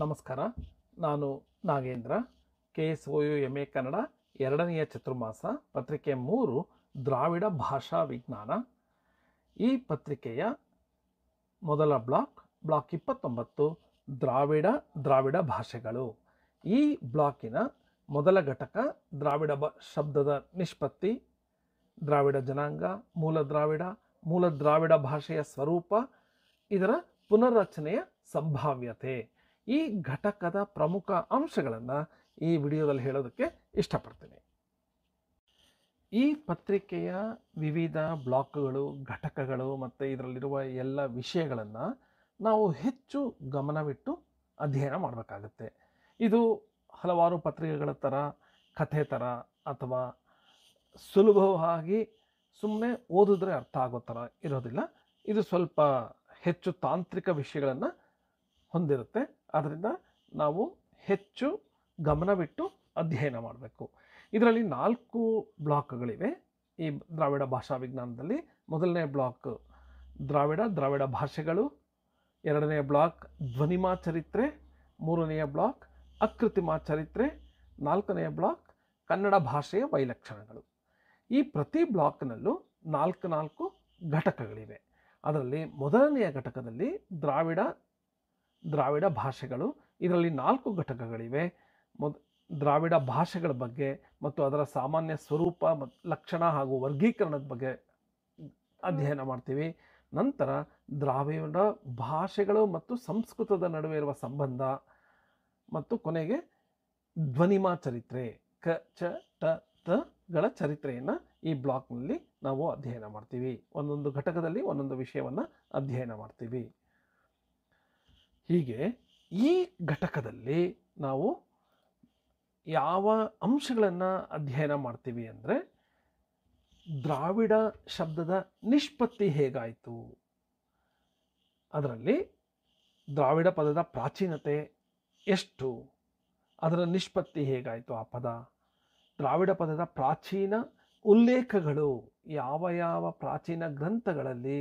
ನಮಸ್ಕಾರ. ನಾನು Nagendra, KSOU MA Kannada 2ನೇ ಚತುರ್ಮಾಸ ಪತ್ರಿಕೆ 3 ದ್ರಾವಿಡ ಭಾಷಾ ವಿಜ್ಞಾನ. ಈ ಪತ್ರಿಕೆಯ ಮೊದಲ ಬ್ಲಾಕ್ 29 ದ್ರಾವಿಡ ಭಾಷೆಗಳು. ಈ ಬ್ಲಾಕಿನ ಮೊದಲ ಘಟಕ ದ್ರಾವಿಡ ಶಬ್ದದ ನಿಷ್ಪತ್ತಿ, ದ್ರಾವಿಡ ಜನಾಂಗ, ಮೂಲ ದ್ರಾವಿಡ ಭಾಷೆಯ ಸ್ವರೂಪ, ಇದರ ಪುನರ್ರಚನೆಯ ಸಂಭಾವ್ಯತೆ. ಈ ಘಟಕದ ಪ್ರಮುಖ ಅಂಶಗಳನ್ನು ಈ ವಿಡಿಯೋದಲ್ಲಿ ಹೇಳೋದಕ್ಕೆ ಇಷ್ಟಪಡ್ತೀನಿ. ಈ ಪತ್ರಿಕೆಯ ವಿವಿಧ ಬ್ಲಾಕ್ಗಳು, ಘಟಕಗಳು ಮತ್ತು ಇದರಲ್ಲಿರುವ ಎಲ್ಲ ವಿಷಯಗಳನ್ನು ನಾವು ಹೆಚ್ಚು ಗಮನವಿಟ್ಟು ಅಧ್ಯಯನ ಮಾಡಬೇಕಾಗತ್ತೆ. ಇದು ಹಲವಾರು ಪತ್ರಿಕೆಗಳ ಥರ ಕಥೆ ಥರ ಅಥವಾ ಸುಲಭವಾಗಿ ಸುಮ್ಮನೆ ಓದಿದ್ರೆ ಅರ್ಥ ಆಗೋ ಥರ ಇರೋದಿಲ್ಲ. ಇದು ಸ್ವಲ್ಪ ಹೆಚ್ಚು ತಾಂತ್ರಿಕ ವಿಷಯಗಳನ್ನು ಹೊಂದಿರುತ್ತೆ. ಆದ್ದರಿಂದ ನಾವು ಹೆಚ್ಚು ಗಮನವಿಟ್ಟು ಅಧ್ಯಯನ ಮಾಡಬೇಕು. ಇದರಲ್ಲಿ 4 ಬ್ಲಾಕ್ಗಳಿವೆ. ಈ ದ್ರಾವಿಡ ಭಾಷಾ ವಿಜ್ಞಾನದಲ್ಲಿ ಮೊದಲನೇ ಬ್ಲಾಕ್ ದ್ರಾವಿಡ ಭಾಷೆಗಳು, 2ನೇ ಬ್ಲಾಕ್ ಧ್ವನಿಮಾ ಚರಿತ್ರೆ, 3ನೆಯ ಬ್ಲಾಕ್ ಅಕೃತಿಮಾ ಚರಿತ್ರೆ, 4ನೆಯ ಬ್ಲಾಕ್ ಕನ್ನಡ ಭಾಷೆಯ ವೈಲಕ್ಷಣಗಳು. ಈ ಪ್ರತಿ ಬ್ಲಾಕ್ನಲ್ಲೂ 4 ಘಟಕಗಳಿವೆ. ಅದರಲ್ಲಿ ಮೊದಲನೆಯ ಘಟಕದಲ್ಲಿ ದ್ರಾವಿಡ ಭಾಷೆಗಳು. ಇದರಲ್ಲಿ 4 ಘಟಕಗಳಿವೆ. ದ್ರಾವಿಡ ಭಾಷೆಗಳ ಬಗ್ಗೆ ಮತ್ತು ಅದರ ಸಾಮಾನ್ಯ ಸ್ವರೂಪ, ಲಕ್ಷಣ ಹಾಗೂ ವರ್ಗೀಕರಣದ ಬಗ್ಗೆ ಅಧ್ಯಯನ ಮಾಡ್ತೀವಿ. ನಂತರ ದ್ರಾವಿಡ ಭಾಷೆಗಳು ಮತ್ತು ಸಂಸ್ಕೃತದ ನಡುವೆ ಇರುವ ಸಂಬಂಧ ಮತ್ತು ಕೊನೆಗೆ ಧ್ವನಿಮಾ ಚರಿತ್ರೆ, ಕ ಚ ಟ ತ ಗಳ ಚರಿತ್ರೆಯನ್ನು ಈ ಬ್ಲಾಕ್ನಲ್ಲಿ ನಾವು ಅಧ್ಯಯನ ಮಾಡ್ತೀವಿ. ಒಂದೊಂದು ಘಟಕದಲ್ಲಿ ಒಂದೊಂದು ವಿಷಯವನ್ನು ಅಧ್ಯಯನ ಮಾಡ್ತೀವಿ. ಹೀಗೆ ಈ ಘಟಕದಲ್ಲಿ ನಾವು ಯಾವ ಅಂಶಗಳನ್ನು ಅಧ್ಯಯನ ಮಾಡ್ತೀವಿ ಅಂದರೆ, ದ್ರಾವಿಡ ಶಬ್ದದ ನಿಷ್ಪತ್ತಿ ಹೇಗಾಯಿತು, ಅದರಲ್ಲಿ ದ್ರಾವಿಡ ಪದದ ಪ್ರಾಚೀನತೆ ಎಷ್ಟು, ಅದರ ನಿಷ್ಪತ್ತಿ ಹೇಗಾಯಿತು ಆ ಪದ, ದ್ರಾವಿಡ ಪದದ ಪ್ರಾಚೀನ ಉಲ್ಲೇಖಗಳು, ಯಾವ ಪ್ರಾಚೀನ ಗ್ರಂಥಗಳಲ್ಲಿ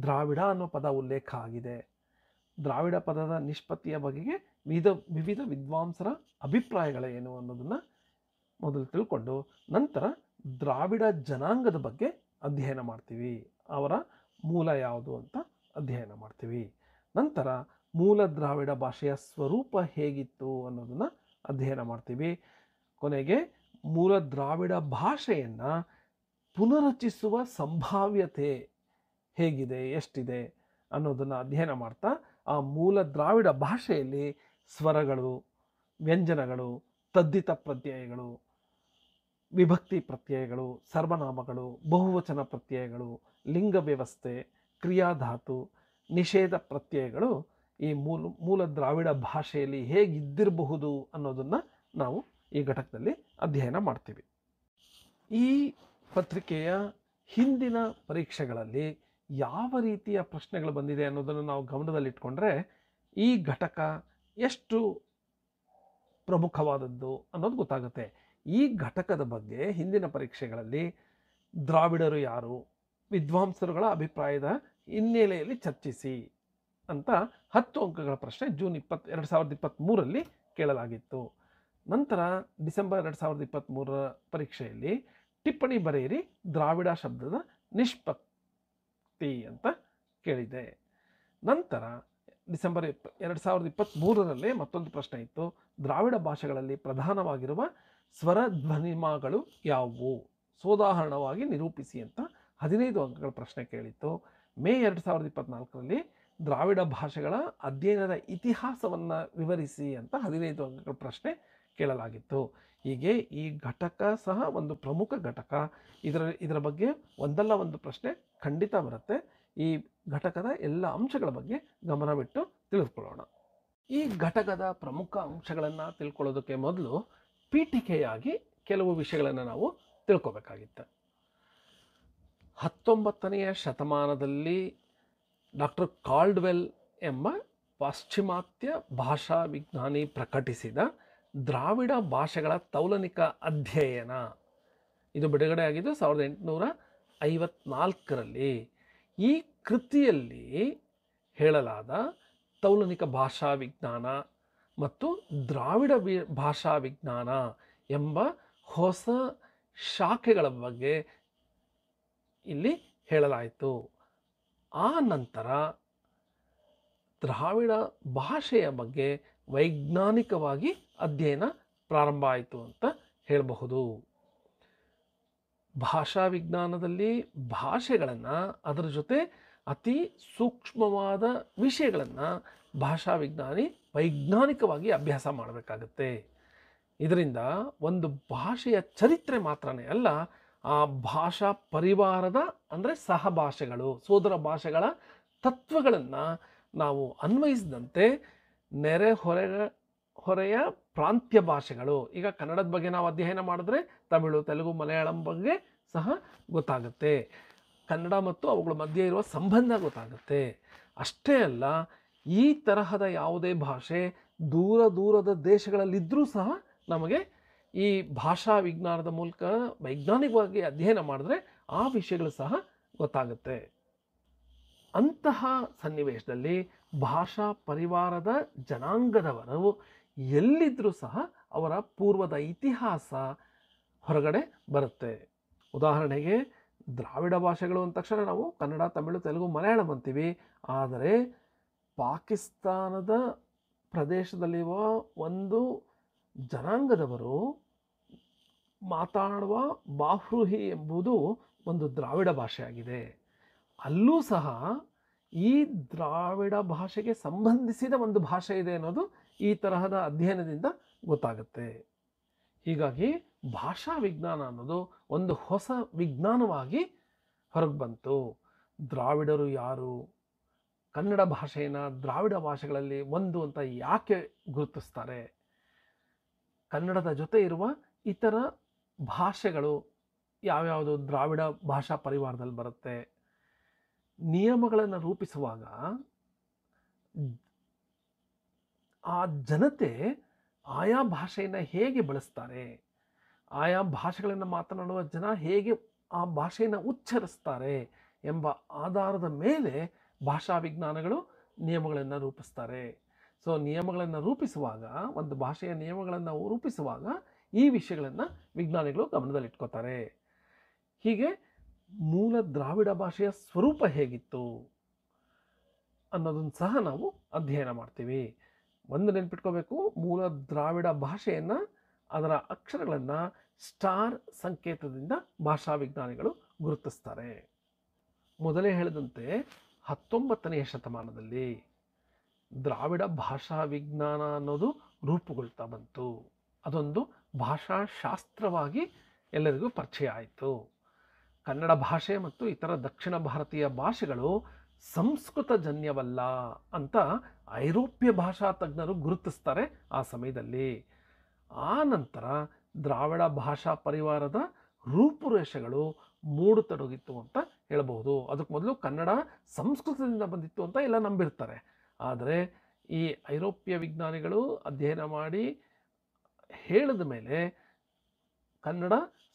ದ್ರಾವಿಡ ಅನ್ನೋ ಪದ ಉಲ್ಲೇಖ ಆಗಿದೆ, ದ್ರಾವಿಡ ಪದದ ನಿಷ್ಪತ್ತಿಯ ಬಗೆಗೆ ವಿವಿಧ ವಿದ್ವಾಂಸರ ಅಭಿಪ್ರಾಯಗಳೇನು ಅನ್ನೋದನ್ನು ಮೊದಲು ತಿಳ್ಕೊಂಡು ನಂತರ ದ್ರಾವಿಡ ಜನಾಂಗದ ಬಗ್ಗೆ ಅಧ್ಯಯನ ಮಾಡ್ತೀವಿ. ಅವರ ಮೂಲ ಯಾವುದು ಅಂತ ಅಧ್ಯಯನ ಮಾಡ್ತೀವಿ. ನಂತರ ಮೂಲ ದ್ರಾವಿಡ ಭಾಷೆಯ ಸ್ವರೂಪ ಹೇಗಿತ್ತು ಅನ್ನೋದನ್ನು ಅಧ್ಯಯನ ಮಾಡ್ತೀವಿ. ಕೊನೆಗೆ ಮೂಲ ದ್ರಾವಿಡ ಭಾಷೆಯನ್ನು ಪುನರಚಿಸುವ ಸಂಭಾವ್ಯತೆ ಹೇಗಿದೆ, ಎಷ್ಟಿದೆ ಅನ್ನೋದನ್ನು ಅಧ್ಯಯನ ಮಾಡ್ತಾ ಆ ಮೂಲ ದ್ರಾವಿಡ ಭಾಷೆಯಲ್ಲಿ ಸ್ವರಗಳು, ವ್ಯಂಜನಗಳು, ತದ್ದಿತ ಪ್ರತ್ಯಯಗಳು, ವಿಭಕ್ತಿ ಪ್ರತ್ಯಯಗಳು, ಸರ್ವನಾಮಗಳು, ಬಹುವಚನ ಪ್ರತ್ಯಯಗಳು, ಲಿಂಗ ವ್ಯವಸ್ಥೆ, ಕ್ರಿಯಾಧಾತು, ನಿಷೇಧ ಪ್ರತ್ಯಯಗಳು ಈ ಮೂಲ ದ್ರಾವಿಡ ಭಾಷೆಯಲ್ಲಿ ಹೇಗಿದ್ದಿರಬಹುದು ಅನ್ನೋದನ್ನು ನಾವು ಈ ಘಟಕದಲ್ಲಿ ಅಧ್ಯಯನ ಮಾಡ್ತೀವಿ. ಈ ಪತ್ರಿಕೆಯ ಹಿಂದಿನ ಪರೀಕ್ಷೆಗಳಲ್ಲಿ ಯಾವ ರೀತಿಯ ಪ್ರಶ್ನೆಗಳು ಬಂದಿದೆ ಅನ್ನೋದನ್ನು ನಾವು ಗಮನದಲ್ಲಿಟ್ಕೊಂಡ್ರೆ ಈ ಘಟಕ ಎಷ್ಟು ಪ್ರಮುಖವಾದದ್ದು ಅನ್ನೋದು ಗೊತ್ತಾಗುತ್ತೆ. ಈ ಘಟಕದ ಬಗ್ಗೆ ಹಿಂದಿನ ಪರೀಕ್ಷೆಗಳಲ್ಲಿ ದ್ರಾವಿಡರು ಯಾರು, ವಿದ್ವಾಂಸರುಗಳ ಅಭಿಪ್ರಾಯದ ಹಿನ್ನೆಲೆಯಲ್ಲಿ ಚರ್ಚಿಸಿ ಅಂತ 10 ಅಂಕಗಳ ಪ್ರಶ್ನೆ ಜೂನ್ 2023ರಲ್ಲಿ ಕೇಳಲಾಗಿತ್ತು. ನಂತರ ಡಿಸೆಂಬರ್ 2023 ಪರೀಕ್ಷೆಯಲ್ಲಿ ಟಿಪ್ಪಣಿ ಬರೆಯಿರಿ ದ್ರಾವಿಡ ಶಬ್ದದ ನಿಷ್ಪತ್ತಿ ಅಂತ ಕೇಳಿದೆ. ನಂತರ ಡಿಸೆಂಬರ್ 2023ರಲ್ಲಿ ಮತ್ತೊಂದು ಪ್ರಶ್ನೆ ಇತ್ತು, ದ್ರಾವಿಡ ಭಾಷೆಗಳಲ್ಲಿ ಪ್ರಧಾನವಾಗಿರುವ ಸ್ವರ ಧ್ವನಿಮಾಗಳು ಯಾವುವು, ಸೋದಾಹರಣವಾಗಿ ನಿರೂಪಿಸಿ ಅಂತ 15 ಅಂಕಗಳ ಪ್ರಶ್ನೆ ಕೇಳಿತ್ತು. ಮೇ 2024ರಲ್ಲಿ ದ್ರಾವಿಡ ಭಾಷೆಗಳ ಅಧ್ಯಯನದ ಇತಿಹಾಸವನ್ನು ವಿವರಿಸಿ ಅಂತ 15 ಅಂಕಗಳ ಪ್ರಶ್ನೆ ಕೇಳಲಾಗಿತ್ತು. ಹೀಗೆ ಈ ಘಟಕ ಸಹ ಒಂದು ಪ್ರಮುಖ ಘಟಕ. ಇದರ ಬಗ್ಗೆ ಒಂದಲ್ಲ ಒಂದು ಪ್ರಶ್ನೆ ಖಂಡಿತ ಬರುತ್ತೆ. ಈ ಘಟಕದ ಎಲ್ಲ ಅಂಶಗಳ ಬಗ್ಗೆ ಗಮನವಿಟ್ಟು ತಿಳಿದುಕೊಳ್ಳೋಣ. ಈ ಘಟಕದ ಪ್ರಮುಖ ಅಂಶಗಳನ್ನು ತಿಳ್ಕೊಳ್ಳೋದಕ್ಕೆ ಮೊದಲು ಪೀಠಿಕೆಯಾಗಿ ಕೆಲವು ವಿಷಯಗಳನ್ನು ನಾವು ತಿಳ್ಕೊಬೇಕಾಗಿತ್ತು. 19ನೇ ಶತಮಾನದಲ್ಲಿ ಡಾಕ್ಟರ್ ಕಾಲ್ಡ್ವೆಲ್ ಎಂಬ ಪಾಶ್ಚಿಮಾತ್ಯ ಭಾಷಾ ವಿಜ್ಞಾನಿ ಪ್ರಕಟಿಸಿದ ದ್ರಾವಿಡ ಭಾಷೆಗಳ ತೌಲನಿಕ ಅಧ್ಯಯನ, ಇದು ಬಿಡುಗಡೆಯಾಗಿದ್ದು 1854ರಲ್ಲಿ. ಈ ಕೃತಿಯಲ್ಲಿ ಹೇಳಲಾದ ತೌಲನಿಕ ಭಾಷಾ ವಿಜ್ಞಾನ ಮತ್ತು ದ್ರಾವಿಡ ಭಾಷಾ ವಿಜ್ಞಾನ ಎಂಬ ಹೊಸ ಶಾಖೆಗಳ ಬಗ್ಗೆ ಇಲ್ಲಿ ಹೇಳಲಾಯಿತು. ಆ ನಂತರ ದ್ರಾವಿಡ ಭಾಷೆಯ ಬಗ್ಗೆ ವೈಜ್ಞಾನಿಕವಾಗಿ ಅಧ್ಯಯನ ಪ್ರಾರಂಭ ಆಯಿತು ಅಂತ ಹೇಳಬಹುದು. ಭಾಷಾ ವಿಜ್ಞಾನದಲ್ಲಿ ಭಾಷೆಗಳನ್ನು, ಅದರ ಜೊತೆ ಅತಿ ಸೂಕ್ಷ್ಮವಾದ ವಿಷಯಗಳನ್ನು ಭಾಷಾ ವಿಜ್ಞಾನಿ ವೈಜ್ಞಾನಿಕವಾಗಿ ಅಭ್ಯಾಸ ಮಾಡಬೇಕಾಗತ್ತೆ. ಇದರಿಂದ ಒಂದು ಭಾಷೆಯ ಚರಿತ್ರೆ ಮಾತ್ರನೇ ಅಲ್ಲ, ಆ ಭಾಷಾ ಪರಿವಾರದ ಅಂದರೆ ಸಹಭಾಷೆಗಳು, ಸೋದರ ಭಾಷೆಗಳ ತತ್ವಗಳನ್ನು ನಾವು ಅನ್ವಯಿಸಿದಂತೆ ಹೊರೆಯ ಪ್ರಾಂತ್ಯ ಭಾಷೆಗಳು, ಈಗ ಕನ್ನಡದ ಬಗ್ಗೆ ನಾವು ಅಧ್ಯಯನ ಮಾಡಿದ್ರೆ ತಮಿಳು, ತೆಲುಗು, ಮಲಯಾಳಂ ಬಗ್ಗೆ ಸಹ ಗೊತ್ತಾಗುತ್ತೆ. ಕನ್ನಡ ಮತ್ತು ಅವುಗಳ ಮಧ್ಯೆ ಇರುವ ಸಂಬಂಧ ಗೊತ್ತಾಗುತ್ತೆ. ಅಷ್ಟೇ ಅಲ್ಲ, ಈ ತರಹದ ಯಾವುದೇ ಭಾಷೆ ದೂರದ ದೇಶಗಳಲ್ಲಿದ್ದರೂ ಸಹ ನಮಗೆ ಈ ಭಾಷಾ ವಿಜ್ಞಾನದ ಮೂಲಕ ವೈಜ್ಞಾನಿಕವಾಗಿ ಅಧ್ಯಯನ ಮಾಡಿದ್ರೆ ಆ ವಿಷಯಗಳು ಸಹ ಗೊತ್ತಾಗುತ್ತೆ. ಅಂತಹ ಸನ್ನಿವೇಶದಲ್ಲಿ ಭಾಷಾ ಪರಿವಾರದ ಜನಾಂಗದವರು ಎಲ್ಲಿದ್ದರೂ ಸಹ ಅವರ ಪೂರ್ವದ ಇತಿಹಾಸ ಹೊರಗಡೆ ಬರುತ್ತೆ. ಉದಾಹರಣೆಗೆ ದ್ರಾವಿಡ ಭಾಷೆಗಳು ಅಂದ ತಕ್ಷಣ ನಾವು ಕನ್ನಡ, ತಮಿಳು, ತೆಲುಗು, ಮಲಯಾಳಂ ಅಂತೀವಿ. ಆದರೆ ಪಾಕಿಸ್ತಾನದ ಪ್ರದೇಶದಲ್ಲಿರುವ ಒಂದು ಜನಾಂಗದವರು ಮಾತಾಡುವ ಬಾಹ್ರುಹಿ ಎಂಬುದು ಒಂದು ದ್ರಾವಿಡ ಭಾಷೆಯಾಗಿದೆ. ಅಲ್ಲೂ ಸಹ ಈ ದ್ರಾವಿಡ ಭಾಷೆಗೆ ಸಂಬಂಧಿಸಿದ ಒಂದು ಭಾಷೆ ಇದೆ ಅನ್ನೋದು ಈ ತರಹದ ಅಧ್ಯಯನದಿಂದ ಗೊತ್ತಾಗುತ್ತೆ. ಹೀಗಾಗಿ ಭಾಷಾ ವಿಜ್ಞಾನ ಅನ್ನೋದು ಒಂದು ಹೊಸ ವಿಜ್ಞಾನವಾಗಿ ಹೊರಗೆ ಬಂತು. ದ್ರಾವಿಡರು ಯಾರು, ಕನ್ನಡ ಭಾಷೆಯನ್ನು ದ್ರಾವಿಡ ಭಾಷೆಗಳಲ್ಲಿ ಒಂದು ಅಂತ ಯಾಕೆ ಗುರುತಿಸ್ತಾರೆ, ಕನ್ನಡದ ಜೊತೆ ಇರುವ ಇತರ ಭಾಷೆಗಳು ಯಾವ್ಯಾವುದು ದ್ರಾವಿಡ ಭಾಷಾ ಪರಿವಾರದಲ್ಲಿ ಬರುತ್ತೆ, ನಿಯಮಗಳನ್ನು ರೂಪಿಸುವಾಗ ಆ ಜನತೆ ಆಯಾ ಭಾಷೆಯನ್ನು ಹೇಗೆ ಬಳಸ್ತಾರೆ, ಆಯಾ ಭಾಷೆಗಳನ್ನು ಮಾತನಾಡುವ ಜನ ಹೇಗೆ ಆ ಭಾಷೆಯನ್ನು ಉಚ್ಚರಿಸ್ತಾರೆ ಎಂಬ ಆಧಾರದ ಮೇಲೆ ಭಾಷಾ ವಿಜ್ಞಾನಗಳು ನಿಯಮಗಳನ್ನು ರೂಪಿಸ್ತಾರೆ. ಸೊ ನಿಯಮಗಳನ್ನು ರೂಪಿಸುವಾಗ, ಒಂದು ಭಾಷೆಯ ನಿಯಮಗಳನ್ನು ರೂಪಿಸುವಾಗ ಈ ವಿಷಯಗಳನ್ನು ವಿಜ್ಞಾನಿಗಳು ಗಮನದಲ್ಲಿಟ್ಕೋತಾರೆ. ಹೀಗೆ ಮೂಲ ದ್ರಾವಿಡ ಭಾಷೆಯ ಸ್ವರೂಪ ಹೇಗಿತ್ತು ಅನ್ನೋದನ್ನು ಸಹ ನಾವು ಅಧ್ಯಯನ ಮಾಡ್ತೀವಿ. ಒಂದು ನೆನ್ಪಿಟ್ಕೋಬೇಕು, ಮೂಲ ದ್ರಾವಿಡ ಭಾಷೆಯನ್ನು, ಅದರ ಅಕ್ಷರಗಳನ್ನು ಸ್ಟಾರ್ ಸಂಕೇತದಿಂದ ಭಾಷಾ ವಿಜ್ಞಾನಿಗಳು ಗುರುತಿಸ್ತಾರೆ. ಮೊದಲೇ ಹೇಳಿದಂತೆ 19ನೇ ಶತಮಾನದಲ್ಲಿ ದ್ರಾವಿಡ ಭಾಷಾ ವಿಜ್ಞಾನ ಅನ್ನೋದು ರೂಪುಗೊಳ್ತಾ ಬಂತು. ಅದೊಂದು ಭಾಷಾಶಾಸ್ತ್ರವಾಗಿ ಎಲ್ಲರಿಗೂ ಪರಿಚಯ ಆಯಿತು. ಕನ್ನಡ ಭಾಷೆ ಮತ್ತು ಇತರ ದಕ್ಷಿಣ ಭಾರತೀಯ ಭಾಷೆಗಳು ಸಂಸ್ಕೃತ ಜನ್ಯವಲ್ಲ ಅಂತ ಐರೋಪ್ಯ ಭಾಷಾ ತಜ್ಞರು ಗುರುತಿಸ್ತಾರೆ ಆ ಸಮಯದಲ್ಲಿ. ಆ ನಂತರ ದ್ರಾವಿಡ ಭಾಷಾ ಪರಿವಾರದ ರೂಪುರೇಷೆಗಳು ಮೂಡತೊಡಗಿತ್ತು ಅಂತ ಹೇಳಬಹುದು. ಅದಕ್ಕೆ ಮೊದಲು ಕನ್ನಡ ಸಂಸ್ಕೃತದಿಂದ ಬಂದಿತ್ತು ಅಂತ ಎಲ್ಲ ನಂಬಿರ್ತಾರೆ. ಆದರೆ ಈ ಐರೋಪ್ಯ ವಿಜ್ಞಾನಿಗಳು ಅಧ್ಯಯನ ಮಾಡಿ ಹೇಳಿದ ಮೇಲೆ ಕನ್ನಡ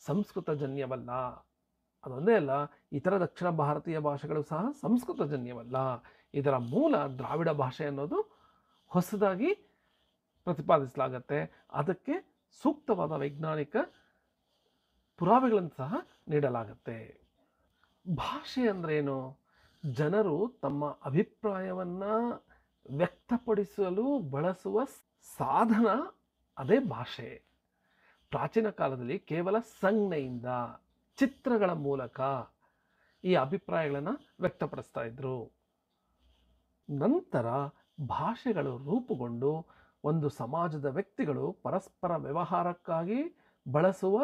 ಸಂಸ್ಕೃತ ಜನ್ಯವಲ್ಲ, ಅದೊಂದೇ ಅಲ್ಲ, ಇತರ ದಕ್ಷಿಣ ಭಾರತೀಯ ಭಾಷೆಗಳು ಸಹ ಸಂಸ್ಕೃತ ಜನ್ಯವಲ್ಲ, ಇದರ ಮೂಲ ದ್ರಾವಿಡ ಭಾಷೆ ಅನ್ನೋದು ಹೊಸದಾಗಿ ಪ್ರತಿಪಾದಿಸಲಾಗತ್ತೆ. ಅದಕ್ಕೆ ಸೂಕ್ತವಾದ ವೈಜ್ಞಾನಿಕ ಪುರಾವೆಗಳನ್ನು ಸಹ ನೀಡಲಾಗತ್ತೆ. ಭಾಷೆ ಅಂದ್ರೇನು? ಜನರು ತಮ್ಮ ಅಭಿಪ್ರಾಯವನ್ನು ವ್ಯಕ್ತಪಡಿಸಲು ಬಳಸುವ ಸಾಧನ, ಅದೇ ಭಾಷೆ. ಪ್ರಾಚೀನ ಕಾಲದಲ್ಲಿ ಕೇವಲ ಸಂಜ್ಞೆಯಿಂದ, ಚಿತ್ರಗಳ ಮೂಲಕ ಈ ಅಭಿಪ್ರಾಯಗಳನ್ನು ವ್ಯಕ್ತಪಡಿಸ್ತಾ ಇದ್ರು. ನಂತರ ಭಾಷೆಗಳು ರೂಪುಗೊಂಡು ಒಂದು ಸಮಾಜದ ವ್ಯಕ್ತಿಗಳು ಪರಸ್ಪರ ವ್ಯವಹಾರಕ್ಕಾಗಿ ಬಳಸುವ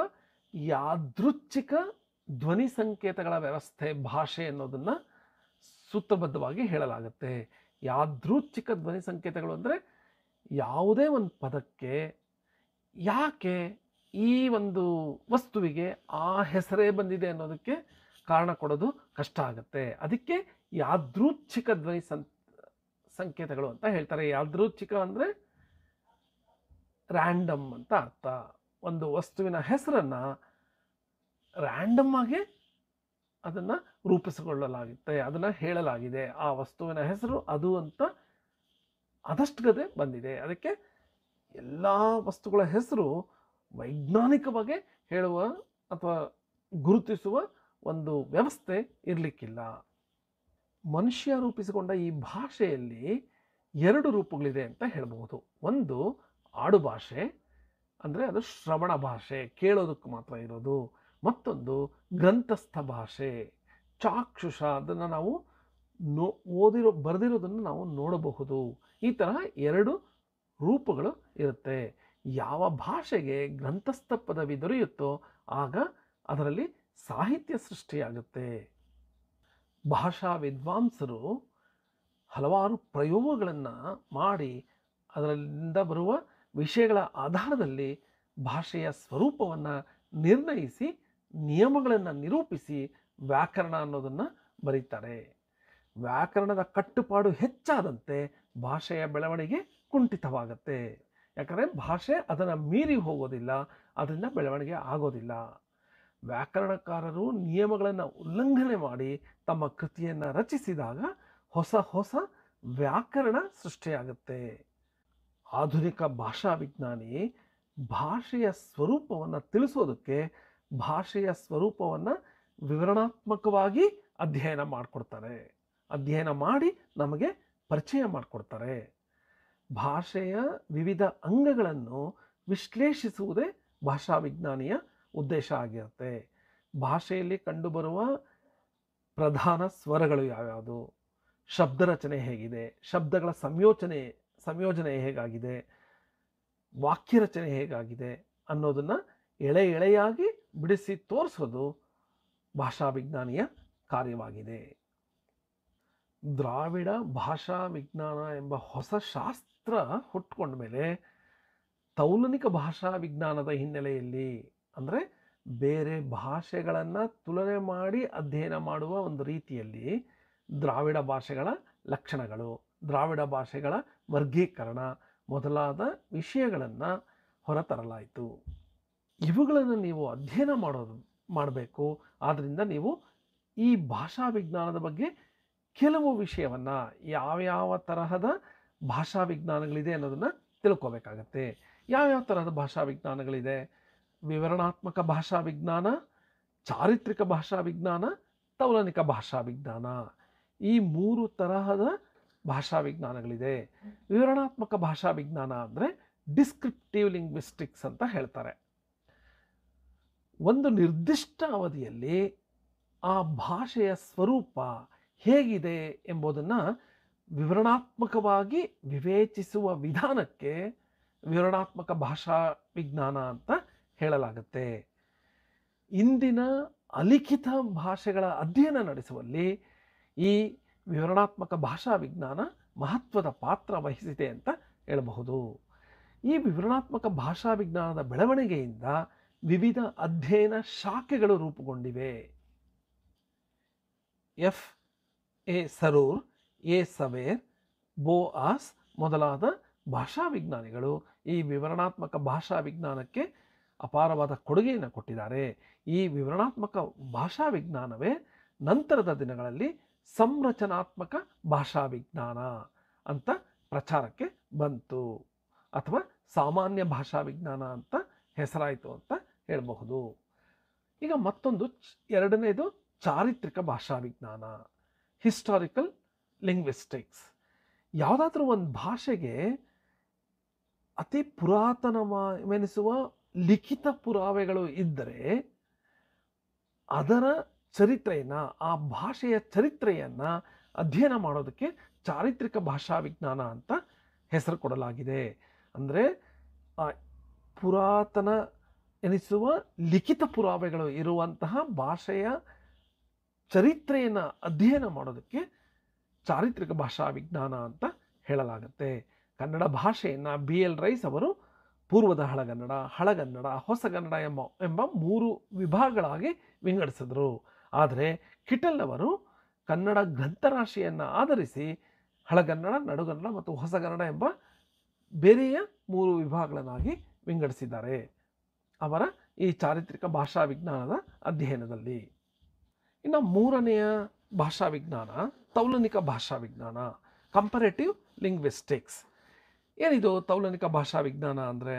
ಯಾದೃಚ್ಛಿಕ ಧ್ವನಿ ಸಂಕೇತಗಳ ವ್ಯವಸ್ಥೆ ಭಾಷೆ ಅನ್ನೋದನ್ನು ಸೂತ್ರಬದ್ಧವಾಗಿ ಹೇಳಲಾಗುತ್ತೆ. ಯಾದೃಚ್ಛಿಕ ಧ್ವನಿ ಸಂಕೇತಗಳು ಅಂದರೆ ಯಾವುದೇ ಒಂದು ಪದಕ್ಕೆ ಯಾಕೆ ಈ ಒಂದು ವಸ್ತುವಿಗೆ ಆ ಹೆಸರೇ ಬಂದಿದೆ ಅನ್ನೋದಕ್ಕೆ ಕಾರಣ ಕೊಡೋದು ಕಷ್ಟ ಆಗುತ್ತೆ. ಅದಕ್ಕೆ ಯಾದೃಚ್ಛಿಕ ಧ್ವನಿ ಸಂಕೇತಗಳು ಅಂತ ಹೇಳ್ತಾರೆ. ಯಾದೃಚ್ಛಿಕ ಅಂದರೆ ರ್ಯಾಂಡಮ್ ಅಂತ ಅರ್ಥ. ಒಂದು ವಸ್ತುವಿನ ಹೆಸರನ್ನು ರ್ಯಾಂಡಮ್ ಆಗಿ ಅದನ್ನು ರೂಪಿಸಿಕೊಳ್ಳಲಾಗುತ್ತೆ, ಅದನ್ನು ಹೇಳಲಾಗಿದೆ, ಆ ವಸ್ತುವಿನ ಹೆಸರು ಅದು ಅಂತ ಆದಷ್ಟು ಗದೆ ಬಂದಿದೆ. ಅದಕ್ಕೆ ಎಲ್ಲ ವಸ್ತುಗಳ ಹೆಸರು ವೈಜ್ಞಾನಿಕವಾಗಿ ಹೇಳುವ ಅಥವಾ ಗುರುತಿಸುವ ಒಂದು ವ್ಯವಸ್ಥೆ ಇರಲಿಕ್ಕಿಲ್ಲ. ಮನುಷ್ಯ ರೂಪಿಸಿಕೊಂಡ ಈ ಭಾಷೆಯಲ್ಲಿ 2 ರೂಪಗಳಿದೆ ಅಂತ ಹೇಳಬಹುದು. ಒಂದು ಆಡು ಭಾಷೆ, ಅಂದರೆ ಅದು ಶ್ರವಣ ಭಾಷೆ, ಕೇಳೋದಕ್ಕೆ ಮಾತ್ರ ಇರೋದು. ಮತ್ತೊಂದು ಗ್ರಂಥಸ್ಥ ಭಾಷೆ, ಚಾಕ್ಷುಷ, ಅದನ್ನು ನಾವು ಬರೆದಿರೋದನ್ನು ನಾವು ನೋಡಬಹುದು. ಈ ತರಹ 2 ರೂಪಗಳು ಇರುತ್ತೆ. ಯಾವ ಭಾಷೆಗೆ ಗ್ರಂಥಸ್ಥ ಪದವಿ ದೊರೆಯುತ್ತೋ ಆಗ ಅದರಲ್ಲಿ ಸಾಹಿತ್ಯ ಸೃಷ್ಟಿಯಾಗುತ್ತೆ. ಭಾಷಾ ವಿದ್ವಾಂಸರು ಹಲವಾರು ಪ್ರಯೋಗಗಳನ್ನು ಮಾಡಿ ಅದರಿಂದ ಬರುವ ವಿಷಯಗಳ ಆಧಾರದಲ್ಲಿ ಭಾಷೆಯ ಸ್ವರೂಪವನ್ನು ನಿರ್ಣಯಿಸಿ ನಿಯಮಗಳನ್ನು ನಿರೂಪಿಸಿ ವ್ಯಾಕರಣ ಅನ್ನೋದನ್ನು ಬರೀತಾರೆ. ವ್ಯಾಕರಣದ ಕಟ್ಟುಪಾಡು ಹೆಚ್ಚಾದಂತೆ ಭಾಷೆಯ ಬೆಳವಣಿಗೆ ಕುಂಠಿತವಾಗುತ್ತೆ. ಯಾಕಂದರೆ ಭಾಷೆ ಅದನ್ನು ಮೀರಿ ಹೋಗೋದಿಲ್ಲ, ಅದರಿಂದ ಬೆಳವಣಿಗೆ ಆಗೋದಿಲ್ಲ. ವ್ಯಾಕರಣಕಾರರು ನಿಯಮಗಳನ್ನು ಉಲ್ಲಂಘನೆ ಮಾಡಿ ತಮ್ಮ ಕೃತಿಯನ್ನು ರಚಿಸಿದಾಗ ಹೊಸ ಹೊಸ ವ್ಯಾಕರಣ ಸೃಷ್ಟಿಯಾಗುತ್ತೆ. ಆಧುನಿಕ ಭಾಷಾ ವಿಜ್ಞಾನಿ ಭಾಷೆಯ ಸ್ವರೂಪವನ್ನು ತಿಳಿಸೋದಕ್ಕೆ ಭಾಷೆಯ ಸ್ವರೂಪವನ್ನು ವಿವರಣಾತ್ಮಕವಾಗಿ ಅಧ್ಯಯನ ಮಾಡಿಕೊಡ್ತಾರೆ. ಅಧ್ಯಯನ ಮಾಡಿ ನಮಗೆ ಪರಿಚಯ ಮಾಡಿಕೊಡ್ತಾರೆ. ಭಾಷೆಯ ವಿವಿಧ ಅಂಗಗಳನ್ನು ವಿಶ್ಲೇಷಿಸುವುದೇ ಭಾಷಾ ವಿಜ್ಞಾನಿಯ ಉದ್ದೇಶ ಆಗಿರುತ್ತೆ. ಭಾಷೆಯಲ್ಲಿ ಕಂಡುಬರುವ ಪ್ರಧಾನ ಸ್ವರಗಳು ಯಾವ್ಯಾವುದು, ಶಬ್ದ ರಚನೆ ಹೇಗಿದೆ, ಶಬ್ದಗಳ ಸಂಯೋಜನೆ ಹೇಗಾಗಿದೆ, ವಾಕ್ಯ ರಚನೆ ಹೇಗಾಗಿದೆ ಅನ್ನೋದನ್ನು ಎಳೆಯಾಗಿ ಬಿಡಿಸಿ ತೋರಿಸೋದು ಭಾಷಾ ವಿಜ್ಞಾನಿಯ ಕಾರ್ಯವಾಗಿದೆ. ದ್ರಾವಿಡ ಭಾಷಾ ವಿಜ್ಞಾನ ಎಂಬ ಹೊಸ ಶಾಸ್ತ್ರ ಹುಟ್ಕೊಂಡ ಮೇಲೆ ತೌಲನಿಕ ಭಾಷಾ ವಿಜ್ಞಾನದ ಹಿನ್ನೆಲೆಯಲ್ಲಿ, ಅಂದರೆ ಬೇರೆ ಭಾಷೆಗಳನ್ನು ತುಲನೆ ಮಾಡಿ ಅಧ್ಯಯನ ಮಾಡುವ ಒಂದು ರೀತಿಯಲ್ಲಿ ದ್ರಾವಿಡ ಭಾಷೆಗಳ ಲಕ್ಷಣಗಳು, ದ್ರಾವಿಡ ಭಾಷೆಗಳ ವರ್ಗೀಕರಣ ಮೊದಲಾದ ವಿಷಯಗಳನ್ನು ಹೊರತರಲಾಯಿತು. ಇವುಗಳನ್ನು ನೀವು ಅಧ್ಯಯನ ಮಾಡಬೇಕು. ಆದ್ದರಿಂದ ನೀವು ಈ ಭಾಷಾ ವಿಜ್ಞಾನದ ಬಗ್ಗೆ ಕೆಲವು ವಿಷಯವನ್ನು, ಯಾವ್ಯಾವ ತರಹದ ಭಾಷಾ ವಿಜ್ಞಾನಗಳಿದೆ ಅನ್ನೋದನ್ನು ತಿಳ್ಕೋಬೇಕಾಗತ್ತೆ. ಯಾವ್ಯಾವ ತರಹದ ಭಾಷಾ ವಿಜ್ಞಾನಗಳಿದೆ? ವಿವರಣಾತ್ಮಕ ಭಾಷಾ ವಿಜ್ಞಾನ, ಚಾರಿತ್ರಿಕ ಭಾಷಾ ವಿಜ್ಞಾನ, ತೌಲನಿಕ ಭಾಷಾ ವಿಜ್ಞಾನ, ಈ 3 ತರಹದ ಭಾಷಾ ವಿಜ್ಞಾನಗಳಿದೆ. ವಿವರಣಾತ್ಮಕ ಭಾಷಾ ವಿಜ್ಞಾನ ಅಂದರೆ ಡಿಸ್ಕ್ರಿಪ್ಟಿವ್ ಲಿಂಗ್ವಿಸ್ಟಿಕ್ಸ್ ಅಂತ ಹೇಳ್ತಾರೆ. ಒಂದು ನಿರ್ದಿಷ್ಟ ಅವಧಿಯಲ್ಲಿ ಆ ಭಾಷೆಯ ಸ್ವರೂಪ ಹೇಗಿದೆ ಎಂಬುದನ್ನು ವಿವರಣಾತ್ಮಕವಾಗಿ ವಿವೇಚಿಸುವ ವಿಧಾನಕ್ಕೆ ವಿವರಣಾತ್ಮಕ ಭಾಷಾ ವಿಜ್ಞಾನ ಅಂತ ಹೇಳಲಾಗುತ್ತೆ. ಇಂದಿನ ಅಲಿಖಿತ ಭಾಷೆಗಳ ಅಧ್ಯಯನ ನಡೆಸುವಲ್ಲಿ ಈ ವಿವರಣಾತ್ಮಕ ಭಾಷಾ ವಿಜ್ಞಾನ ಮಹತ್ವದ ಪಾತ್ರ ವಹಿಸಿದೆ ಅಂತ ಹೇಳಬಹುದು. ಈ ವಿವರಣಾತ್ಮಕ ಭಾಷಾ ವಿಜ್ಞಾನದ ಬೆಳವಣಿಗೆಯಿಂದ ವಿವಿಧ ಅಧ್ಯಯನ ಶಾಖೆಗಳು ರೂಪುಗೊಂಡಿವೆ. ಎ ಸರೂರ್, ಎ ಸವೇರ್, ಬೋಆಸ್ ಮೊದಲಾದ ಭಾಷಾ ವಿಜ್ಞಾನಿಗಳು ಈ ವಿವರಣಾತ್ಮಕ ಭಾಷಾ ವಿಜ್ಞಾನಕ್ಕೆ ಅಪಾರವಾದ ಕೊಡುಗೆಯನ್ನು ಕೊಟ್ಟಿದ್ದಾರೆ. ಈ ವಿವರಣಾತ್ಮಕ ಭಾಷಾ ವಿಜ್ಞಾನವೇ ನಂತರದ ದಿನಗಳಲ್ಲಿ ಸಂರಚನಾತ್ಮಕ ಭಾಷಾ ವಿಜ್ಞಾನ ಅಂತ ಪ್ರಚಾರಕ್ಕೆ ಬಂತು, ಅಥವಾ ಸಾಮಾನ್ಯ ಭಾಷಾ ವಿಜ್ಞಾನ ಅಂತ ಹೆಸರಾಯಿತು ಅಂತ ಹೇಳಬಹುದು. ಈಗ ಮತ್ತೊಂದು ಎರಡನೇದು ಚಾರಿತ್ರಿಕ ಭಾಷಾ ವಿಜ್ಞಾನ, ಹಿಸ್ಟಾರಿಕಲ್ ಲಿಂಗ್ವಿಸ್ಟಿಕ್ಸ್. ಯಾವುದಾದ್ರೂ ಒಂದು ಭಾಷೆಗೆ ಅತಿ ಪುರಾತನವೆನಿಸುವ ಲಿಖಿತ ಪುರಾವೆಗಳು ಇದ್ದರೆ ಅದರ ಚರಿತ್ರೆಯನ್ನು, ಆ ಭಾಷೆಯ ಚರಿತ್ರೆಯನ್ನು ಅಧ್ಯಯನ ಮಾಡೋದಕ್ಕೆ ಚಾರಿತ್ರಿಕ ಭಾಷಾ ವಿಜ್ಞಾನ ಅಂತ ಹೆಸರು ಕೊಡಲಾಗಿದೆ. ಅಂದರೆ ಪುರಾತನ ಎನಿಸುವ ಲಿಖಿತ ಪುರಾವೆಗಳು ಇರುವಂತಹ ಭಾಷೆಯ ಚರಿತ್ರೆಯನ್ನು ಅಧ್ಯಯನ ಮಾಡೋದಕ್ಕೆ ಚಾರಿತ್ರಿಕ ಭಾಷಾ ವಿಜ್ಞಾನ ಅಂತ ಹೇಳಲಾಗುತ್ತೆ. ಕನ್ನಡ ಭಾಷೆಯನ್ನು BL ರೈಸ್ ಅವರು ಪೂರ್ವದ ಹಳಗನ್ನಡ, ಹಳಗನ್ನಡ, ಹೊಸಗನ್ನಡ ಎಂಬ 3 ವಿಭಾಗಗಳಾಗಿ ವಿಂಗಡಿಸಿದರು. ಆದರೆ ಕಿಟಲ್ ಅವರು ಕನ್ನಡ ಗ್ರಂಥರಾಶಿಯನ್ನು ಆಧರಿಸಿ ಹಳಗನ್ನಡ, ನಡುಗನ್ನಡ ಮತ್ತು ಹೊಸಗನ್ನಡ ಎಂಬ ಬೇರೆಯ 3 ವಿಭಾಗಗಳನ್ನಾಗಿ ವಿಂಗಡಿಸಿದ್ದಾರೆ ಅವರ ಈ ಚಾರಿತ್ರಿಕ ಭಾಷಾ ವಿಜ್ಞಾನದ ಅಧ್ಯಯನದಲ್ಲಿ. ಇನ್ನು 3ನೆಯ ಭಾಷಾ ವಿಜ್ಞಾನ ತೌಲನಿಕ ಭಾಷಾ ವಿಜ್ಞಾನ, ಕಂಪರೇಟಿವ್ ಲಿಂಗ್ವಿಸ್ಟಿಕ್ಸ್. ಏನಿದು ತೌಲನಿಕ ಭಾಷಾ ವಿಜ್ಞಾನ ಅಂದರೆ,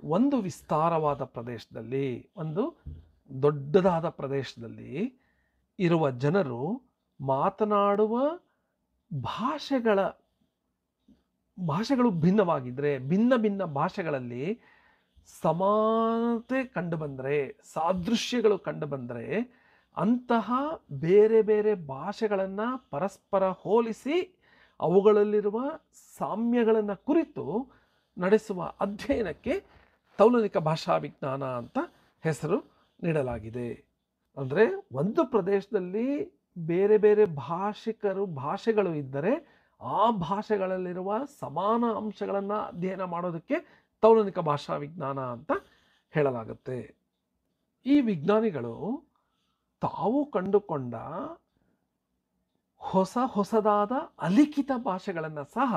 ಒಂದು ವಿಸ್ತಾರವಾದ ಪ್ರದೇಶದಲ್ಲಿ, ಒಂದು ದೊಡ್ಡದಾದ ಪ್ರದೇಶದಲ್ಲಿ ಇರುವ ಜನರು ಮಾತನಾಡುವ ಭಾಷೆಗಳು ಭಿನ್ನವಾಗಿದ್ದರೆ, ಭಿನ್ನ ಭಿನ್ನ ಭಾಷೆಗಳಲ್ಲಿ ಸಮಾನತೆ ಕಂಡುಬಂದರೆ, ಸಾದೃಶ್ಯಗಳು ಕಂಡುಬಂದರೆ, ಅಂತಹ ಬೇರೆ ಬೇರೆ ಭಾಷೆಗಳನ್ನು ಪರಸ್ಪರ ಹೋಲಿಸಿ ಅವುಗಳಲ್ಲಿರುವ ಸಾಮ್ಯಗಳನ್ನು ಕುರಿತು ನಡೆಸುವ ಅಧ್ಯಯನಕ್ಕೆ ತೌಲನಿಕ ಭಾಷಾ ವಿಜ್ಞಾನ ಅಂತ ಹೆಸರು ನೀಡಲಾಗಿದೆ. ಅಂದರೆ ಒಂದು ಪ್ರದೇಶದಲ್ಲಿ ಬೇರೆ ಬೇರೆ ಭಾಷೆಗಳು ಇದ್ದರೆ ಆ ಭಾಷೆಗಳಲ್ಲಿರುವ ಸಮಾನ ಅಂಶಗಳನ್ನು ಅಧ್ಯಯನ ಮಾಡೋದಕ್ಕೆ ತೌಲನಿಕ ಭಾಷಾ ವಿಜ್ಞಾನ ಅಂತ ಹೇಳಲಾಗುತ್ತೆ. ಈ ವಿಜ್ಞಾನಿಗಳು ತಾವು ಕಂಡುಕೊಂಡ ಹೊಸದಾದ ಅಲಿಖಿತ ಭಾಷೆಗಳನ್ನು ಸಹ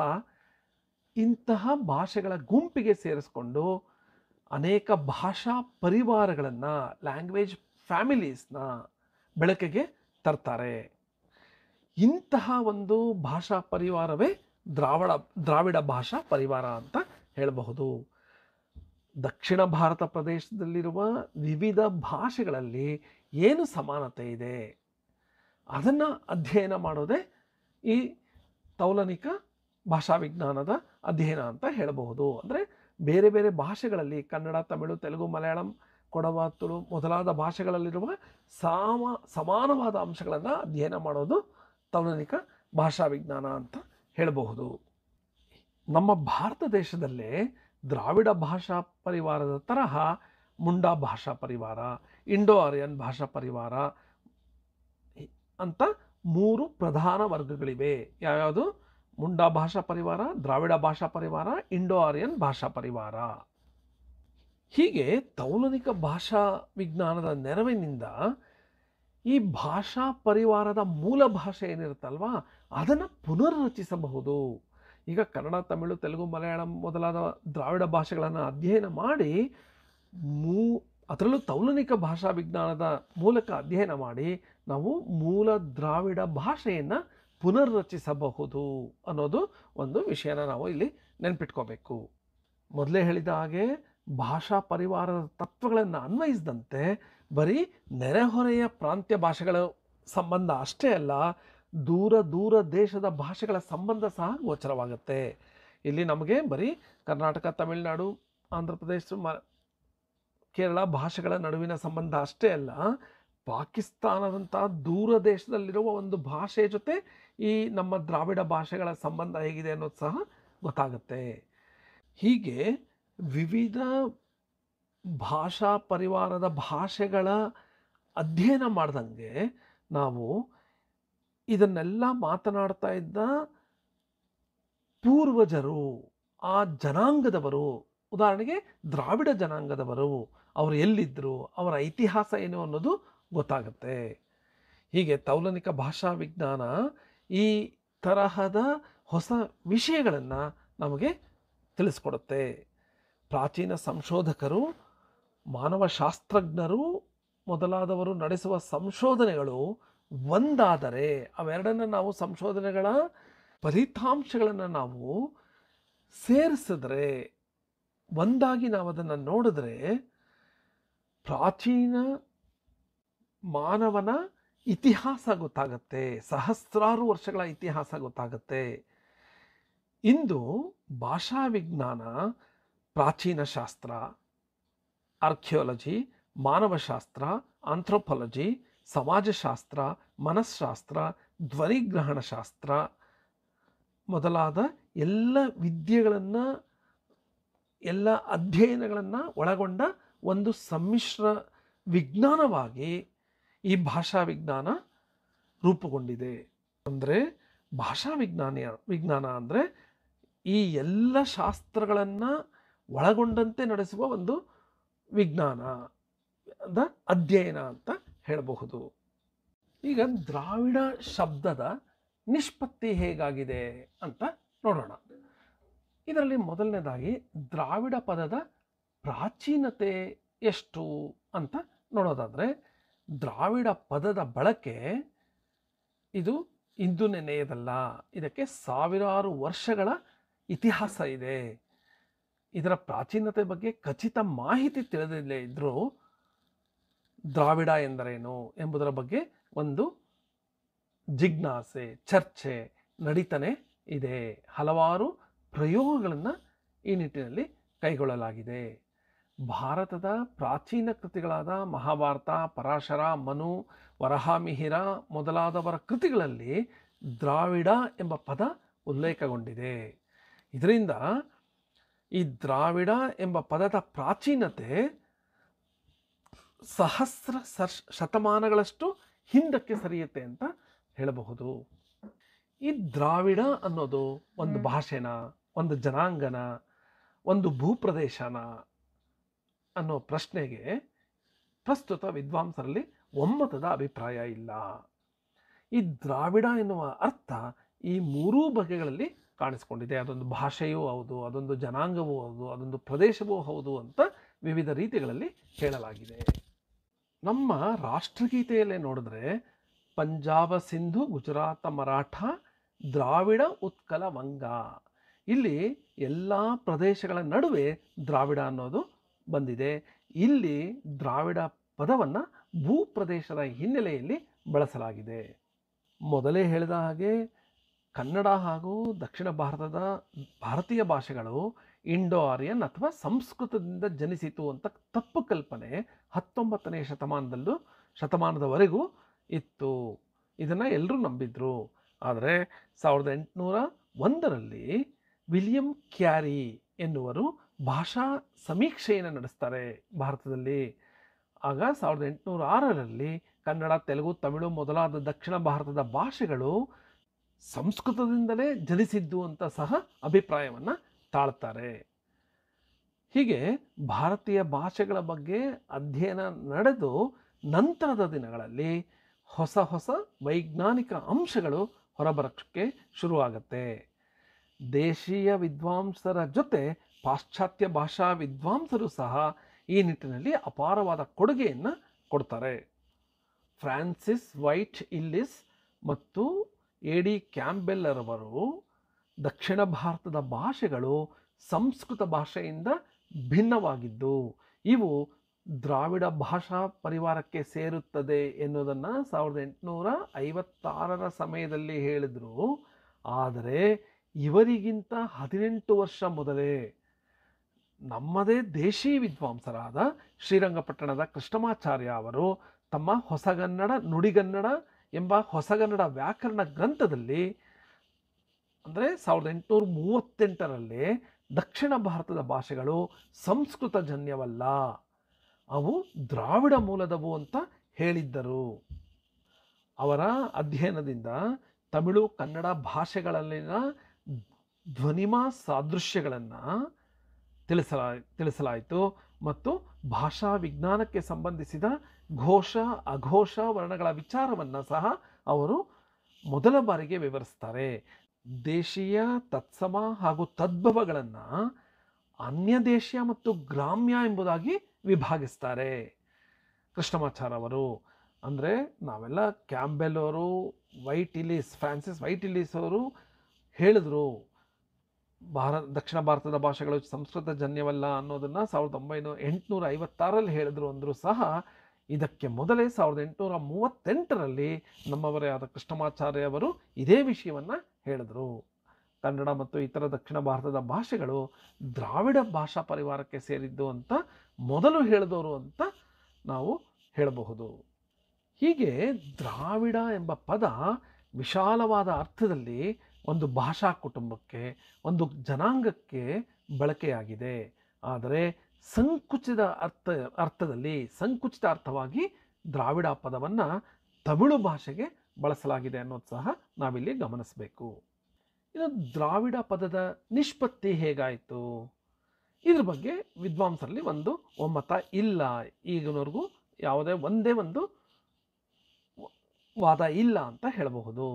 ಇಂತಹ ಭಾಷೆಗಳ ಗುಂಪಿಗೆ ಸೇರಿಸಿಕೊಂಡು ಅನೇಕ ಭಾಷಾ ಪರಿವಾರಗಳನ್ನು, ಲ್ಯಾಂಗ್ವೇಜ್ ಫ್ಯಾಮಿಲೀಸ್ನ ಬೆಳಕಿಗೆ ತರ್ತಾರೆ. ಇಂತಹ ಒಂದು ಭಾಷಾ ಪರಿವಾರವೇ ದ್ರಾವಿಡ ಭಾಷಾ ಪರಿವಾರ ಅಂತ ಹೇಳಬಹುದು. ದಕ್ಷಿಣ ಭಾರತ ಪ್ರದೇಶದಲ್ಲಿರುವ ವಿವಿಧ ಭಾಷೆಗಳಲ್ಲಿ ಏನು ಸಮಾನತೆ ಇದೆ ಅದನ್ನು ಅಧ್ಯಯನ ಮಾಡೋದೇ ಈ ತೌಲನಿಕ ಭಾಷಾ ವಿಜ್ಞಾನದ ಅಧ್ಯಯನ ಅಂತ ಹೇಳಬಹುದು. ಅಂದರೆ ಬೇರೆ ಬೇರೆ ಭಾಷೆಗಳಲ್ಲಿ ಕನ್ನಡ, ತಮಿಳು, ತೆಲುಗು, ಮಲಯಾಳಂ, ಕೊಡವ, ತುಳು ಮೊದಲಾದ ಭಾಷೆಗಳಲ್ಲಿರುವ ಸಮಾನವಾದ ಅಂಶಗಳನ್ನು ಅಧ್ಯಯನ ಮಾಡೋದು ತೌಲನಿಕ ಭಾಷಾ ವಿಜ್ಞಾನ ಅಂತ ಹೇಳಬಹುದು. ನಮ್ಮ ಭಾರತ ದೇಶದಲ್ಲೇ ದ್ರಾವಿಡ ಭಾಷಾ ಪರಿವಾರದ ತರಹ ಮುಂಡಾ ಭಾಷಾ ಪರಿವಾರ, ಇಂಡೋ ಆರ್ಯನ್ ಭಾಷಾ ಪರಿವಾರ ಅಂತ 3 ಪ್ರಧಾನ ವರ್ಗಗಳಿವೆ. ಯಾವ್ಯಾವುದು? ಮುಂಡಾ ಭಾಷಾ ಪರಿವಾರ, ದ್ರಾವಿಡ ಭಾಷಾ ಪರಿವಾರ, ಇಂಡೋ ಆರ್ಯನ್ ಭಾಷಾ ಪರಿವಾರ. ಹೀಗೆ ತೌಲನಿಕ ಭಾಷಾ ವಿಜ್ಞಾನದ ನೆರವಿನಿಂದ ಈ ಭಾಷಾ ಪರಿವಾರದ ಮೂಲ ಭಾಷೆ ಏನಿರುತ್ತಲ್ವಾ ಅದನ್ನು ಪುನರ್ರಚಿಸಬಹುದು. ಈಗ ಕನ್ನಡ, ತಮಿಳು, ತೆಲುಗು, ಮಲಯಾಳಂ ಮೊದಲಾದ ದ್ರಾವಿಡ ಭಾಷೆಗಳನ್ನು ಅಧ್ಯಯನ ಮಾಡಿ ಅದರಲ್ಲೂ ತೌಲನಿಕ ಭಾಷಾ ವಿಜ್ಞಾನದ ಮೂಲಕ ಅಧ್ಯಯನ ಮಾಡಿ ನಾವು ಮೂಲ ದ್ರಾವಿಡ ಭಾಷೆಯನ್ನು ಪುನರ್ರಚಿಸಬಹುದು ಅನ್ನೋದು ಒಂದು ವಿಷಯನ ನಾವು ಇಲ್ಲಿ ನೆನ್ಪಿಟ್ಕೋಬೇಕು. ಮೊದಲೇ ಹೇಳಿದ ಹಾಗೆ ಭಾಷಾ ಪರಿವಾರದ ತತ್ವಗಳನ್ನು ಅನ್ವಯಿಸಿದಂತೆ ಬರೀ ನೆರೆಹೊರೆಯ ಪ್ರಾಂತ್ಯ ಭಾಷೆಗಳ ಸಂಬಂಧ ಅಷ್ಟೇ ಅಲ್ಲ, ದೂರ ದೇಶದ ಭಾಷೆಗಳ ಸಂಬಂಧ ಸಹ ಗೋಚರವಾಗುತ್ತೆ. ಇಲ್ಲಿ ನಮಗೆ ಬರೀ ಕರ್ನಾಟಕ, ತಮಿಳುನಾಡು, ಆಂಧ್ರ ಪ್ರದೇಶ, ಕೇರಳ ಭಾಷೆಗಳ ನಡುವಿನ ಸಂಬಂಧ ಅಷ್ಟೇ ಅಲ್ಲ, ಪಾಕಿಸ್ತಾನದಂಥ ದೂರ ದೇಶದಲ್ಲಿರುವ ಒಂದು ಭಾಷೆಯ ಜೊತೆ ಈ ನಮ್ಮ ದ್ರಾವಿಡ ಭಾಷೆಗಳ ಸಂಬಂಧ ಹೇಗಿದೆ ಅನ್ನೋದು ಸಹ ಗೊತ್ತಾಗುತ್ತೆ. ಹೀಗೆ ವಿವಿಧ ಭಾಷಾ ಪರಿವಾರದ ಭಾಷೆಗಳ ಅಧ್ಯಯನ ಮಾಡ್ದಂಗೆ ನಾವು ಇದನ್ನೆಲ್ಲ ಮಾತನಾಡ್ತಾ ಇದ್ದ ಪೂರ್ವಜರು, ಆ ಜನಾಂಗದವರು, ಉದಾಹರಣೆಗೆ ದ್ರಾವಿಡ ಜನಾಂಗದವರು, ಅವರು ಎಲ್ಲಿದ್ದರು, ಅವರ ಇತಿಹಾಸ ಏನು ಅನ್ನೋದು ಗೊತ್ತಾಗುತ್ತೆ. ಹೀಗೆ ತೌಲನಿಕ ಭಾಷಾ ವಿಜ್ಞಾನ ಈ ತರಹದ ಹೊಸ ವಿಷಯಗಳನ್ನು ನಮಗೆ ತಿಳಿಸ್ಕೊಡುತ್ತೆ. ಪ್ರಾಚೀನ ಸಂಶೋಧಕರು, ಮಾನವಶಾಸ್ತ್ರಜ್ಞರು ಮೊದಲಾದವರು ನಡೆಸುವ ಸಂಶೋಧನೆಗಳು ಒಂದಾದರೆ, ಅವೆರಡನ್ನು ನಾವು ಸಂಶೋಧನೆಗಳ ಫಲಿತಾಂಶಗಳನ್ನು ನಾವು ಸೇರಿಸಿದ್ರೆ, ಒಂದಾಗಿ ನಾವು ಅದನ್ನು ನೋಡಿದ್ರೆ ಪ್ರಾಚೀನ ಮಾನವನ ಇತಿಹಾಸ ಗೊತ್ತಾಗತ್ತೆ, ಸಹಸ್ರಾರು ವರ್ಷಗಳ ಇತಿಹಾಸ ಗೊತ್ತಾಗತ್ತೆ. ಇಂದು ಭಾಷಾ ವಿಜ್ಞಾನ ಪ್ರಾಚೀನ ಶಾಸ್ತ್ರ, ಆರ್ಕಿಯಾಲಜಿ, ಮಾನವಶಾಸ್ತ್ರ, ಆಂಥ್ರೋಪಾಲಜಿ, ಸಮಾಜಶಾಸ್ತ್ರ, ಮನಸ್ಶಾಸ್ತ್ರ, ಧ್ವನಿಗ್ರಹಣ ಶಾಸ್ತ್ರ ಮೊದಲಾದ ಎಲ್ಲ ವಿದ್ಯೆಗಳನ್ನು, ಎಲ್ಲ ಅಧ್ಯಯನಗಳನ್ನು ಒಳಗೊಂಡ ಒಂದು ಸಮ್ಮಿಶ್ರ ವಿಜ್ಞಾನವಾಗಿ ಈ ಭಾಷಾ ವಿಜ್ಞಾನ ರೂಪುಗೊಂಡಿದೆ. ಅಂದರೆ ಭಾಷಾ ವಿಜ್ಞಾನ ಅಂದರೆ ಈ ಎಲ್ಲ ಶಾಸ್ತ್ರಗಳನ್ನು ಒಳಗೊಂಡಂತೆ ನಡೆಸುವ ಒಂದು ವಿಜ್ಞಾನದ ಅಧ್ಯಯನ ಅಂತ ಹೇಳಬಹುದು. ಈಗ ದ್ರಾವಿಡ ಶಬ್ದದ ನಿಷ್ಪತ್ತಿ ಹೇಗಾಗಿದೆ ಅಂತ ನೋಡೋಣ. ಇದರಲ್ಲಿ ಮೊದಲನೇದಾಗಿ ದ್ರಾವಿಡ ಪದದ ಪ್ರಾಚೀನತೆ ಎಷ್ಟು ಅಂತ ನೋಡೋದಾದರೆ, ದ್ರಾವಿಡ ಪದದ ಬಳಕೆ ಇದು ಇಂದು ನೆನೆಯದಲ್ಲ, ಇದಕ್ಕೆ ಸಾವಿರಾರು ವರ್ಷಗಳ ಇತಿಹಾಸ ಇದೆ. ಇದರ ಪ್ರಾಚೀನತೆ ಬಗ್ಗೆ ಖಚಿತ ಮಾಹಿತಿ ತಿಳಿದಿಲ್ಲೇ ಇದ್ದರೂ ದ್ರಾವಿಡ ಎಂದರೇನು ಎಂಬುದರ ಬಗ್ಗೆ ಒಂದು ಜಿಜ್ಞಾಸೆ, ಚರ್ಚೆ ನಡೀತಾನೆ ಇದೆ. ಹಲವಾರು ಪ್ರಯೋಗಗಳನ್ನು ಈ ನಿಟ್ಟಿನಲ್ಲಿ ಕೈಗೊಳ್ಳಲಾಗಿದೆ. ಭಾರತದ ಪ್ರಾಚೀನ ಕೃತಿಗಳಾದ ಮಹಾಭಾರತ, ಪರಾಶರ, ಮನು, ವರಹಾಮಿಹಿರ ಮೊದಲಾದವರ ಕೃತಿಗಳಲ್ಲಿ ದ್ರಾವಿಡ ಎಂಬ ಪದ ಉಲ್ಲೇಖಗೊಂಡಿದೆ. ಇದರಿಂದ ಈ ದ್ರಾವಿಡ ಎಂಬ ಪದದ ಪ್ರಾಚೀನತೆ ಸಹಸ್ರ ಶತಮಾನಗಳಷ್ಟು ಹಿಂದಕ್ಕೆ ಸರಿಯುತ್ತೆ ಅಂತ ಹೇಳಬಹುದು. ಈ ದ್ರಾವಿಡ ಅನ್ನೋದು ಒಂದು ಭಾಷೆನ, ಒಂದು ಜನಾಂಗನ, ಒಂದು ಭೂಪ್ರದೇಶನ ಅನ್ನೋ ಪ್ರಶ್ನೆಗೆ ಪ್ರಸ್ತುತ ವಿದ್ವಾಂಸರಲ್ಲಿ ಒಮ್ಮತದ ಅಭಿಪ್ರಾಯ ಇಲ್ಲ. ಈ ದ್ರಾವಿಡ ಎನ್ನುವ ಅರ್ಥ ಈ ಮೂರೂ ಬಗೆಗಳಲ್ಲಿ ಕಾಣಿಸ್ಕೊಂಡಿದೆ. ಅದೊಂದು ಭಾಷೆಯೂ ಹೌದು, ಅದೊಂದು ಜನಾಂಗವೂ ಹೌದು, ಅದೊಂದು ಪ್ರದೇಶವೂ ಹೌದು ಅಂತ ವಿವಿಧ ರೀತಿಗಳಲ್ಲಿ ಹೇಳಲಾಗಿದೆ. ನಮ್ಮ ರಾಷ್ಟ್ರಗೀತೆಯಲ್ಲೇ ನೋಡಿದ್ರೆ ಪಂಜಾಬ, ಸಿಂಧು, ಗುಜರಾತ, ಮರಾಠ, ದ್ರಾವಿಡ, ಉತ್ಕಲ, ವಂಗ, ಇಲ್ಲಿ ಎಲ್ಲ ಪ್ರದೇಶಗಳ ನಡುವೆ ದ್ರಾವಿಡ ಅನ್ನೋದು ಬಂದಿದೆ. ಇಲ್ಲಿ ದ್ರಾವಿಡ ಪದವನ್ನು ಭೂಪ್ರದೇಶದ ಹಿನ್ನೆಲೆಯಲ್ಲಿ ಬಳಸಲಾಗಿದೆ. ಮೊದಲೇ ಹೇಳಿದ ಹಾಗೆ ಕನ್ನಡ ಹಾಗೂ ದಕ್ಷಿಣ ಭಾರತದ ಭಾರತೀಯ ಭಾಷೆಗಳು ಇಂಡೋ ಆರ್ಯನ್ ಅಥವಾ ಸಂಸ್ಕೃತದಿಂದ ಜನಿಸಿತು ಅಂತ ತಪ್ಪು ಕಲ್ಪನೆ 19ನೇ ಶತಮಾನದವರೆಗೂ ಇತ್ತು. ಇದನ್ನು ಎಲ್ಲರೂ ನಂಬಿದ್ರು. ಆದರೆ 1801ರಲ್ಲಿ ವಿಲಿಯಂ ಕ್ಯಾರಿ ಎನ್ನುವರು ಭಾಷಾ ಸಮೀಕ್ಷೆಯನ್ನು ನಡೆಸ್ತಾರೆ ಭಾರತದಲ್ಲಿ. ಆಗ 1806ರಲ್ಲಿ ಕನ್ನಡ, ತೆಲುಗು, ತಮಿಳು ಮೊದಲಾದ ದಕ್ಷಿಣ ಭಾರತದ ಭಾಷೆಗಳು ಸಂಸ್ಕೃತದಿಂದಲೇ ಜನಿಸಿದ್ದು ಅಂತ ಸಹ ಅಭಿಪ್ರಾಯವನ್ನು ತಾಳ್ತಾರೆ. ಹೀಗೆ ಭಾರತೀಯ ಭಾಷೆಗಳ ಬಗ್ಗೆ ಅಧ್ಯಯನ ನಡೆದು ನಂತರದ ದಿನಗಳಲ್ಲಿ ಹೊಸ ಹೊಸ ವೈಜ್ಞಾನಿಕ ಅಂಶಗಳು ಹೊರಬರೋಕ್ಕೆ ಶುರುವಾಗತ್ತೆ. ದೇಶೀಯ ವಿದ್ವಾಂಸರ ಜೊತೆ ಪಾಶ್ಚಾತ್ಯ ಭಾಷಾ ವಿದ್ವಾಂಸರು ಸಹ ಈ ನಿಟ್ಟಿನಲ್ಲಿ ಅಪಾರವಾದ ಕೊಡುಗೆಯನ್ನು ಕೊಡ್ತಾರೆ. ಫ್ರಾನ್ಸಿಸ್ ವೈಟ್ ಇಲ್ಲಿಸ್ ಮತ್ತು ಎ.ಡಿ. ಕ್ಯಾಂಪೆಲ್ಲರವರು ದಕ್ಷಿಣ ಭಾರತದ ಭಾಷೆಗಳು ಸಂಸ್ಕೃತ ಭಾಷೆಯಿಂದ ಭಿನ್ನವಾಗಿದ್ದು ಇವು ದ್ರಾವಿಡ ಭಾಷಾ ಪರಿವಾರಕ್ಕೆ ಸೇರುತ್ತದೆ ಎನ್ನುವುದನ್ನು 1856ರ ಸಮಯದಲ್ಲಿ ಹೇಳಿದರು. ಆದರೆ ಇವರಿಗಿಂತ 18 ವರ್ಷ ಮೊದಲೇ ನಮ್ಮದೇ ದೇಶೀ ವಿದ್ವಾಂಸರಾದ ಶ್ರೀರಂಗಪಟ್ಟಣದ ಕೃಷ್ಣಮಾಚಾರ್ಯ ಅವರು ತಮ್ಮ ಹೊಸಗನ್ನಡ ನುಡಿಗನ್ನಡ ಎಂಬ ಹೊಸಗನ್ನಡ ವ್ಯಾಕರಣ ಗ್ರಂಥದಲ್ಲಿ, ಅಂದರೆ 1838ರಲ್ಲಿ ದಕ್ಷಿಣ ಭಾರತದ ಭಾಷೆಗಳು ಸಂಸ್ಕೃತ ಜನ್ಯವಲ್ಲ, ಅವು ದ್ರಾವಿಡ ಮೂಲದವು ಅಂತ ಹೇಳಿದ್ದರು. ಅವರ ಅಧ್ಯಯನದಿಂದ ತಮಿಳು, ಕನ್ನಡ ಭಾಷೆಗಳಲ್ಲಿನ ಧ್ವನಿಮಾ ಸಾದೃಶ್ಯಗಳನ್ನು ತಿಳಿಸಲಾಯಿತು ಮತ್ತು ಭಾಷಾ ವಿಜ್ಞಾನಕ್ಕೆ ಸಂಬಂಧಿಸಿದ ಘೋಷ ಅಘೋಷ ವರ್ಣಗಳ ವಿಚಾರವನ್ನು ಸಹ ಅವರು ಮೊದಲ ಬಾರಿಗೆ ವಿವರಿಸ್ತಾರೆ. ದೇಶೀಯ, ತತ್ಸಮ ಹಾಗೂ ತದ್ಭವಗಳನ್ನು ಅನ್ಯದೇಶೀಯ ಮತ್ತು ಗ್ರಾಮ್ಯ ಎಂಬುದಾಗಿ ವಿಭಾಗಿಸ್ತಾರೆ ಕೃಷ್ಣಮಾಚಾರ್ಯ ಅವರು. ಅಂದರೆ ನಾವೆಲ್ಲ ಕ್ಯಾಂಬೆಲ್ ಅವರು, ಫ್ರಾನ್ಸಿಸ್ ವೈಟ್ ಇಲ್ಲಿಸ್ ಅವರು ಹೇಳಿದ್ರು ದಕ್ಷಿಣ ಭಾರತದ ಭಾಷೆಗಳು ಸಂಸ್ಕೃತ ಜನ್ಯವಲ್ಲ ಅನ್ನೋದನ್ನು 1856ರಲ್ಲಿ ಹೇಳಿದ್ರು ಅಂದರೂ ಸಹ ಇದಕ್ಕೆ ಮೊದಲೇ 1838ರಲ್ಲಿ ನಮ್ಮವರೇ ಆದ ಕೃಷ್ಣಮಾಚಾರ್ಯ ಅವರು ಇದೇ ವಿಷಯವನ್ನು ಹೇಳಿದ್ರು. ಕನ್ನಡ ಮತ್ತು ಇತರ ದಕ್ಷಿಣ ಭಾರತದ ಭಾಷೆಗಳು ದ್ರಾವಿಡ ಭಾಷಾ ಪರಿವಾರಕ್ಕೆ ಸೇರಿದ್ದು ಅಂತ ಮೊದಲು ಹೇಳಿದವರು ಅಂತ ನಾವು ಹೇಳಬಹುದು. ಹೀಗೆ ದ್ರಾವಿಡ ಎಂಬ ಪದ ವಿಶಾಲವಾದ ಅರ್ಥದಲ್ಲಿ ಒಂದು ಭಾಷಾ ಕುಟುಂಬಕ್ಕೆ, ಒಂದು ಜನಾಂಗಕ್ಕೆ ಬಳಕೆಯಾಗಿದೆ. ಆದರೆ ಸಂಕುಚಿತ ಅರ್ಥವಾಗಿ ದ್ರಾವಿಡ ಪದವನ್ನು ತಮಿಳು ಭಾಷೆಗೆ ಬಳಸಲಾಗಿದೆ ಅನ್ನೋದು ಸಹ ನಾವಿಲ್ಲಿ ಗಮನಿಸಬೇಕು. ಇನ್ನು ದ್ರಾವಿಡ ಪದದ ನಿಷ್ಪತ್ತಿ ಹೇಗಾಯಿತು, ಇದ್ರ ಬಗ್ಗೆ ವಿದ್ವಾಂಸರಲ್ಲಿ ಒಂದು ಒಮ್ಮತ ಇಲ್ಲ. ಈಗಿನವರೆಗೂ ಯಾವುದೇ ಒಂದೇ ಒಂದು ವಾದ ಇಲ್ಲ ಅಂತ ಹೇಳಬಹುದು.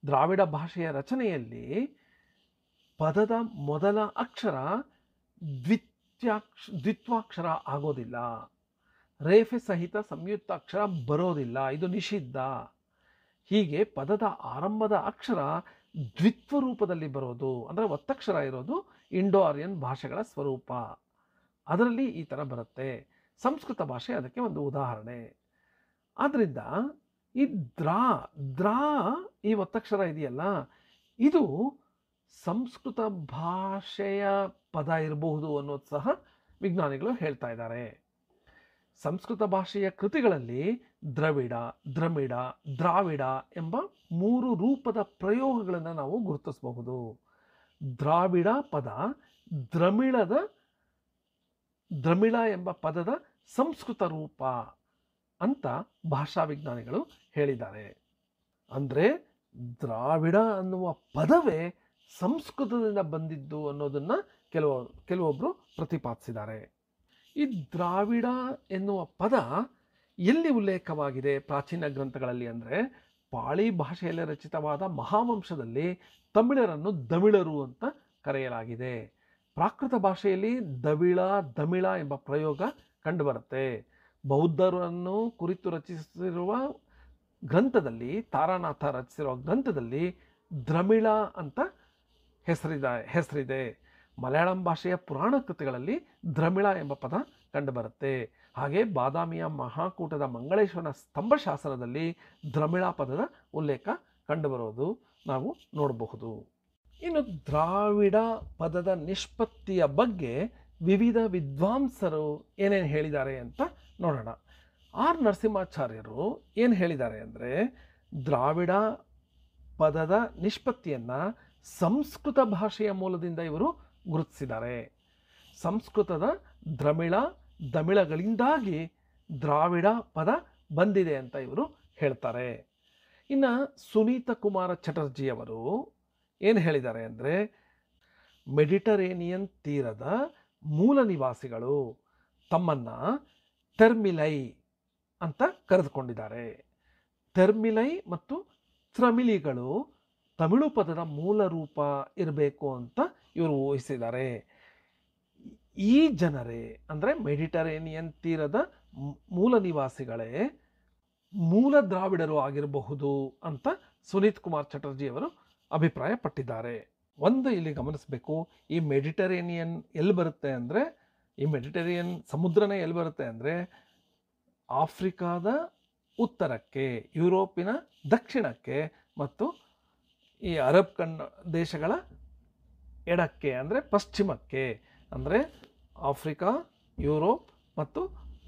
ದ್ರಾವಿಡ ಭಾಷೆಯ ರಚನೆಯಲ್ಲಿ ಪದದ ಮೊದಲ ಅಕ್ಷರ ದ್ವಿತ್ವಾಕ್ಷರ ಆಗೋದಿಲ್ಲ, ರೇಫೆ ಸಹಿತ ಸಂಯುಕ್ತಾಕ್ಷರ ಬರೋದಿಲ್ಲ, ಇದು ನಿಷಿದ್ಧ. ಹೀಗೆ ಪದದ ಆರಂಭದ ಅಕ್ಷರ ದ್ವಿತ್ವ ರೂಪದಲ್ಲಿ ಬರೋದು, ಅಂದರೆ ಒತ್ತಕ್ಷರ ಇರೋದು ಇಂಡೋ ಆರ್ಯನ್ ಭಾಷೆಗಳ ಸ್ವರೂಪ. ಅದರಲ್ಲಿ ಈ ಥರ ಬರುತ್ತೆ. ಸಂಸ್ಕೃತ ಭಾಷೆ ಅದಕ್ಕೆ ಒಂದು ಉದಾಹರಣೆ. ಆದ್ದರಿಂದ ಈ ದ್ರಾ ಈ ಒತ್ತಕ್ಷರ ಇದೆಯಲ್ಲ, ಇದು ಸಂಸ್ಕೃತ ಭಾಷೆಯ ಪದ ಇರಬಹುದು ಅನ್ನೋದು ಸಹ ವಿಜ್ಞಾನಿಗಳು ಹೇಳ್ತಾ ಇದ್ದಾರೆ. ಸಂಸ್ಕೃತ ಭಾಷೆಯ ಕೃತಿಗಳಲ್ಲಿ ದ್ರವಿಡ, ದ್ರಮಿಡ, ದ್ರಾವಿಡ ಎಂಬ 3 ರೂಪದ ಪ್ರಯೋಗಗಳನ್ನು ನಾವು ಗುರುತಿಸಬಹುದು. ದ್ರಾವಿಡ ಪದ ದ್ರಮಿಳ ಎಂಬ ಪದದ ಸಂಸ್ಕೃತ ರೂಪ ಅಂತ ಭಾಷಾ ವಿಜ್ಞಾನಿಗಳು ಹೇಳಿದ್ದಾರೆ. ಅಂದರೆ ದ್ರಾವಿಡ ಅನ್ನುವ ಪದವೇ ಸಂಸ್ಕೃತದಿಂದ ಬಂದಿದ್ದು ಅನ್ನೋದನ್ನು ಕೆಲವೊಬ್ಬರು ಪ್ರತಿಪಾದಿಸಿದ್ದಾರೆ. ಈ ದ್ರಾವಿಡ ಎನ್ನುವ ಪದ ಎಲ್ಲಿ ಉಲ್ಲೇಖವಾಗಿದೆ ಪ್ರಾಚೀನ ಗ್ರಂಥಗಳಲ್ಲಿ ಅಂದರೆ ಪಾಳಿ ಭಾಷೆಯಲ್ಲಿ ರಚಿತವಾದ ಮಹಾವಂಶದಲ್ಲಿ ತಮಿಳರನ್ನು ದಮಿಳರು ಅಂತ ಕರೆಯಲಾಗಿದೆ. ಪ್ರಾಕೃತ ಭಾಷೆಯಲ್ಲಿ ದಮಿಳ ಎಂಬ ಪ್ರಯೋಗ ಕಂಡುಬರುತ್ತೆ. ಬೌದ್ಧರನ್ನು ಕುರಿತು ರಚಿಸಿರುವ ಗ್ರಂಥದಲ್ಲಿ, ತಾರಾನಾಥ ರಚಿಸಿರುವ ಗ್ರಂಥದಲ್ಲಿ ದ್ರಮಿಳ ಅಂತ ಹೆಸರಿದೆ. ಮಲಯಾಳಂ ಭಾಷೆಯ ಪುರಾಣ ಕೃತಿಗಳಲ್ಲಿ ದ್ರಮಿಳ ಎಂಬ ಪದ ಕಂಡುಬರುತ್ತೆ. ಹಾಗೆ ಬಾದಾಮಿಯ ಮಹಾಕೂಟದ ಮಂಗಳೇಶ್ವರನ ಸ್ತಂಭಶಾಸನದಲ್ಲಿ ದ್ರಮಿಳ ಪದದ ಉಲ್ಲೇಖ ಕಂಡುಬರೋದು ನಾವು ನೋಡಬಹುದು. ಇನ್ನು ದ್ರಾವಿಡ ಪದದ ನಿಷ್ಪತ್ತಿಯ ಬಗ್ಗೆ ವಿವಿಧ ವಿದ್ವಾಂಸರು ಏನೇನು ಹೇಳಿದ್ದಾರೆ ಅಂತ ನೋಡೋಣ. ಆರ್ ನರಸಿಂಹಾಚಾರ್ಯರು ಏನು ಹೇಳಿದ್ದಾರೆ ಅಂದರೆ, ದ್ರಾವಿಡ ಪದದ ನಿಷ್ಪತ್ತಿಯನ್ನು ಸಂಸ್ಕೃತ ಭಾಷೆಯ ಮೂಲದಿಂದ ಇವರು ಗುರುತಿಸಿದ್ದಾರೆ. ಸಂಸ್ಕೃತದ ದಮಿಳಗಳಿಂದಾಗಿ ದ್ರಾವಿಡ ಪದ ಬಂದಿದೆ ಅಂತ ಇವರು ಹೇಳ್ತಾರೆ. ಇನ್ನು ಸುನೀತ ಕುಮಾರ ಚಟರ್ಜಿಯವರು ಏನು ಹೇಳಿದ್ದಾರೆ ಅಂದರೆ, ಮೆಡಿಟರೇನಿಯನ್ ತೀರದ ಮೂಲ ನಿವಾಸಿಗಳು ತಮ್ಮನ್ನು ತೆರ್ಮಿಲೈ ಅಂತ ಕರೆದುಕೊಂಡಿದ್ದಾರೆ. ತೆರ್ಮಿಲೈ ಮತ್ತು ತ್ರಮಿಲಿಗಳು ತಮಿಳು ಪದದ ಮೂಲ ರೂಪ ಇರಬೇಕು ಅಂತ ಇವರು ಊಹಿಸಿದ್ದಾರೆ. ಈ ಜನರೇ ಅಂದರೆ ಮೆಡಿಟರೇನಿಯನ್ ತೀರದ ಮೂಲ ನಿವಾಸಿಗಳೇ ಮೂಲ ದ್ರಾವಿಡರು ಆಗಿರಬಹುದು ಅಂತ ಸುನೀತ್ ಕುಮಾರ್ ಚಟರ್ಜಿಯವರು ಅಭಿಪ್ರಾಯಪಟ್ಟಿದ್ದಾರೆ. ಒಂದು ಇಲ್ಲಿ ಗಮನಿಸಬೇಕು, ಈ ಮೆಡಿಟರೇನಿಯನ್ ಎಲ್ಲಿ ಬರುತ್ತೆ ಅಂದರೆ, ಈ ಮೆಡಿಟರೇನಿಯನ್ ಸಮುದ್ರನೇ ಎಲ್ಲಿ ಬರುತ್ತೆ ಅಂದರೆ ಆಫ್ರಿಕಾದ ಉತ್ತರಕ್ಕೆ, ಯುರೋಪಿನ ದಕ್ಷಿಣಕ್ಕೆ ಮತ್ತು ಈ ಅರಬ್ ದೇಶಗಳ ಎಡಕ್ಕೆ ಅಂದರೆ ಪಶ್ಚಿಮಕ್ಕೆ, ಅಂದರೆ ಆಫ್ರಿಕಾ, ಯುರೋಪ್ ಮತ್ತು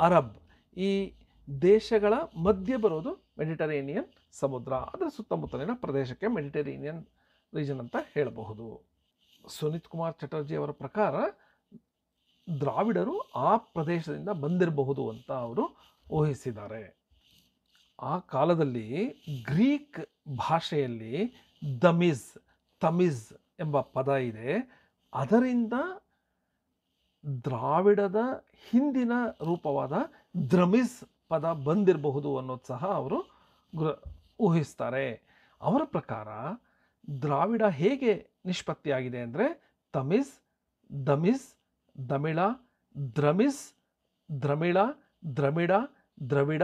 ಅರಬ್ ಈ ದೇಶಗಳ ಮಧ್ಯೆ ಬರೋದು ಮೆಡಿಟರೇನಿಯನ್ ಸಮುದ್ರ. ಅದರ ಸುತ್ತಮುತ್ತಲಿನ ಪ್ರದೇಶಕ್ಕೆ ಮೆಡಿಟರೇನಿಯನ್ ರೀಜನ್ ಅಂತ ಹೇಳಬಹುದು. ಸುನೀತ್ ಕುಮಾರ್ ಚಟರ್ಜಿ ಅವರ ಪ್ರಕಾರ ದ್ರಾವಿಡರು ಆ ಪ್ರದೇಶದಿಂದ ಬಂದಿರಬಹುದು ಅಂತ ಅವರು ಊಹಿಸಿದ್ದಾರೆ. ಆ ಕಾಲದಲ್ಲಿ ಗ್ರೀಕ್ ಭಾಷೆಯಲ್ಲಿ ತಮಿಜ್ ಎಂಬ ಪದ ಇದೆ. ಅದರಿಂದ ದ್ರಾವಿಡದ ಹಿಂದಿನ ರೂಪವಾದ ದ್ರಮಿಸ್ ಪದ ಬಂದಿರಬಹುದು ಅನ್ನೋದು ಸಹ ಅವರು ಊಹಿಸ್ತಾರೆ. ಅವರ ಪ್ರಕಾರ ದ್ರಾವಿಡ ಹೇಗೆ ನಿಷ್ಪತ್ತಿಯಾಗಿದೆ ಅಂದರೆ ತಮಿಜ್, ದಮಿಜ್, ದಮಿಳ, ದ್ರಮಿಸ್, ದ್ರಮಿಳ, ದ್ರಮಿಡ, ದ್ರವಿಡ,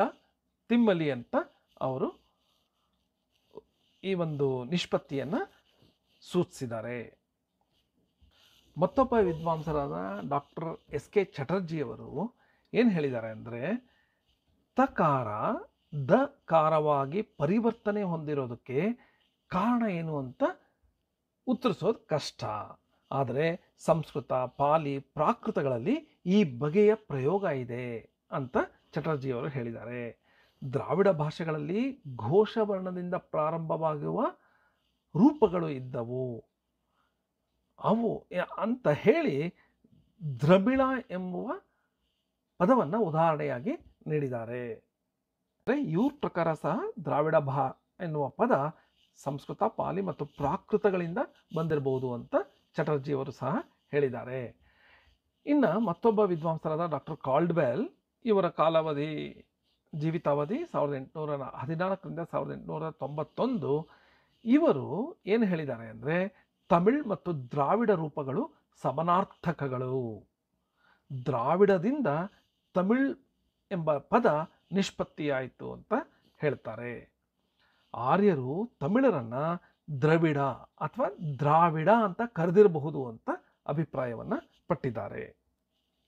ತಿಮ್ಮಲಿ ಅಂತ ಅವರು ಈ ಒಂದು ನಿಷ್ಪತ್ತಿಯನ್ನು ಸೂಚಿಸಿದ್ದಾರೆ. ಮತ್ತೊಬ್ಬ ವಿದ್ವಾಂಸರಾದ ಡಾಕ್ಟರ್ ಎಸ್.ಕೆ. ಚಟರ್ಜಿಯವರು ಏನು ಹೇಳಿದ್ದಾರೆ ಅಂದರೆ, ತಕಾರ ದಕಾರವಾಗಿ ಪರಿವರ್ತನೆ ಹೊಂದಿರೋದಕ್ಕೆ ಕಾರಣ ಏನು ಅಂತ ಉತ್ತರಿಸೋದು ಕಷ್ಟ. ಆದರೆ ಸಂಸ್ಕೃತ, ಪಾಲಿ, ಪ್ರಾಕೃತಗಳಲ್ಲಿ ಈ ಬಗೆಯ ಪ್ರಯೋಗ ಇದೆ ಅಂತ ಚಟರ್ಜಿಯವರು ಹೇಳಿದ್ದಾರೆ. ದ್ರಾವಿಡ ಭಾಷೆಗಳಲ್ಲಿ ಘೋಷವರ್ಣದಿಂದ ಪ್ರಾರಂಭವಾಗುವ ರೂಪಗಳು ಇದ್ದವು ಅವು ಅಂತ ಹೇಳಿ ದ್ರಮಿಳ ಎಂಬುವ ಪದವನ್ನು ಉದಾಹರಣೆಯಾಗಿ ನೀಡಿದ್ದಾರೆ. ಅಂದರೆ ಇವ್ರ ಪ್ರಕಾರ ಸಹ ದ್ರಾವಿಡ ಎನ್ನುವ ಪದ ಸಂಸ್ಕೃತ, ಪಾಲಿ ಮತ್ತು ಪ್ರಾಕೃತಗಳಿಂದ ಬಂದಿರಬಹುದು ಅಂತ ಚಟರ್ಜಿಯವರು ಸಹ ಹೇಳಿದ್ದಾರೆ. ಇನ್ನು ಮತ್ತೊಬ್ಬ ವಿದ್ವಾಂಸರಾದ ಡಾಕ್ಟರ್ ಕಾಲ್ಡ್ವೆಲ್, ಇವರ ಜೀವಿತಾವಧಿ 1814ರಿಂದ 1891. ಇವರು ಏನು ಹೇಳಿದ್ದಾರೆ ಅಂದರೆ, ತಮಿಳ್ ಮತ್ತು ದ್ರಾವಿಡ ರೂಪಗಳು ಸಮಾನಾರ್ಥಕಗಳು. ದ್ರಾವಿಡದಿಂದ ತಮಿಳ್ ಎಂಬ ಪದ ನಿಷ್ಪತ್ತಿಯಾಯಿತು ಅಂತ ಹೇಳ್ತಾರೆ. ಆರ್ಯರು ತಮಿಳರನ್ನು ದ್ರವಿಡ ಅಥವಾ ದ್ರಾವಿಡ ಅಂತ ಕರೆದಿರಬಹುದು ಅಂತ ಅಭಿಪ್ರಾಯವನ್ನು ಪಟ್ಟಿದ್ದಾರೆ.